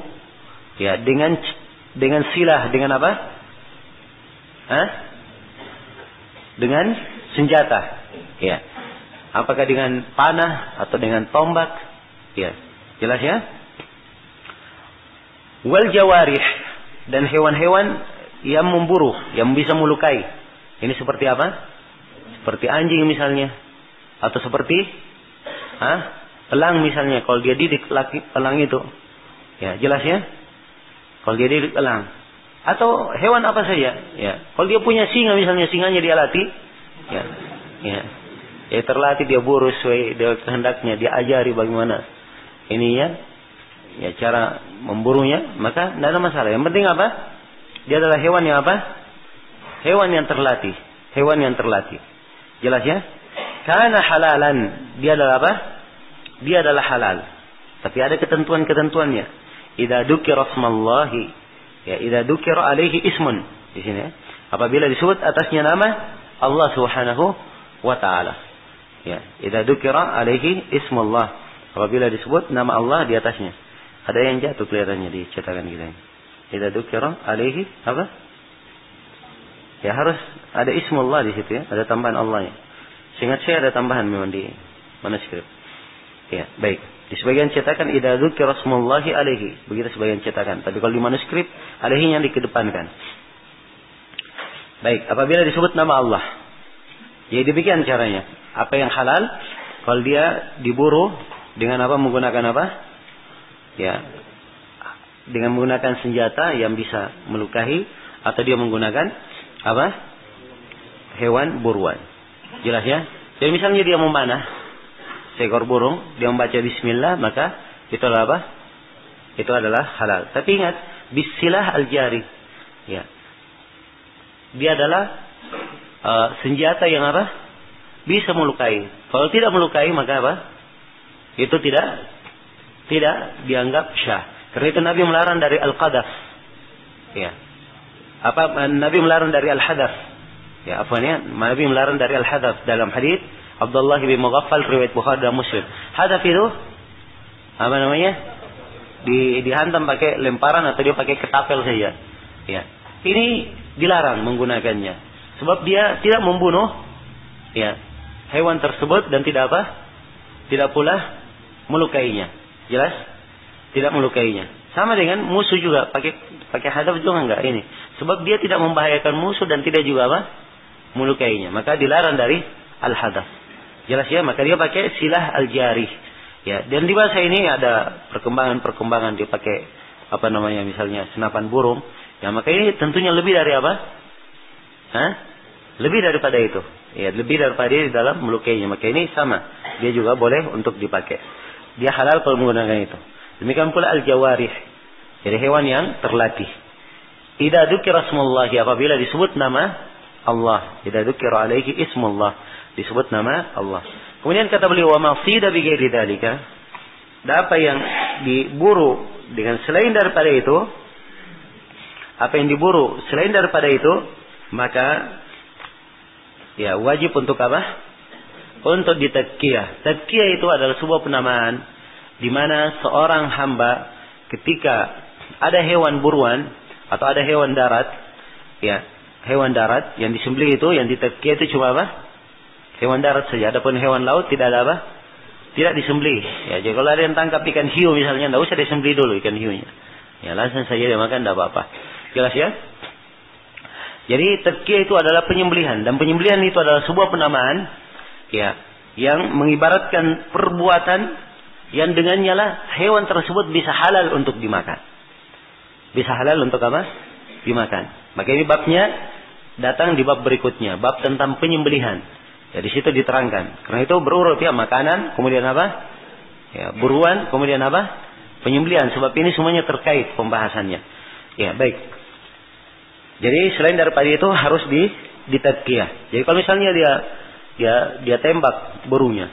ya dengan silah, dengan apa? Hah? Dengan senjata. Ya. Apakah dengan panah atau dengan tombak? Ya. Jelas ya? Wal jawarih, dan hewan-hewan yang memburu, yang bisa melukai. Ini seperti apa? Seperti anjing misalnya, atau seperti elang misalnya. Kalau dia didik elang itu, ya jelas ya. Kalau dia didik elang, atau hewan apa saja, ya. Kalau dia punya singa misalnya, singanya dia latih, ya terlatih, dia buru sesuai dia kehendaknya, dia ajari bagaimana ininya. Ya cara memburunya, maka tidak ada masalah. Yang penting apa? Dia adalah hewan yang apa? Hewan yang terlatih. Hewan yang terlatih. Jelas ya? Karena halalan. Dia adalah apa? Dia adalah halal. Tapi ada ketentuan-ketentuannya. Idza dzukira ismallahi. Ya, idza dzukira alaihi ismun. Di sini ya. Apabila disebut atasnya nama Allah Subhanahu wa taala. Ya, idza dzukira alaihi ismullah. Apabila disebut nama Allah di atasnya. Ada yang jatuh kelihatannya di cetakan kita ini. Idza dzukira alaihi apa? Ya harus ada ismullah di situ ya, ada tambahan Allahnya. Seingat saya ada tambahan memang di manuskrip. Ya, baik. Di sebagian cetakan idza dzukira ismullahi alaihi, begitu sebagian cetakan. Tapi kalau di manuskrip alaihi yang dikedepankan. Baik, apabila disebut nama Allah. Ya demikian caranya. Apa yang halal kalau dia diburu dengan apa? Menggunakan apa? Ya, dengan menggunakan senjata yang bisa melukai atau dia menggunakan apa? Hewan buruan. Jelas ya? Jadi misalnya dia memanah seekor burung, dia membaca bismillah, maka itu adalah apa? Itu adalah halal. Tapi ingat, bisilah al-jari. Ya. Dia adalah senjata yang apa? Bisa melukai. Kalau tidak melukai maka apa? Itu tidak dianggap syah. Karena itu Nabi melarang dari al-qadaf. Ya. Apa Nabi melarang dari al-hadaf? Ya, apanya? Nabi melarang dari al-hadaf dalam hadis Abdullah bin Mughaffal riwayat Bukhari dan Muslim. Hadaf itu apa namanya? Dihantam pakai lemparan atau dia pakai ketapel saja. Ya. Ini dilarang menggunakannya. Sebab dia tidak membunuh ya hewan tersebut dan tidak apa? Tidak pula melukainya. Jelas? Tidak melukainya. Sama dengan musuh juga pakai hadaf juga enggak ini. Sebab dia tidak membahayakan musuh dan tidak juga apa? Melukainya. Maka dilarang dari al-hadaf. Jelas ya? Maka dia pakai silah al-jarih. Ya, dan di bahasa ini ada perkembangan dia pakai apa namanya misalnya senapan burung. Ya, maka ini tentunya lebih dari apa? Hah? Lebih daripada itu. Ya, lebih daripada di dalam melukainya. Maka ini sama. Dia juga boleh untuk dipakai. Dia halal kalau menggunakan itu. Demikian pula al-jawarih. Jadi hewan yang terlatih. Idza dzukira ismullahi, apabila disebut nama Allah. Idza dzukira alaihi ismullah. Disebut nama Allah. Kemudian kata beliau, wa maqsida bi ghairi dzalika. Dan apa yang diburu dengan selain daripada itu, apa yang diburu selain daripada itu, maka ya wajib untuk apa? Untuk ditazkiyah. Tazkiyah itu adalah sebuah penamaan di mana seorang hamba ketika ada hewan buruan atau ada hewan darat, ya, hewan darat yang disembelih itu, yang ditazkiyah itu cuma apa? Hewan darat saja. Adapun hewan laut tidak ada apa? Tidak disembelih. Ya, jadi kalau ada yang tangkap ikan hiu misalnya, tidak usah disembelih dulu ikan hiunya. Ya, langsung saja dia makan, tidak apa-apa. Jelas ya? Jadi tazkiyah itu adalah penyembelihan, dan penyembelihan itu adalah sebuah penamaan ya yang mengibaratkan perbuatan yang dengannya lah hewan tersebut bisa halal untuk dimakan. Bisa halal untuk apa? Dimakan. Maka ini babnya datang di bab berikutnya, bab tentang penyembelihan. Ya, di situ diterangkan. Karena itu berurut ya, makanan, kemudian apa? Ya, buruan, kemudian apa? Penyembelihan. Sebab ini semuanya terkait pembahasannya. Ya, baik. Jadi selain daripada itu harus ditazkiyah. Jadi kalau misalnya dia tembak burungnya,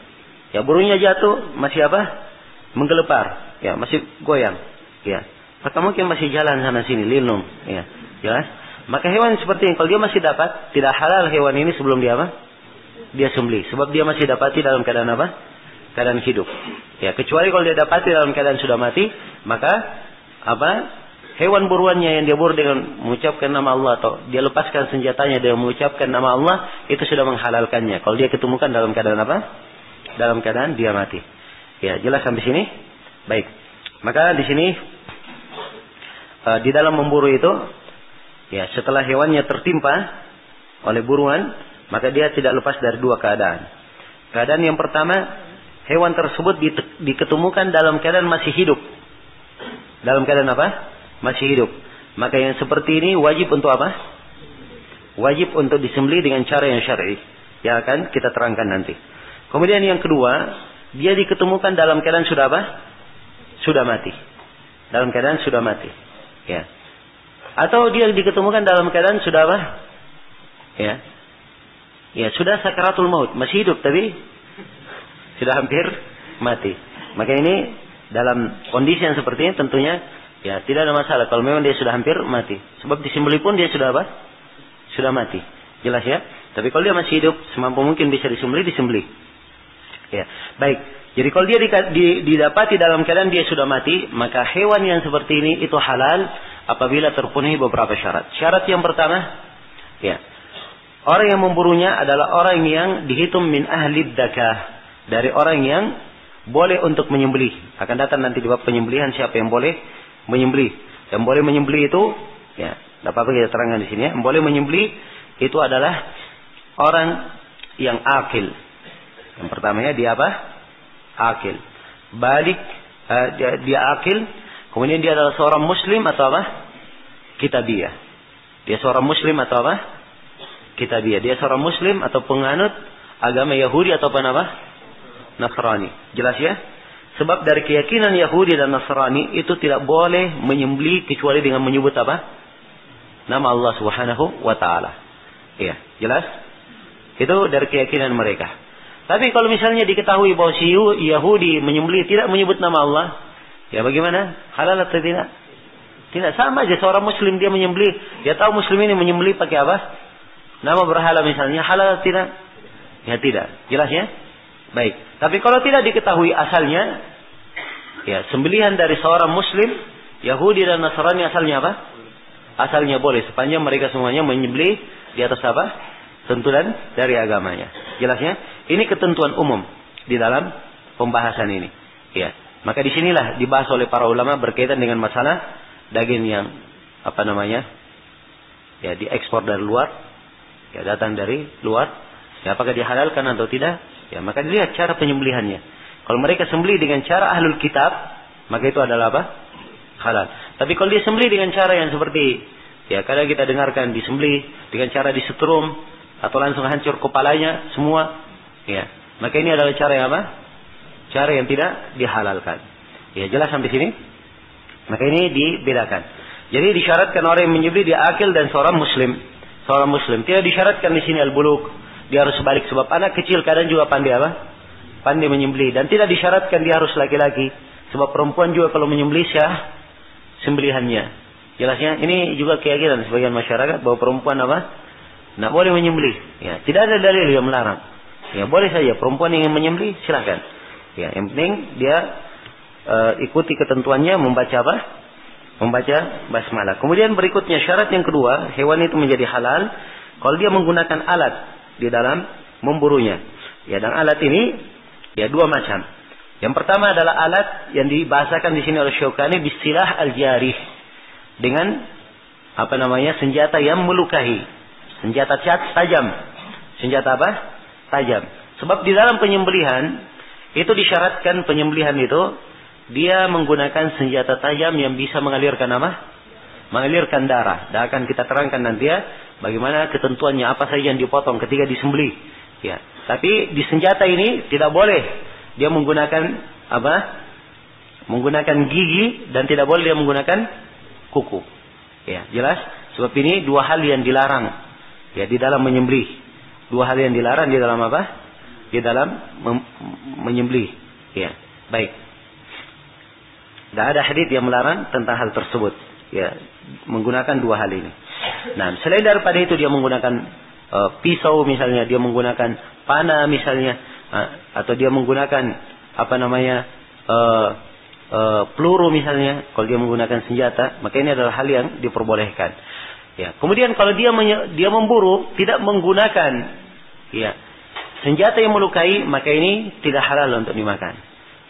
ya burungnya jatuh masih apa? Menggelepar, ya masih goyang, ya. Maka mungkin masih jalan sana sini, linung, ya, jelas. Maka hewan seperti ini kalau dia masih dapat, tidak halal hewan ini sebelum dia apa? Dia sembelih. Sebab dia masih dapati dalam keadaan apa? Keadaan hidup. Ya, kecuali kalau dia dapati dalam keadaan sudah mati, maka apa? Hewan buruannya yang dia buru dengan mengucapkan nama Allah atau dia lepaskan senjatanya dengan mengucapkan nama Allah, itu sudah menghalalkannya. Kalau dia ketemukan dalam keadaan apa? Dalam keadaan dia mati. Ya, jelas sampai sini? Baik. Maka di sini di dalam memburu itu, ya setelah hewannya tertimpa oleh buruan, maka dia tidak lepas dari dua keadaan. Keadaan yang pertama, hewan tersebut diketemukan dalam keadaan masih hidup. Dalam keadaan apa? Masih hidup. Maka yang seperti ini wajib untuk apa? Wajib untuk disembelih dengan cara yang syar'i. Yang akan kita terangkan nanti. Kemudian yang kedua, dia diketemukan dalam keadaan sudah apa? Sudah mati. Dalam keadaan sudah mati. Ya. Atau dia diketemukan dalam keadaan sudah apa? Ya, sudah sakaratul maut, masih hidup tapi sudah hampir mati. Maka ini dalam kondisi yang seperti ini tentunya ya tidak ada masalah kalau memang dia sudah hampir mati. Sebab disembelih pun dia sudah apa? Sudah mati. Jelas ya? Tapi kalau dia masih hidup, semampu mungkin bisa disembelih. Ya, baik. Jadi kalau dia didapati dalam keadaan dia sudah mati, maka hewan yang seperti ini itu halal apabila terpenuhi beberapa syarat. Syarat yang pertama, ya, orang yang memburunya adalah orang yang dihitung min ahli dzakah, dari orang yang boleh untuk menyembelih. Akan datang nanti di bab penyembelihan siapa yang boleh menyembelih. Yang boleh menyembelih itu, ya, tidak apa-apa kita terangkan di sini ya. Yang boleh menyembelih itu adalah orang yang akil. Yang pertamanya dia apa? Akil. Balik, dia akil. Kemudian dia adalah seorang muslim atau apa? Kitabiyah. Dia seorang muslim atau apa? Kitabiyah. Dia seorang muslim atau penganut agama Yahudi atau apa? Nasrani. Jelas ya? Sebab dari keyakinan Yahudi dan Nasrani itu tidak boleh menyembelih kecuali dengan menyebut apa? Nama Allah Subhanahu wa taala. Iya, jelas? Itu dari keyakinan mereka. Tapi kalau misalnya diketahui bahwa si Yahudi menyembelih tidak menyebut nama Allah, ya bagaimana? Halal atau tidak? Tidak, sama aja seorang muslim dia menyembelih, dia tahu muslim ini menyembelih pakai apa? Nama berhala misalnya, halal atau tidak? Ya tidak. Jelas ya? Baik. Tapi kalau tidak diketahui asalnya, ya sembelihan dari seorang muslim, Yahudi dan Nasrani asalnya apa? Asalnya boleh sepanjang mereka semuanya menyembelih di atas apa? Tentuan dari agamanya. Jelasnya? Ini ketentuan umum di dalam pembahasan ini. Ya. Maka disinilah dibahas oleh para ulama berkaitan dengan masalah daging yang ya diekspor dari luar, ya datang dari luar. Ya, apakah dihalalkan atau tidak? Ya, maka dilihat cara penyembelihannya. Kalau mereka sembelih dengan cara ahlul kitab, maka itu adalah apa? Halal. Tapi kalau dia sembelih dengan cara yang seperti ya kadang kita dengarkan disembelih dengan cara disetrum atau langsung hancur kepalanya semua, ya, maka ini adalah cara yang apa? Cara yang tidak dihalalkan. Ya, jelas sampai sini? Maka ini dibedakan. Jadi disyaratkan orang yang menyembelih dia akil dan seorang muslim. Seorang muslim. Tidak disyaratkan di sini al-buluk. Dia harus sebalik sebab anak kecil kadang juga pandai apa? Pandai menyembelih. Dan tidak disyaratkan dia harus laki-laki. Sebab perempuan juga kalau menyembelih sah sembelihannya. Jelasnya ini juga keyakinan sebagian masyarakat bahwa perempuan apa? Tidak boleh menyembelih. Ya, tidak ada dalil yang melarang. Ya, boleh saja perempuan yang ingin menyembelih silakan. Ya, yang penting dia ikuti ketentuannya membaca apa? Membaca basmalah. Kemudian berikutnya syarat yang kedua, hewan itu menjadi halal kalau dia menggunakan alat di dalam memburunya. Ya, dan alat ini ya dua macam. Yang pertama adalah alat yang dibahasakan di sini oleh Syaukani bisilah al-jarih, dengan senjata yang melukai, senjata tajam. Senjata apa? Tajam. Sebab di dalam penyembelihan itu disyaratkan penyembelihan itu dia menggunakan senjata tajam yang bisa mengalirkan apa? Mengalirkan darah. Dan akan kita terangkan nanti ya bagaimana ketentuannya apa saja yang dipotong ketika disembelih. Ya. Tapi di senjata ini tidak boleh dia menggunakan apa? Menggunakan gigi dan tidak boleh dia menggunakan kuku. Ya, jelas? Sebab ini dua hal yang dilarang ya di dalam menyembelih. Dua hal yang dilarang di dalam apa? Di dalam menyembelih. Ya, baik. Tidak ada hadits yang melarang tentang hal tersebut. Ya, menggunakan dua hal ini. Nah, selain daripada itu dia menggunakan pisau misalnya, dia menggunakan panah misalnya, atau dia menggunakan peluru misalnya, kalau dia menggunakan senjata, maka ini adalah hal yang diperbolehkan. Ya, kemudian kalau dia memburu tidak menggunakan ya senjata yang melukai, maka ini tidak halal untuk dimakan.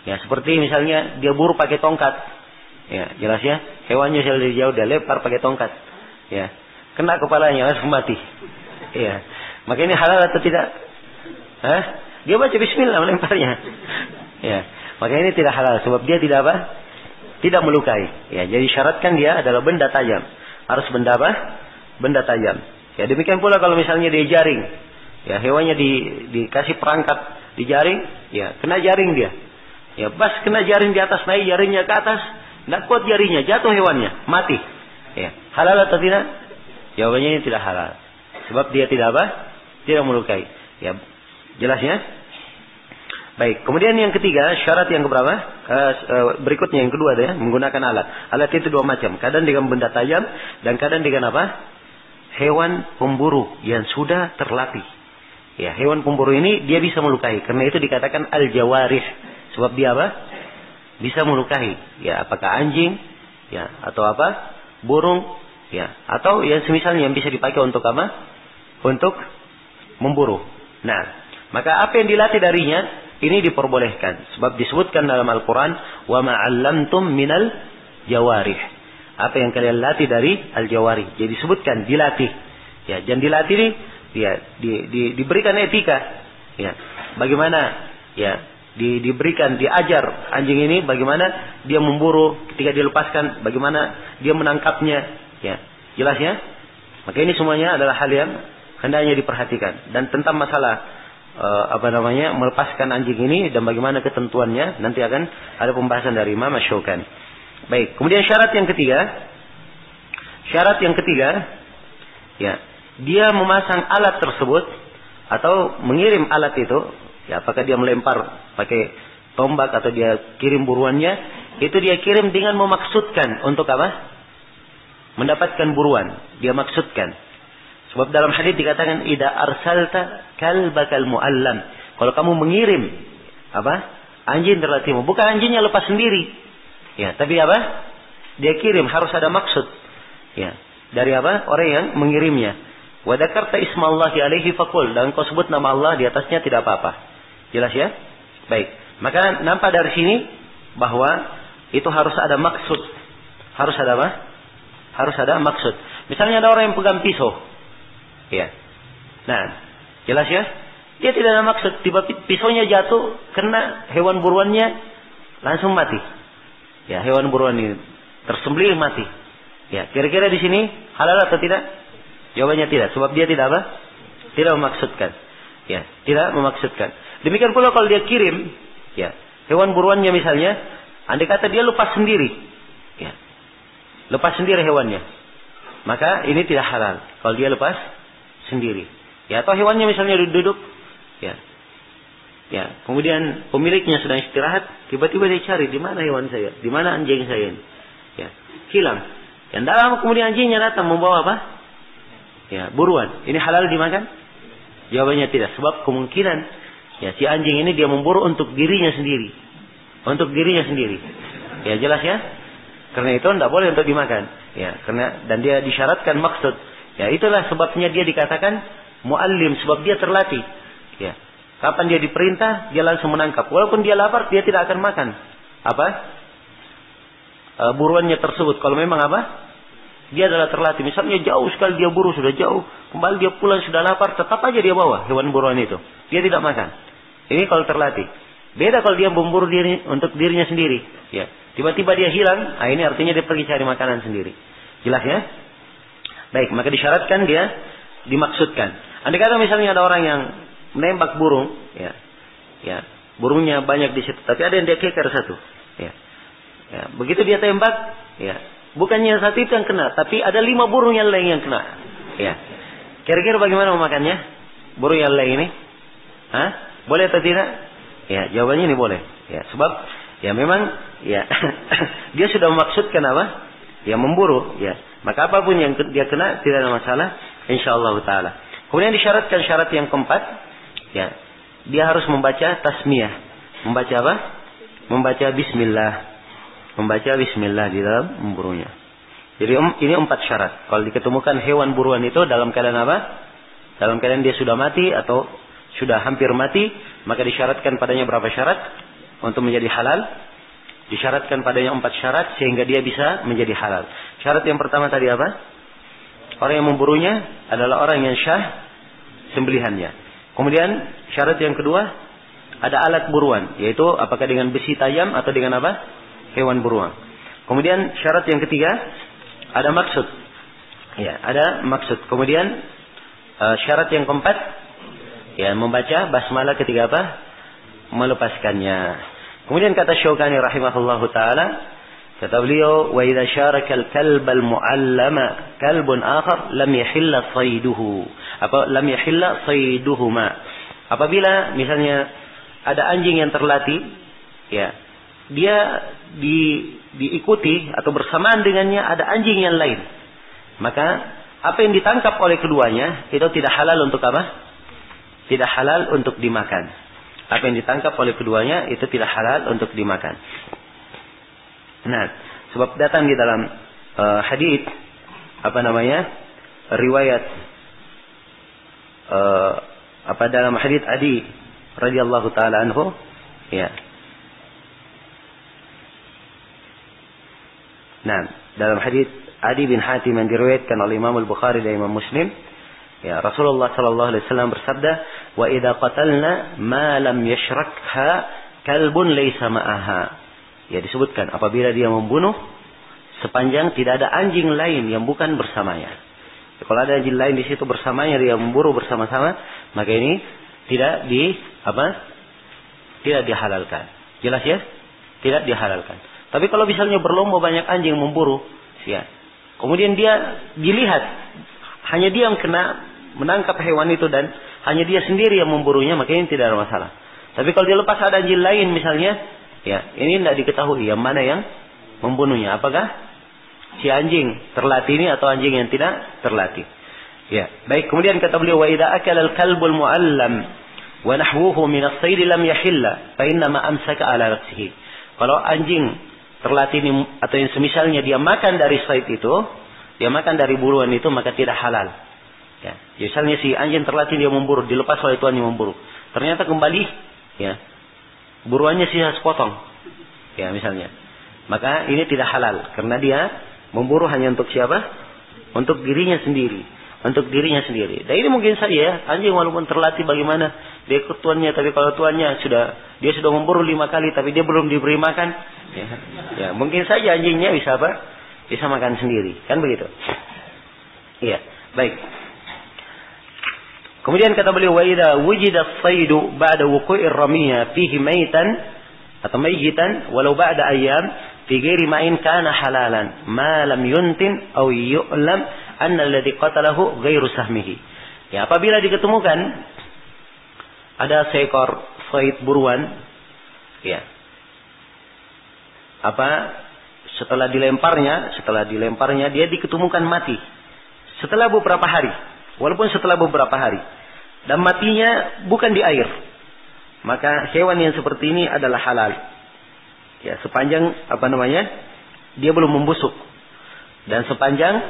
Ya, seperti misalnya dia buru pakai tongkat. Ya, jelas ya, hewannya dari jauh dia lempar pakai tongkat. Ya, kena kepalanya langsung mati. Ya, maka ini halal atau tidak? Dia baca bismillah melemparnya. Ya, maka ini tidak halal sebab dia tidak apa? Tidak melukai. Ya, jadi syaratkan dia adalah benda tajam. Harus benda apa? Benda tajam. Ya, demikian pula kalau misalnya dia jaring. Ya, hewannya dikasih perangkap di jaring, ya, kena jaring dia. Ya, pas kena jaring di atas, naik jaringnya ke atas, tidak kuat jaringnya, jatuh hewannya, mati. Ya, halal atau tidak? Jawabannya ini tidak halal. Sebab dia tidak apa? Tidak melukai. Ya, jelas ya? Baik, kemudian yang ketiga, syarat yang keberapa? Berikutnya yang kedua ya, menggunakan alat. Alat itu dua macam, kadang dengan benda tajam dan kadang dengan apa? Hewan pemburu yang sudah terlatih. Ya, hewan pemburu ini dia bisa melukai, karena itu dikatakan al-jawarih. Sebab dia apa? Bisa melukai. Ya, apakah anjing, ya, atau apa? Burung, ya, atau yang semisalnya yang bisa dipakai untuk apa? Untuk memburu. Nah, maka apa yang dilatih darinya ini diperbolehkan, sebab disebutkan dalam Al-Quran, wa ma'allamtum minal jawarih. Apa yang kalian latih dari al-jawarih. Jadi disebutkan dilatih. Ya, dan dilatih ini ya diberikan etika. Ya, bagaimana ya diberikan diajar anjing ini bagaimana dia memburu ketika dilepaskan, bagaimana dia menangkapnya. Ya, jelas ya? Maka ini semuanya adalah hal yang hendaknya diperhatikan. Dan tentang masalah melepaskan anjing ini dan bagaimana ketentuannya nanti akan ada pembahasan dari Imam Asy-Syaukani. Baik, kemudian syarat yang ketiga ya, dia memasang alat tersebut atau mengirim alat itu, ya, apakah dia melempar pakai tombak atau dia kirim buruannya, itu dia kirim dengan memaksudkan untuk apa? Mendapatkan buruan, dia maksudkan. Sebab dalam hadis dikatakan idza arsalta kalbakal muallam. Kalau kamu mengirim apa? Anjing terlatihmu, bukan anjingnya lepas sendiri. Ya, tapi apa? Dia kirim harus ada maksud. Ya, dari apa? Orang yang mengirimnya. Wa dzakarta ismallahi alaihi faqul, dan kau sebut nama Allah di atasnya tidak apa-apa. Jelas ya? Baik. Maka nampak dari sini bahwa itu harus ada maksud. Harus ada apa? Harus ada maksud. Misalnya ada orang yang pegang pisau. Ya. Nah, jelas ya? Dia tidak ada maksud, tiba-tiba pisaunya jatuh kena hewan buruannya langsung mati. Ya, hewan buruan ini tersembelih mati. Ya, kira-kira di sini halal atau tidak? Jawabannya tidak, sebab dia tidak apa? Tidak memaksudkan. Ya, tidak memaksudkan. Demikian pula kalau dia kirim, ya, hewan buruannya misalnya, andai kata dia lepas sendiri. Ya. Lepas sendiri hewannya. Maka ini tidak halal kalau dia lepas sendiri. Ya, atau hewannya misalnya duduk, ya. Ya, kemudian pemiliknya sedang istirahat, tiba-tiba dia cari di mana hewan saya, di mana anjing saya ini. Ya, hilang. Dan dalam kemudian anjingnya datang membawa apa? Ya, buruan. Ini halal dimakan? Jawabannya tidak, sebab kemungkinan ya si anjing ini dia memburu untuk dirinya sendiri. Untuk dirinya sendiri. Ya, jelas ya? Karena itu tidak boleh untuk dimakan. Ya, karena dan dia disyaratkan maksud. Ya, itulah sebabnya dia dikatakan muallim, sebab dia terlatih. Ya. Kapan dia diperintah, dia langsung menangkap. Walaupun dia lapar, dia tidak akan makan. Apa? Buruannya tersebut. Kalau memang apa? Dia adalah terlatih. Misalnya jauh sekali dia buru, sudah jauh. Kembali dia pulang, sudah lapar. Tetap aja dia bawa hewan buruan itu. Dia tidak makan. Ini kalau terlatih. Beda kalau dia memburu diri untuk dirinya sendiri. Ya. Tiba-tiba dia hilang. Nah, ini artinya dia pergi cari makanan sendiri. Jelas ya? Baik, maka disyaratkan dia dimaksudkan. Andai kata misalnya ada orang yang menembak burung, ya, burungnya banyak di situ, tapi ada yang dia keker satu, ya, begitu dia tembak, ya, bukannya satu itu yang kena, tapi ada 5 burung yang lain yang kena, ya. Kira-kira bagaimana memakannya? Burung yang lain ini, boleh atau tidak? Ya, jawabannya ini boleh, ya, sebab, ya memang, ya, dia sudah memaksudkan apa? Ya, memburu, ya. Maka apapun yang dia kena tidak ada masalah, insyaallah taala. Kemudian disyaratkan syarat yang keempat, ya, dia harus membaca tasmiyah. Membaca apa? Membaca bismillah. Membaca bismillah di dalam memburunya. Jadi ini 4 syarat. Kalau diketemukan hewan buruan itu dalam keadaan apa? Dalam keadaan dia sudah mati atau sudah hampir mati, maka disyaratkan padanya berapa syarat untuk menjadi halal? Disyaratkan padanya 4 syarat sehingga dia bisa menjadi halal. Syarat yang pertama tadi apa? Orang yang memburunya adalah orang yang syah sembelihannya. Kemudian syarat yang kedua, ada alat buruan, yaitu apakah dengan besi tajam atau dengan apa? Hewan buruan. Kemudian syarat yang ketiga, ada maksud. Ya, ada maksud. Kemudian syarat yang keempat, ya, membaca basmalah ketika apa? Melepaskannya. Kemudian kata Syaukani rahimahullahu taala, Kata beliau, wa idza syaraka al-kalb al-mu'allama kalbun akhar lam yahilla sayduhu. Lam yahilla sayduhuma. Apabila misalnya ada anjing yang terlatih, ya, dia diikuti atau bersamaan dengannya ada anjing yang lain, maka apa yang ditangkap oleh keduanya itu tidak halal untuk apa? Tidak halal untuk dimakan. Apa yang ditangkap oleh keduanya itu tidak halal untuk dimakan. Nah, sebab datang di dalam hadits riwayat dalam hadits Adi radhiyallahu taala anhu, ya. Nah, dalam hadits Adi bin Hatim yang diriwayatkan oleh Imam Al-Bukhari dan Imam Muslim, ya, Rasulullah sallallahu alaihi wasallam bersabda, "Wa idza qatalna ma lam yashrakha kalbun laysa ma'aha." Ya, disebutkan apabila dia membunuh sepanjang tidak ada anjing lain yang bukan bersamanya. Ya, kalau ada anjing lain di situ bersamanya, dia memburu bersama-sama, maka ini tidak dihalalkan. Jelas ya? Tidak dihalalkan. Tapi kalau misalnya berlomba banyak anjing memburu, ya, kemudian dia dilihat hanya dia yang kena menangkap hewan itu dan hanya dia sendiri yang memburunya, maka ini tidak ada masalah. Tapi kalau dia lepas ada anjing lain misalnya, ya, ini tidak diketahui yang mana yang membunuhnya. Apakah si anjing terlatih ini atau anjing yang tidak terlatih? Ya, baik. Kemudian kata beliau, wa idza akala al-kalbul mu'allam wa nahwuhu min as-sayd lam yahilla fa inna ma amsaka ala nafsihi. Kalau anjing terlatih ini atau yang semisalnya dia makan dari sayd itu, dia makan dari buruan itu, maka tidak halal. Ya, misalnya si anjing terlatih dia memburu, dilepas oleh tuannya memburu. Ternyata kembali, ya, buruannya sisa sepotong. Ya, misalnya. Maka ini tidak halal karena dia memburu hanya untuk siapa? Untuk dirinya sendiri. Untuk dirinya sendiri. Dan ini mungkin saja ya, anjing walaupun terlatih bagaimana dia ikut tuannya, tapi kalau tuannya dia sudah memburu 5 kali tapi dia belum diberi makan, ya mungkin saja anjingnya bisa apa? Bisa makan sendiri, kan begitu? Iya, baik. Kemudian kata beliau, wa idza wujida as-saydu ba'da wuqu'ir ramiyya fihi maitan atau mayyitan walau ba'da ayyam fi ghairi ma'in kana halalan ma lam yuntin aw yu'lam anna alladhi qatalahu ghairu sahmihi. Ya, apabila diketemukan ada seekor sayd buruan, ya, setelah dilemparnya dia diketemukan mati setelah beberapa hari, walaupun setelah beberapa hari, dan matinya bukan di air, maka hewan yang seperti ini adalah halal. Ya, sepanjang dia belum membusuk dan sepanjang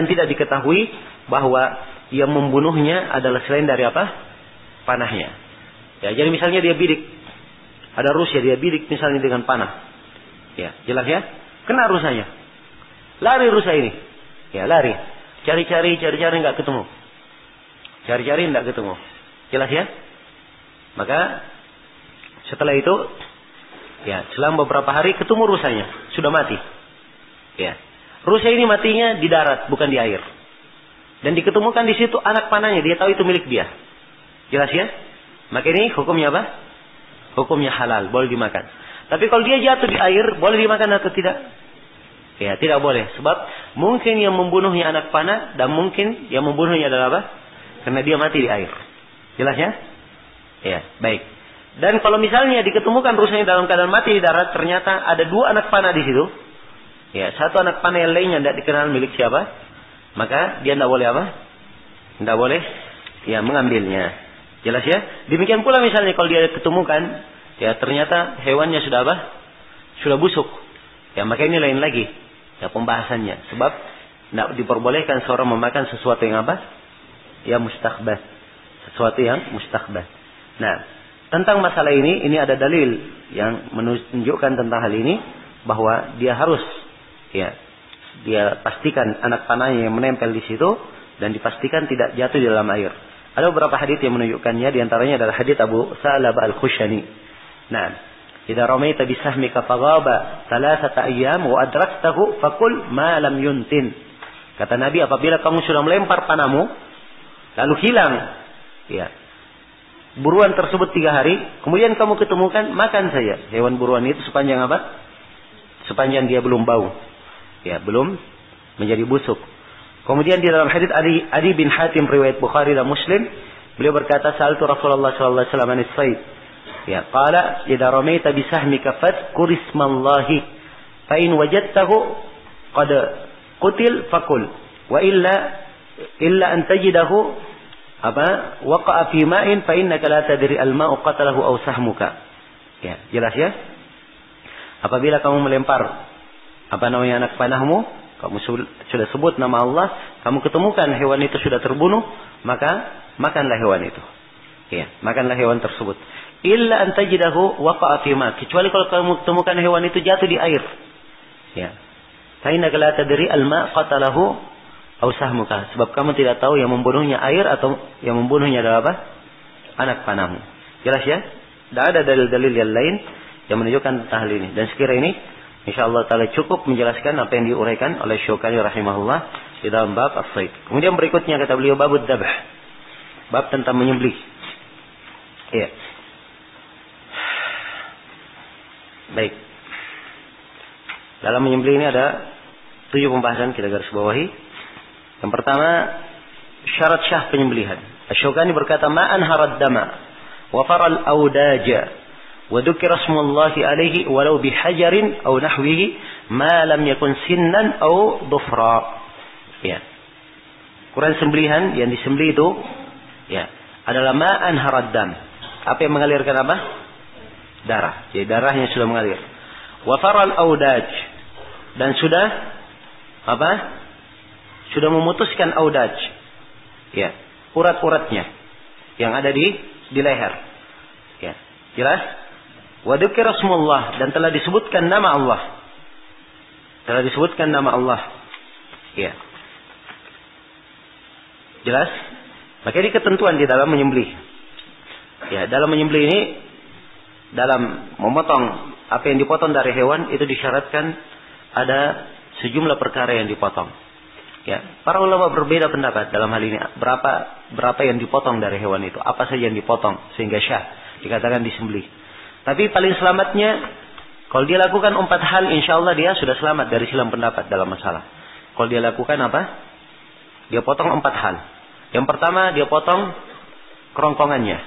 tidak diketahui bahwa yang membunuhnya adalah selain dari panahnya. Ya, jadi misalnya dia bidik, ada rusa dia bidik misalnya dengan panah. Ya, jelas ya? Kena rusanya. Lari rusa ini. Ya, lari. Cari-cari enggak ketemu. Cari-cari enggak ketemu. Jelas ya? Maka setelah itu, ya, selama beberapa hari ketemu rusanya, sudah mati. Ya. Rusa ini matinya di darat, bukan di air. Dan diketemukan di situ anak panahnya, dia tahu itu milik dia. Jelas ya? Maka ini hukumnya apa? Hukumnya halal, boleh dimakan. Tapi kalau dia jatuh di air, boleh dimakan atau tidak? Ya, tidak boleh. Sebab mungkin yang membunuhnya anak panah dan mungkin yang membunuhnya adalah apa? Karena dia mati di air. Jelas ya? Ya, baik. Dan kalau misalnya diketemukan rusanya dalam keadaan mati di darat, ternyata ada 2 anak panah di situ. Ya, satu anak panah yang lainnya tidak dikenal milik siapa, maka dia tidak boleh apa? Tidak boleh, ya, mengambilnya. Jelas ya? Demikian pula misalnya kalau dia ketemukan, ya, ternyata hewannya sudah apa? Sudah busuk. Ya, maka ini lain lagi, ya, pembahasannya. Sebab tidak diperbolehkan seorang memakan sesuatu yang apa? Ya, mustaqbah. Sesuatu yang mustaqbah. Nah, tentang masalah ini ada dalil yang menunjukkan tentang hal ini, bahwa dia harus, ya, dia pastikan anak panahnya yang menempel di situ dan dipastikan tidak jatuh di dalam air. Ada beberapa hadits yang menunjukkannya, di antaranya adalah hadits Abu Sa'labah Al-Khushani. Nah, idza ramaita bisahmika faghaba 3 ayyam wa adraktahu faqul ma lam yuntin. Kata Nabi, apabila kamu sudah melempar panahmu lalu hilang, ya, buruan tersebut 3 hari, kemudian kamu ketemukan, makan saja hewan buruan itu sepanjang apa? Sepanjang dia belum bau. Ya, belum menjadi busuk. Kemudian di dalam hadits Adi bin Hatim riwayat Bukhari dan Muslim, beliau berkata, "Sa'altu Rasulullah sallallahu alaihi wasallam anis-sayd." Ya, qala, "Idza ramaita bi sahmika fadhkur ismallahi, fa in wajadtahu qad qutil fakul, wa illa an tajidahu waqa'a fi ma'in fa innaka la tadri al-ma'u qatalahu aw sahmuka." Ya, jelas ya? Apabila kamu melempar anak panahmu, kamu sudah sebut nama Allah, kamu ketemukan hewan itu sudah terbunuh, maka makanlah hewan itu. Ya, makanlah hewan tersebut. Illa an tajidahu waqa'a fi ma', kecuali kalau kamu temukan hewan itu jatuh di air. Ya. Fa innaka la tadri al-ma' qatalahu aw sahmuka, sebab kamu tidak tahu yang membunuhnya air atau yang membunuhnya adalah apa? Anak panahmu. Jelas ya? Tidak ada dalil-dalil yang lain yang menunjukkan tentang hal ini. Dan sekiranya ini insyaallah taala cukup menjelaskan apa yang diuraikan oleh Syaukani rahimahullah di dalam bab as-sayd. Kemudian berikutnya kata beliau babud dabh. Bab tentang menyembelih. Iya. Baik. Dalam menyembelih ini ada 7 pembahasan, kita garis bawahi. Yang pertama, syarat syah penyembelihan. Asy-Syaukani berkata, "Ma anharad dama wa faral audaja wa dzukira ismullahi alaihi walau bihajarin aw nahwihi ma lam yakun sinnan aw dhufra." Ya. Quran sembelihan yang disembelih itu ya adalah ma anharad dam. Apa yang mengalirkan apa? Darah. Jadi darahnya sudah mengalir. Wa faral audaj, dan sudah apa? Sudah memutuskan audaj, ya, urat-uratnya yang ada di leher, ya, jelas. Wa dzukira ismullah, dan telah disebutkan nama Allah, ya, jelas. Maka ini ketentuan di dalam menyembelih. Ya, dalam menyembelih ini, dalam memotong apa yang dipotong dari hewan itu disyaratkan ada sejumlah perkara yang dipotong. Ya, para ulama berbeda pendapat dalam hal ini. Berapa yang dipotong dari hewan itu? Apa saja yang dipotong sehingga syah dikatakan disembelih? Tapi paling selamatnya kalau dia lakukan 4 hal, insya Allah dia sudah selamat dari silang pendapat dalam masalah. Kalau dia lakukan apa? Dia potong 4 hal. Yang pertama dia potong kerongkongannya.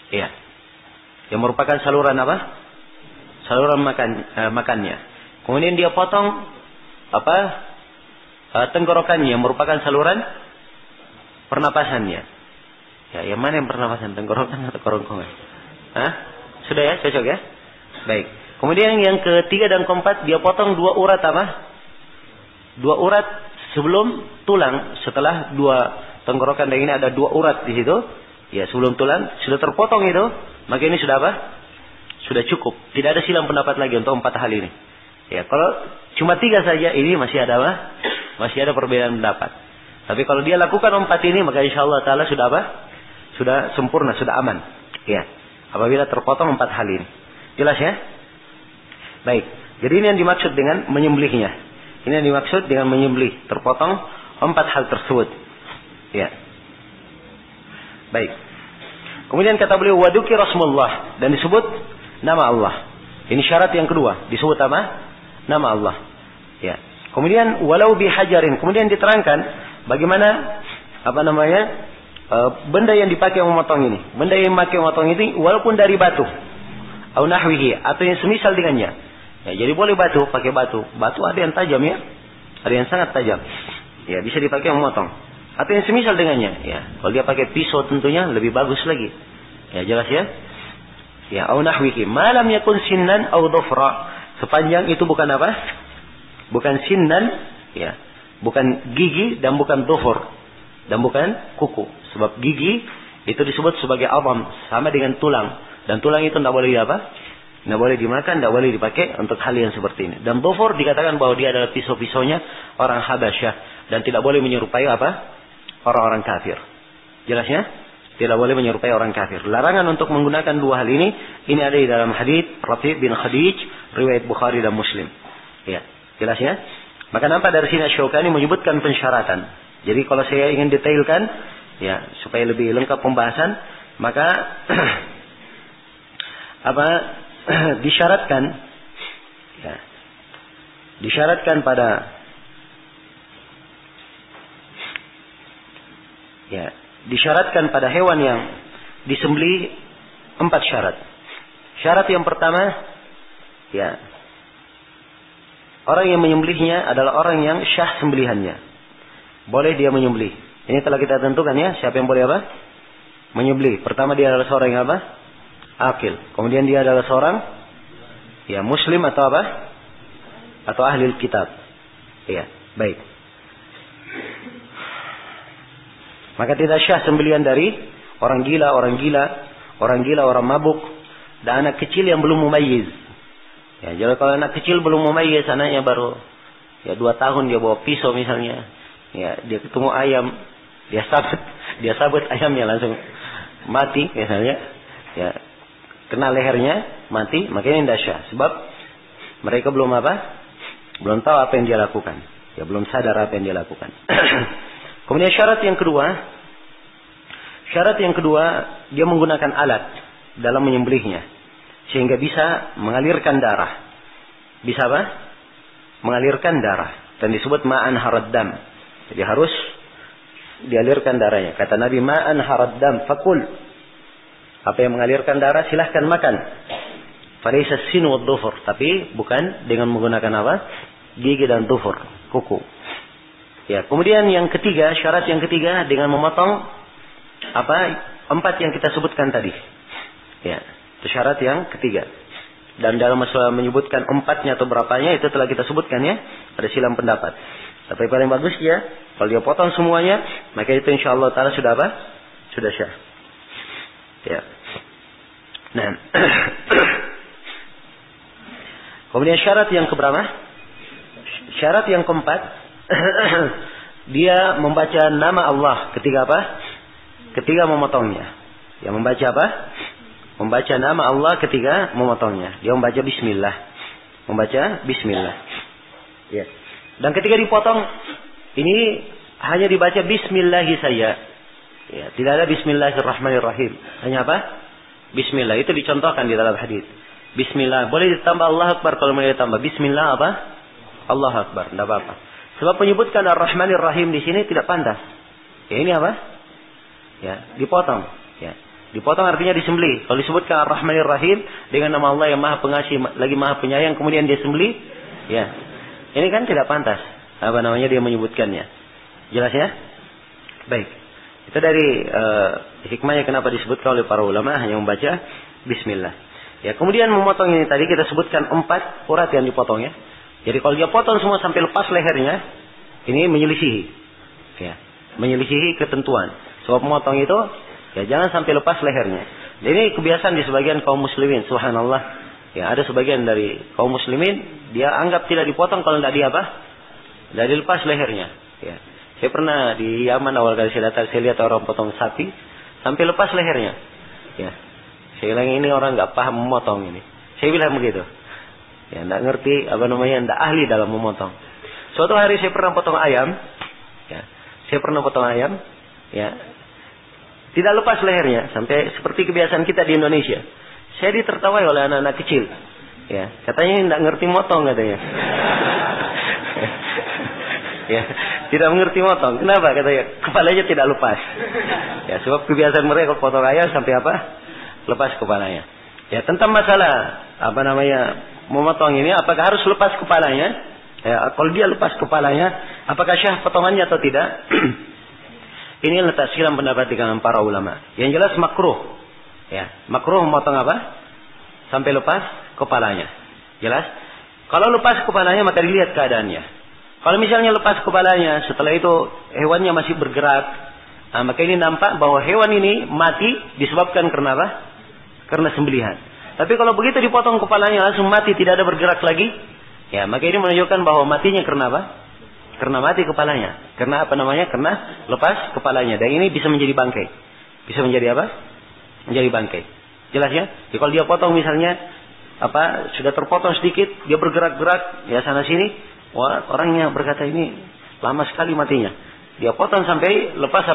Iya. Yang merupakan saluran apa? Saluran makannya. Kemudian dia potong apa? Tenggorokannya yang merupakan saluran pernapasannya. Ya, yang mana yang pernapasan? Tenggorokan atau kerongkongan? Hah? Sudah ya? Cocok ya? Baik. Kemudian yang ketiga dan keempat dia potong 2 urat apa? 2 urat sebelum tulang. Setelah 2 tenggorokan dan ini ada 2 urat di situ. Ya, sebelum tulang sudah terpotong itu, maka ini sudah apa? Sudah cukup. Tidak ada silang pendapat lagi untuk 4 hal ini. Ya, kalau cuma 3 saja ini masih ada apa? Masih ada perbedaan pendapat. Tapi kalau dia lakukan 4 ini, maka insyaallah taala sudah apa? Sudah sempurna, sudah aman. Ya. Apabila terpotong 4 hal ini. Jelas ya? Baik. Jadi ini yang dimaksud dengan menyembelihnya. Ini yang dimaksud dengan menyembelih, terpotong 4 hal tersebut. Ya. Baik. Kemudian kata beliau, wa dzukira rasmullah, dan disebut nama Allah. Ini syarat yang kedua, disebut apa? Nama Allah. Ya. Kemudian walau bihajarin, kemudian diterangkan bagaimana benda yang dipakai memotong ini. Benda yang dipakai memotong ini walaupun dari batu au nahwihi, atau yang semisal dengannya. Ya, jadi boleh batu, pakai batu. Batu ada yang tajam ya. Ada yang sangat tajam. Ya, bisa dipakai memotong. Atau yang semisal dengannya. Ya, kalau dia pakai pisau tentunya lebih bagus lagi. Ya, jelas ya? Ya, au nahwihi, ma lam yakun sinnan au dhufra. Sepanjang itu bukan apa? Bukan sinnan, ya, bukan gigi dan bukan dhufur dan bukan kuku. Sebab gigi itu disebut sebagai azam, sama dengan tulang, dan tulang itu tidak boleh apa? Tidak boleh dimakan, tidak boleh dipakai untuk hal yang seperti ini. Dan dhufur dikatakan bahwa dia adalah pisau-pisaunya orang Habasyah dan tidak boleh menyerupai apa? Orang-orang kafir. Jelasnya? Tidak boleh menyerupai orang kafir. Larangan untuk menggunakan 2 hal ini ada di dalam hadits Rafi' bin Khadij riwayat Bukhari dan Muslim. Ya. Jelas ya? Maka nampak dari sini Asy-Syaukani menyebutkan pensyaratan. Jadi kalau saya ingin detailkan, ya, supaya lebih lengkap pembahasan, maka disyaratkan, ya, disyaratkan pada, ya, disyaratkan pada hewan yang disembelih 4 syarat. Syarat yang pertama, ya, orang yang menyembelihnya adalah orang yang syah sembelihannya. Boleh dia menyembelih. Ini telah kita tentukan ya, siapa yang boleh apa? Menyembelih. Pertama dia adalah seorang yang apa? Akil. Kemudian dia adalah seorang, ya, muslim atau apa? Atau ahli kitab. Ya, baik. Maka tidak syah sembelihan dari orang gila, orang mabuk, dan anak kecil yang belum mumayyiz. Ya, jadi kalau anak kecil belum mumayyiz, anaknya baru ya 2 tahun, dia bawa pisau misalnya, ya, dia ketemu ayam, dia sabet ayamnya langsung mati misalnya, ya, kena lehernya mati, makanya tidak syah. Sebab mereka belum apa? Belum tahu apa yang dia lakukan. Ya, belum sadar apa yang dia lakukan. Kemudian syarat yang kedua, dia menggunakan alat dalam menyembelihnya sehingga bisa mengalirkan darah. Bisa apa? Mengalirkan darah, dan disebut ma'an haraddam. Jadi harus dialirkan darahnya. Kata Nabi, ma'an haraddam fakul. Apa yang mengalirkan darah silahkan makan. Falaysa sin wa dhufur, tapi bukan dengan menggunakan apa? Gigi dan dhufur, kuku. Ya, kemudian yang ketiga, syarat yang ketiga dengan memotong 4 yang kita sebutkan tadi. Ya, itu syarat yang ketiga. Dan dalam masalah menyebutkan 4-nya atau berapanya itu telah kita sebutkan ya, ada silang pendapat. Tapi paling bagus ya, kalau dia potong semuanya, maka itu insyaallah taala sudah apa? Sudah syah. Ya. Nah. Kemudian syarat yang keberapa? Syarat yang keempat, dia membaca nama Allah ketika apa? Ketika memotongnya. Ya, membaca apa? Membaca nama Allah ketika memotongnya. Dia membaca bismillah. Membaca bismillah. Ya. Dan ketika dipotong, ini hanya dibaca bismillahi saja. Ya, tidak ada bismillahirrahmanirrahim. Hanya apa? Bismillah. Itu dicontohkan di dalam hadis. Bismillah. Boleh ditambah Allah Akbar kalau mau ditambah. Bismillah apa? Allah Akbar. Tidak apa-apa. Sebab menyebutkan Ar-Rahmanir-Rahim di sini tidak pantas. Ya, ini apa? Ya, dipotong. Ya. Dipotong artinya disembelih. Kalau disebutkan Ar-Rahmanir-Rahim dengan nama Allah yang Maha Pengasih lagi Maha Penyayang, kemudian dia sembelih, ya. Ini kan tidak pantas. Apa namanya dia menyebutkannya. Jelas ya? Baik. Itu dari hikmahnya kenapa disebutkan oleh para ulama hanya membaca bismillah. Ya, kemudian memotong ini tadi kita sebutkan 4 urat yang dipotong ya. Jadi kalau dia potong semua sampai lepas lehernya, ini menyelisihi. Ya, menyelisihi ketentuan. Sebab memotong itu ya jangan sampai lepas lehernya. Ini kebiasaan di sebagian kaum muslimin, subhanallah. Ya, ada sebagian dari kaum muslimin dia anggap tidak dipotong kalau tidak tidak dilepas lehernya. Ya. Saya pernah di Yaman awal kali saya datang, saya lihat orang potong sapi sampai lepas lehernya. Ya. Saya bilang ini orang nggak paham memotong ini. Saya bilang begitu. Ya, nggak ngerti apa namanya, nggak ahli dalam memotong. Suatu hari saya pernah potong ayam. Ya. Saya pernah potong ayam. Ya. Tidak lepas lehernya sampai seperti kebiasaan kita di Indonesia. Saya ditertawai oleh anak-anak kecil. Ya, katanya nggak ngerti motong katanya. Ya, tidak mengerti motong. Kenapa? Katanya kepalanya tidak lepas. Ya, sebab kebiasaan mereka potong ayam sampai apa? Lepas kepalanya. Ya, tentang masalah apa namanya memotong ini, apakah harus lepas kepalanya? Ya, kalau dia lepas kepalanya, apakah syah potongannya atau tidak? Ini letak silam pendapat di kalangan para ulama. Yang jelas makruh. Ya, makruh memotong apa? Sampai lepas kepalanya. Jelas? Kalau lepas kepalanya maka dilihat keadaannya. Kalau misalnya lepas kepalanya, setelah itu hewannya masih bergerak, maka ini nampak bahwa hewan ini mati disebabkan karena apa? Karena sembelihan. Tapi kalau begitu dipotong kepalanya langsung mati, tidak ada bergerak lagi, ya maka ini menunjukkan bahwa matinya karena apa? Karena mati kepalanya. Karena apa namanya? Karena lepas kepalanya. Dan ini bisa menjadi bangkai. Bisa menjadi apa? Menjadi bangkai. Jelas ya? Jadi kalau dia potong misalnya sudah terpotong sedikit, dia bergerak-gerak ya sana sini, orangnya berkata ini lama sekali matinya. Dia potong sampai lepas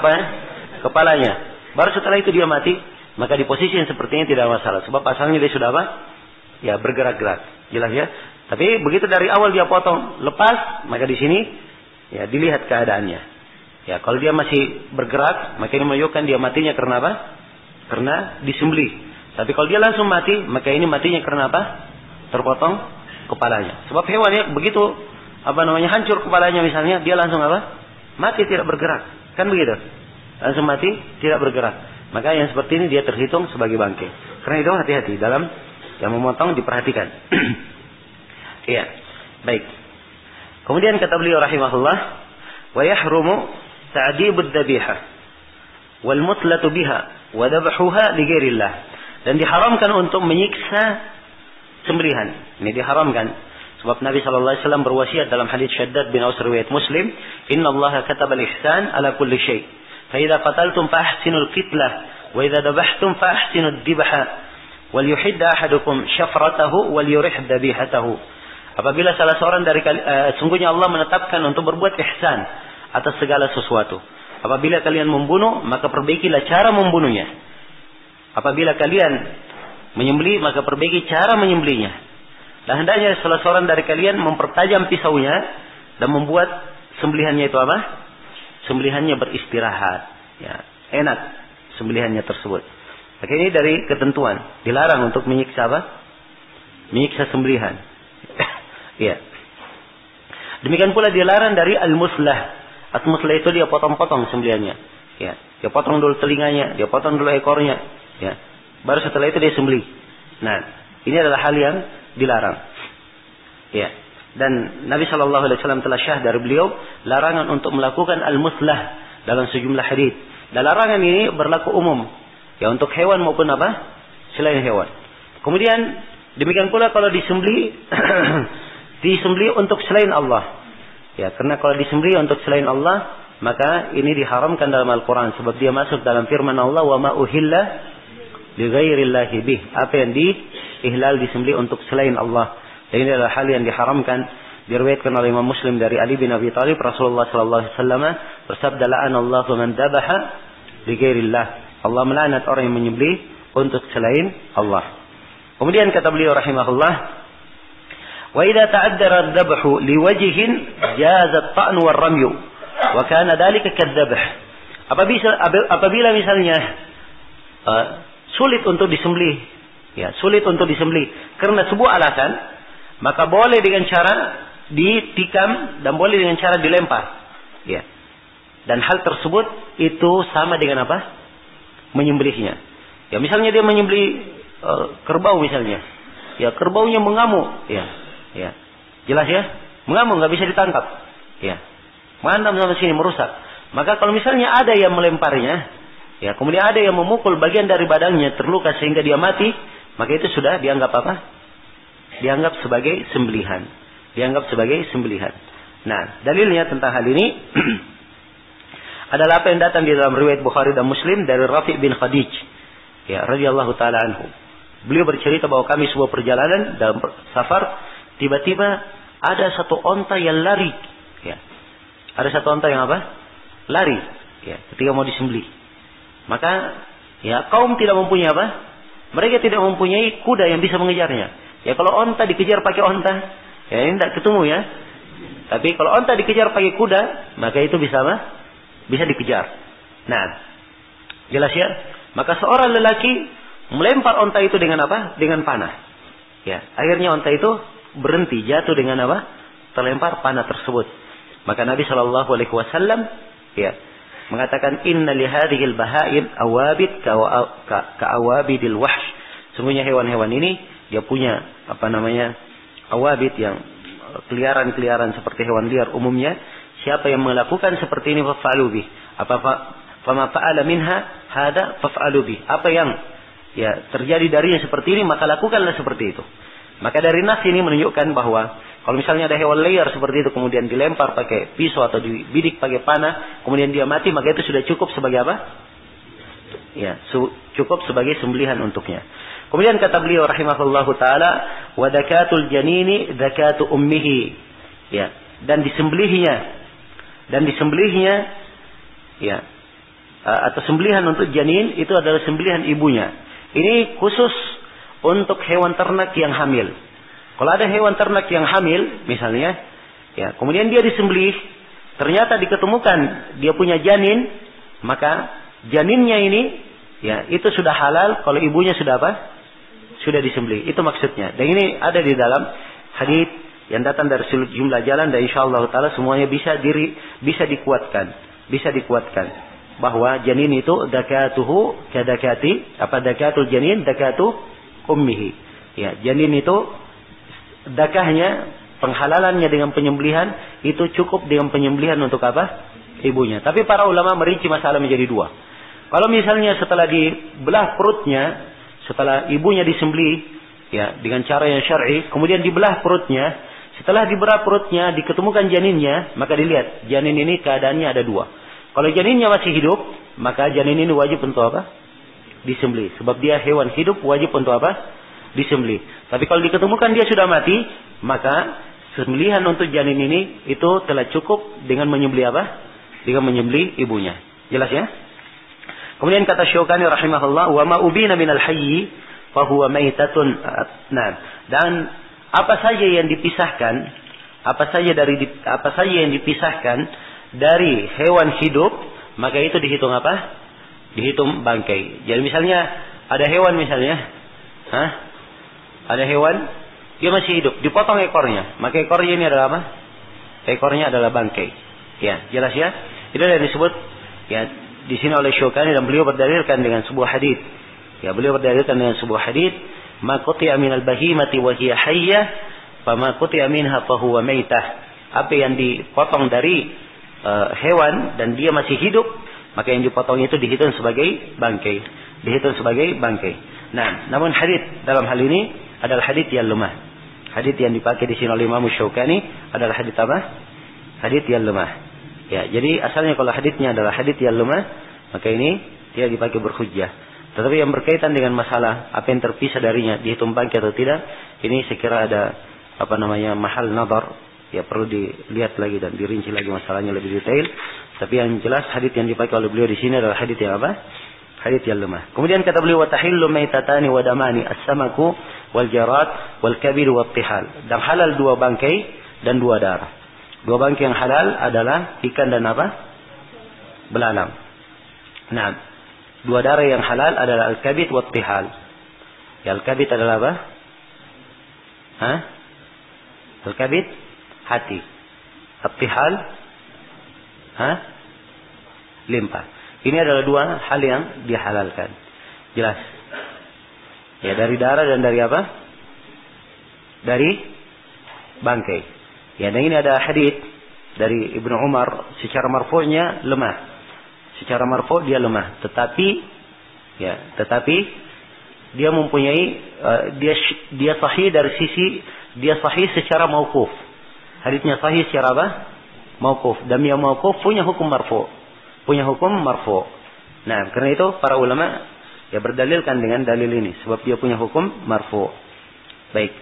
kepalanya. Baru setelah itu dia mati. maka di posisi yang seperti ini tidak masalah. Sebab asalnya dia sudah apa? Ya, bergerak-gerak. Jelas ya? Tapi begitu dari awal dia potong, lepas, maka di sini ya dilihat keadaannya. Ya, kalau dia masih bergerak, maka ini menunjukkan dia matinya karena apa? Karena disembelih. Tapi kalau dia langsung mati, maka ini matinya karena apa? Terpotong kepalanya. Sebab hewannya begitu hancur kepalanya misalnya, dia langsung apa? Mati, tidak bergerak. Kan begitu? Langsung mati, tidak bergerak. Maka yang seperti ini dia terhitung sebagai bangkai. Karena itu hati-hati dalam yang memotong, diperhatikan. Iya. Baik. Kemudian kata beliau rahimahullah, wa yahrumu ta'dibud dhabihah wal mutlatu biha wa dhabhuha li ghairillah. Dan diharamkan untuk menyiksa sembelihan. Ini diharamkan. Sebab Nabi SAW berwasiat dalam hadits Syaddad bin Aus riwayat Muslim, "Inna Allah kataba al-ihsan ala kulli syai'. Fa idza qataltum fa ahsinul qitlah wa idza dhabhtum fa ahsinud dibha wal yuhidd ahadukum syafratahu wal yurih dhabihatahu." Apabila salah seorang dari sungguhnya Allah menetapkan untuk berbuat ihsan atas segala sesuatu. Apabila kalian membunuh, maka perbaikilah cara membunuhnya. Apabila kalian menyembelih, maka perbaiki cara menyembelihnya. Dan hendaknya salah seorang dari kalian mempertajam pisaunya dan membuat sembelihannya itu apa? Sembelihannya beristirahat. Ya, enak sembelihannya tersebut. Maka ini dari ketentuan. Dilarang untuk menyiksa apa? Menyiksa sembelihan. Ya. Demikian pula dilarang dari al-muslah. Al-muslah itu dia potong-potong sembelihannya. Ya, dia potong dulu telinganya, dia potong dulu ekornya. Ya. Baru setelah itu dia sembelih. Nah, ini adalah hal yang dilarang. Ya. Dan Nabi SAW telah syah dari beliau larangan untuk melakukan al-muslah dalam sejumlah hadits. Dan larangan ini berlaku umum. Ya, untuk hewan maupun apa? Selain hewan. Kemudian demikian pula kalau disembelih disembelih untuk selain Allah. Ya, karena kalau disembelih untuk selain Allah, maka ini diharamkan dalam Al-Quran. Sebab dia masuk dalam firman Allah, wa ma uhilla li ghairillahi bih. Apa yang diihlal disembelih untuk selain Allah. Dan ini adalah hal yang diharamkan. Diriwayatkan oleh Imam Muslim dari Ali bin Abi Thalib, Rasulullah sallallahu alaihi wasallam bersabda, la'anallahu man dhabaha li ghairillah. Allah melaknat orang yang menyembelih untuk selain Allah. Kemudian kata beliau rahimahullah, wa idza ta'addara ad-dhabhu liwajhin jaza at-ta'n war-ramyu wa kana dhalika kadh-dhabh. Apabila misalnya sulit untuk disembelih, ya, sulit untuk disembelih karena sebuah alasan, maka boleh dengan cara ditikam dan boleh dengan cara dilempar. Ya. Dan hal tersebut itu sama dengan apa? Menyembelihnya. Ya, misalnya dia menyembelih kerbau misalnya. Ya, kerbaunya mengamuk, ya. Ya. Jelas ya? Mengamuk, enggak bisa ditangkap. Ya. Menghantam sama sini merusak. Maka kalau misalnya ada yang melemparnya, ya, kemudian ada yang memukul bagian dari badannya terluka sehingga dia mati, maka itu sudah dianggap apa? Dianggap sebagai sembelihan. Dianggap sebagai sembelihan. Nah, dalilnya tentang hal ini adalah apa yang datang di dalam riwayat Bukhari dan Muslim dari Rafi' bin Khadij, ya, radhiyallahu taala anhu. Beliau bercerita bahwa kami sebuah perjalanan dalam safar, tiba-tiba ada satu onta yang lari, ya. Ada satu onta yang apa? Lari, ya, ketika mau disembelih. Maka, ya, kaum tidak mempunyai apa? Mereka tidak mempunyai kuda yang bisa mengejarnya. Ya, kalau onta dikejar pakai onta, ya ini tidak ketemu ya. Tapi kalau onta dikejar pakai kuda, maka itu bisa apa? Bisa dikejar. Nah, jelas ya. Maka seorang lelaki melempar onta itu dengan apa? Dengan panah. Ya, akhirnya onta itu berhenti, jatuh dengan apa? Terlempar panah tersebut. Maka Nabi SAW, ya, mengatakan, inna li hadhil bahaim awabid ka awabidil wahsh. Sungguhnya hewan-hewan ini dia punya awabid yang keliaran-keliaran seperti hewan liar umumnya. Siapa yang melakukan seperti ini fa'alu bih. Fama fa'ala minha hada fa'alu bih. Apa yang ya terjadi darinya seperti ini, maka lakukanlah seperti itu. Maka dari nas ini menunjukkan bahwa kalau misalnya ada hewan liar seperti itu kemudian dilempar pakai pisau atau dibidik pakai panah, kemudian dia mati, maka itu sudah cukup sebagai apa? Ya, cukup sebagai sembelihan untuknya. Kemudian kata beliau rahimahullahu taala, wa zakatul janini zakatu ummihi. Ya, dan disembelihnya ya atau sembelihan untuk janin itu adalah sembelihan ibunya. Ini khusus untuk hewan ternak yang hamil. Kalau ada hewan ternak yang hamil, misalnya, ya, kemudian dia disembelih, ternyata diketemukan dia punya janin, maka janinnya ini, ya, itu sudah halal kalau ibunya sudah apa? Sudah disembelih. Itu maksudnya. Dan ini ada di dalam hadis yang datang dari jumlah jalan, dan insyaallah taala semuanya bisa dikuatkan, bahwa janin itu zakatuhu kadakati, zakatul janin zakatu ummihi. Ya, janin itu zakahnya, penghalalannya dengan penyembelihan itu cukup dengan penyembelihan untuk apa? Ibunya. Tapi para ulama merinci masalah menjadi dua. Kalau misalnya setelah dibelah perutnya, setelah ibunya disembelih, ya, dengan cara yang syar'i, kemudian dibelah perutnya, setelah dibelah perutnya diketemukan janinnya, maka dilihat janin ini keadaannya ada dua. Kalau janinnya masih hidup, maka janin ini wajib untuk apa? Disembelih. Sebab dia hewan hidup, wajib untuk apa? Disembelih. Tapi kalau diketemukan dia sudah mati, maka sembelihan untuk janin ini itu telah cukup dengan menyembelih apa? Dengan menyembelih ibunya. Jelas ya? Kemudian kata Syaukani rahimahullah, wa ma ubina minal hayyi fa huwa maitatun. Nah, dan apa saja yang dipisahkan, apa saja yang dipisahkan dari hewan hidup, maka itu dihitung apa? Dihitung bangkai. Jadi misalnya ada hewan misalnya, ada hewan dia masih hidup, dipotong ekornya, maka ekornya ini adalah apa? Ekornya adalah bangkai. Ya, jelas ya? Itu yang disebut ya di sini oleh Syaukani, dan beliau berdalilkan dengan sebuah hadis. Ya, beliau berdalilkan dengan sebuah hadis, ma quti'a minal bahimati wa hiya hayyah, fa ma quti'a minha fa huwa maitah. Apa yang dipotong dari hewan dan dia masih hidup, maka yang dipotong itu dihitung sebagai bangkai. Nah, namun hadis dalam hal ini adalah hadis yang lemah. Hadis yang dipakai di sini oleh Imam Syaukani adalah hadis apa? Hadis yang lemah. Ya, jadi asalnya kalau hadisnya adalah hadis yang lemah, maka ini tidak dipakai berhujjah. Tetapi yang berkaitan dengan masalah apa yang terpisah darinya, dihitung bangkai atau tidak, ini saya kira ada mahal nazar, ya perlu dilihat lagi dan dirinci lagi masalahnya lebih detail. Tapi yang jelas hadis yang dipakai oleh beliau di sini adalah hadis yang apa? Hadis yang lemah. Kemudian kata beliau, wa tahillu maitatani wa damani as-samaku wal jarat wal kabir wat tihal. Dan halal dua bangkai dan dua darah. Dua bangkai yang halal adalah ikan dan apa? Belalang. Nah, dua darah yang halal adalah al-kabid wa tihal. Ya, al-kabid adalah apa? Al-kabid hati. At-tihal limpa. Ini adalah dua hal yang dihalalkan. Jelas. Ya, dari darah dan dari apa? Dari bangkai. Ya, dan ini ada hadis dari Ibnu Umar secara marfu'nya lemah. Secara marfu' dia lemah, tetapi dia mempunyai dia sahih dari sisi dia sahih secara mauquf. Hadisnya sahih secara apa? Mauquf. Dan yang mauquf punya hukum marfu'. Nah, karena itu para ulama ya berdalilkan dengan dalil ini sebab dia punya hukum marfu'. Baik.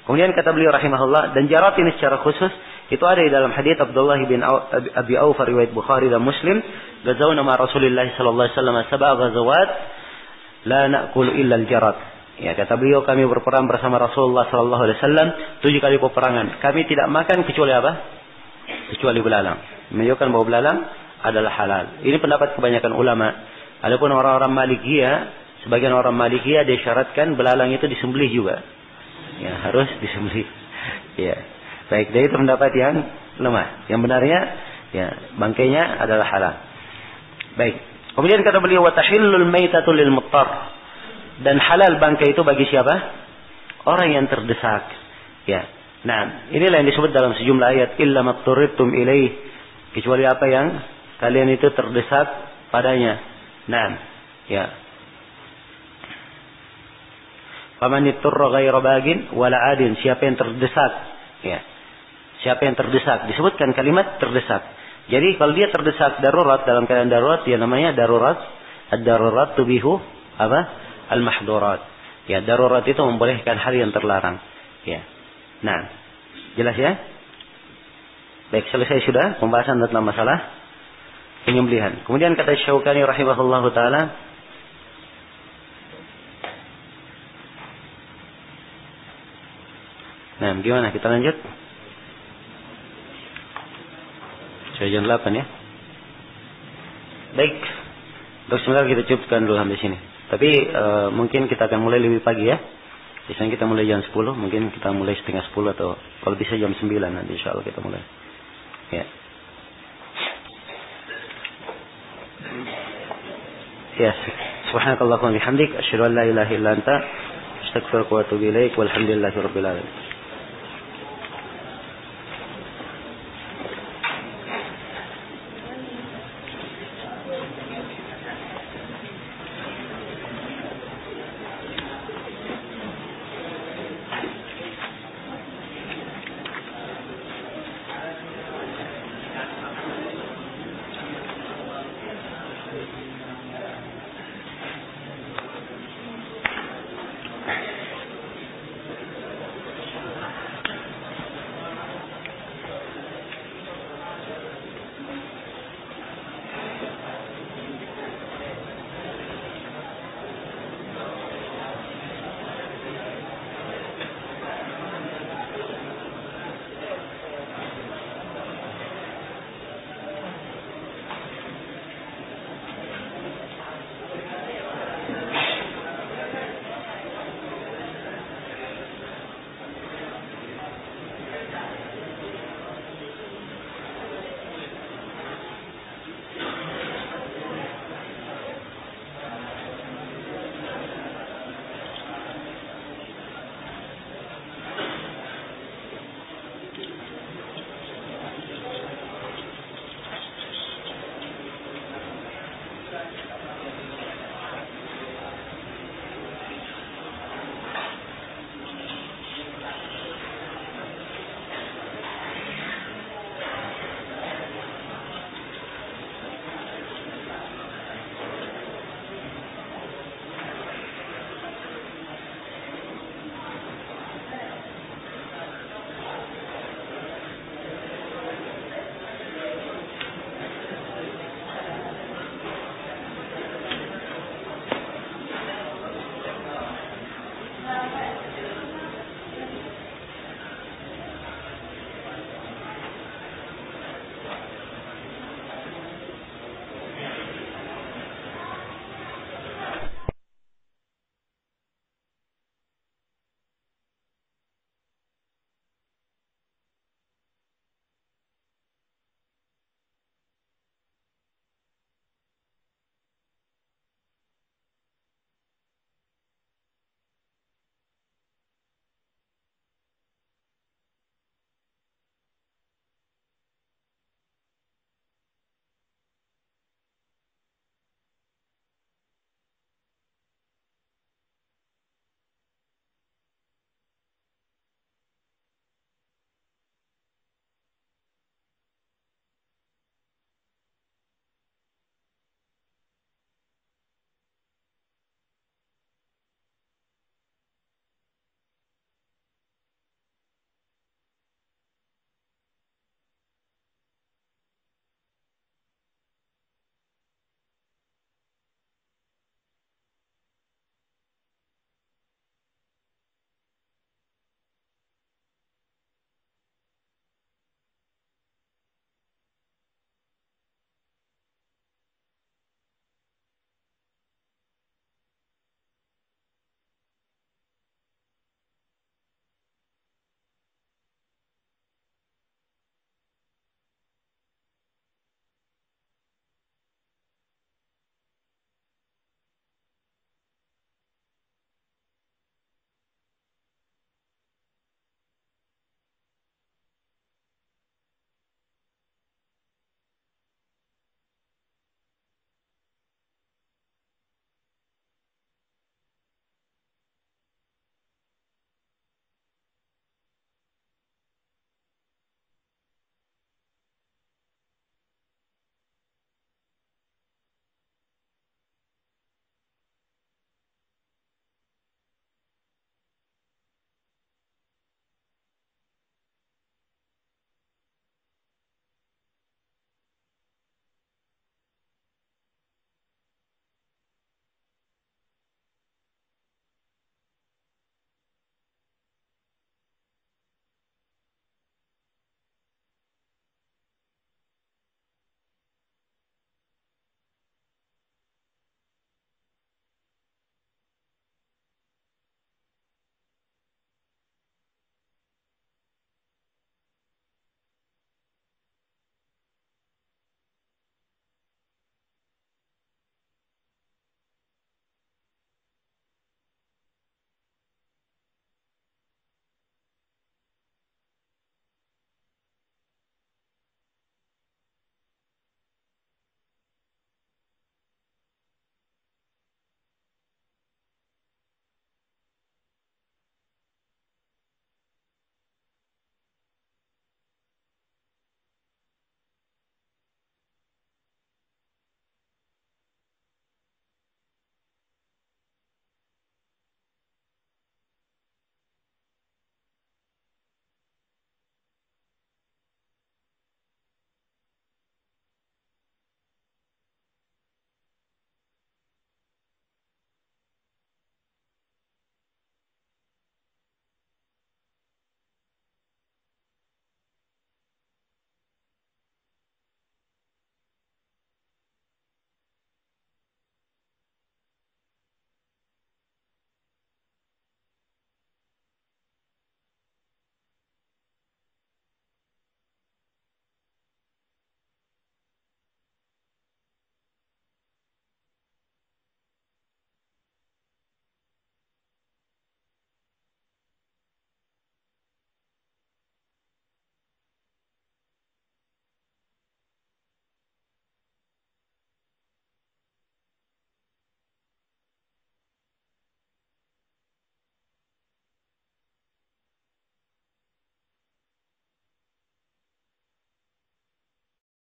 Kemudian kata beliau rahimahullah, dan jarat ini secara khusus itu ada di dalam hadis Abdullah bin Abi Aufa riwayat Bukhari dan Muslim, gazawna ma Rasulillah sallallahu alaihi wasallam sab'a ghazawat la na'kul illa al-jarat. Ya, kata beliau, kami berperang bersama Rasulullah sallallahu alaihi wasallam 7 kali peperangan. Kami tidak makan kecuali apa? Kecuali belalang. Menunjukkan bahwa belalang adalah halal. Ini pendapat kebanyakan ulama. Adapun orang-orang Malikiyah, sebagian orang Malikiyah disyaratkan belalang itu disembelih juga. Ya, harus disembelih. Ya. Baik, dari itu pendapat yang lemah. Yang benarnya, ya, bangkainya adalah halal. Baik. Kemudian kata beliau, wa tahillul maitatu lil muttar. Dan halal bangkai itu bagi siapa? Orang yang terdesak. Ya. Nah, inilah yang disebut dalam sejumlah ayat, illa matturritum ilaih, kecuali apa yang kalian itu terdesak padanya. Nah, ya. Faman itturra ghairu bagin wala adin, siapa yang terdesak, ya. Siapa yang terdesak, disebutkan kalimat terdesak. Jadi kalau dia terdesak darurat, dalam keadaan darurat, dia namanya darurat. Ad-darurat tubihu apa? Al-mahdurat. Ya, darurat itu membolehkan hal yang terlarang. Ya. Nah, jelas ya? Baik, selesai sudah pembahasan tentang masalah penyembelihan. Kemudian kata Syaukani rahimahullahu taala, nah, gimana kita lanjut? Sudah jam 8 ya. Baik. Untuk sebentar kita cukupkan dulu sampai sini. Tapi mungkin kita akan mulai lebih pagi ya. Biasanya kita mulai jam 10, mungkin kita mulai setengah 10 atau kalau bisa jam 9 nanti insyaallah kita mulai. Ya. Ya, subhanakallahumma wa bihamdik asyhadu an la ilaha illa anta astaghfiruka wa atubu ilaik walhamdulillahirabbil alamin.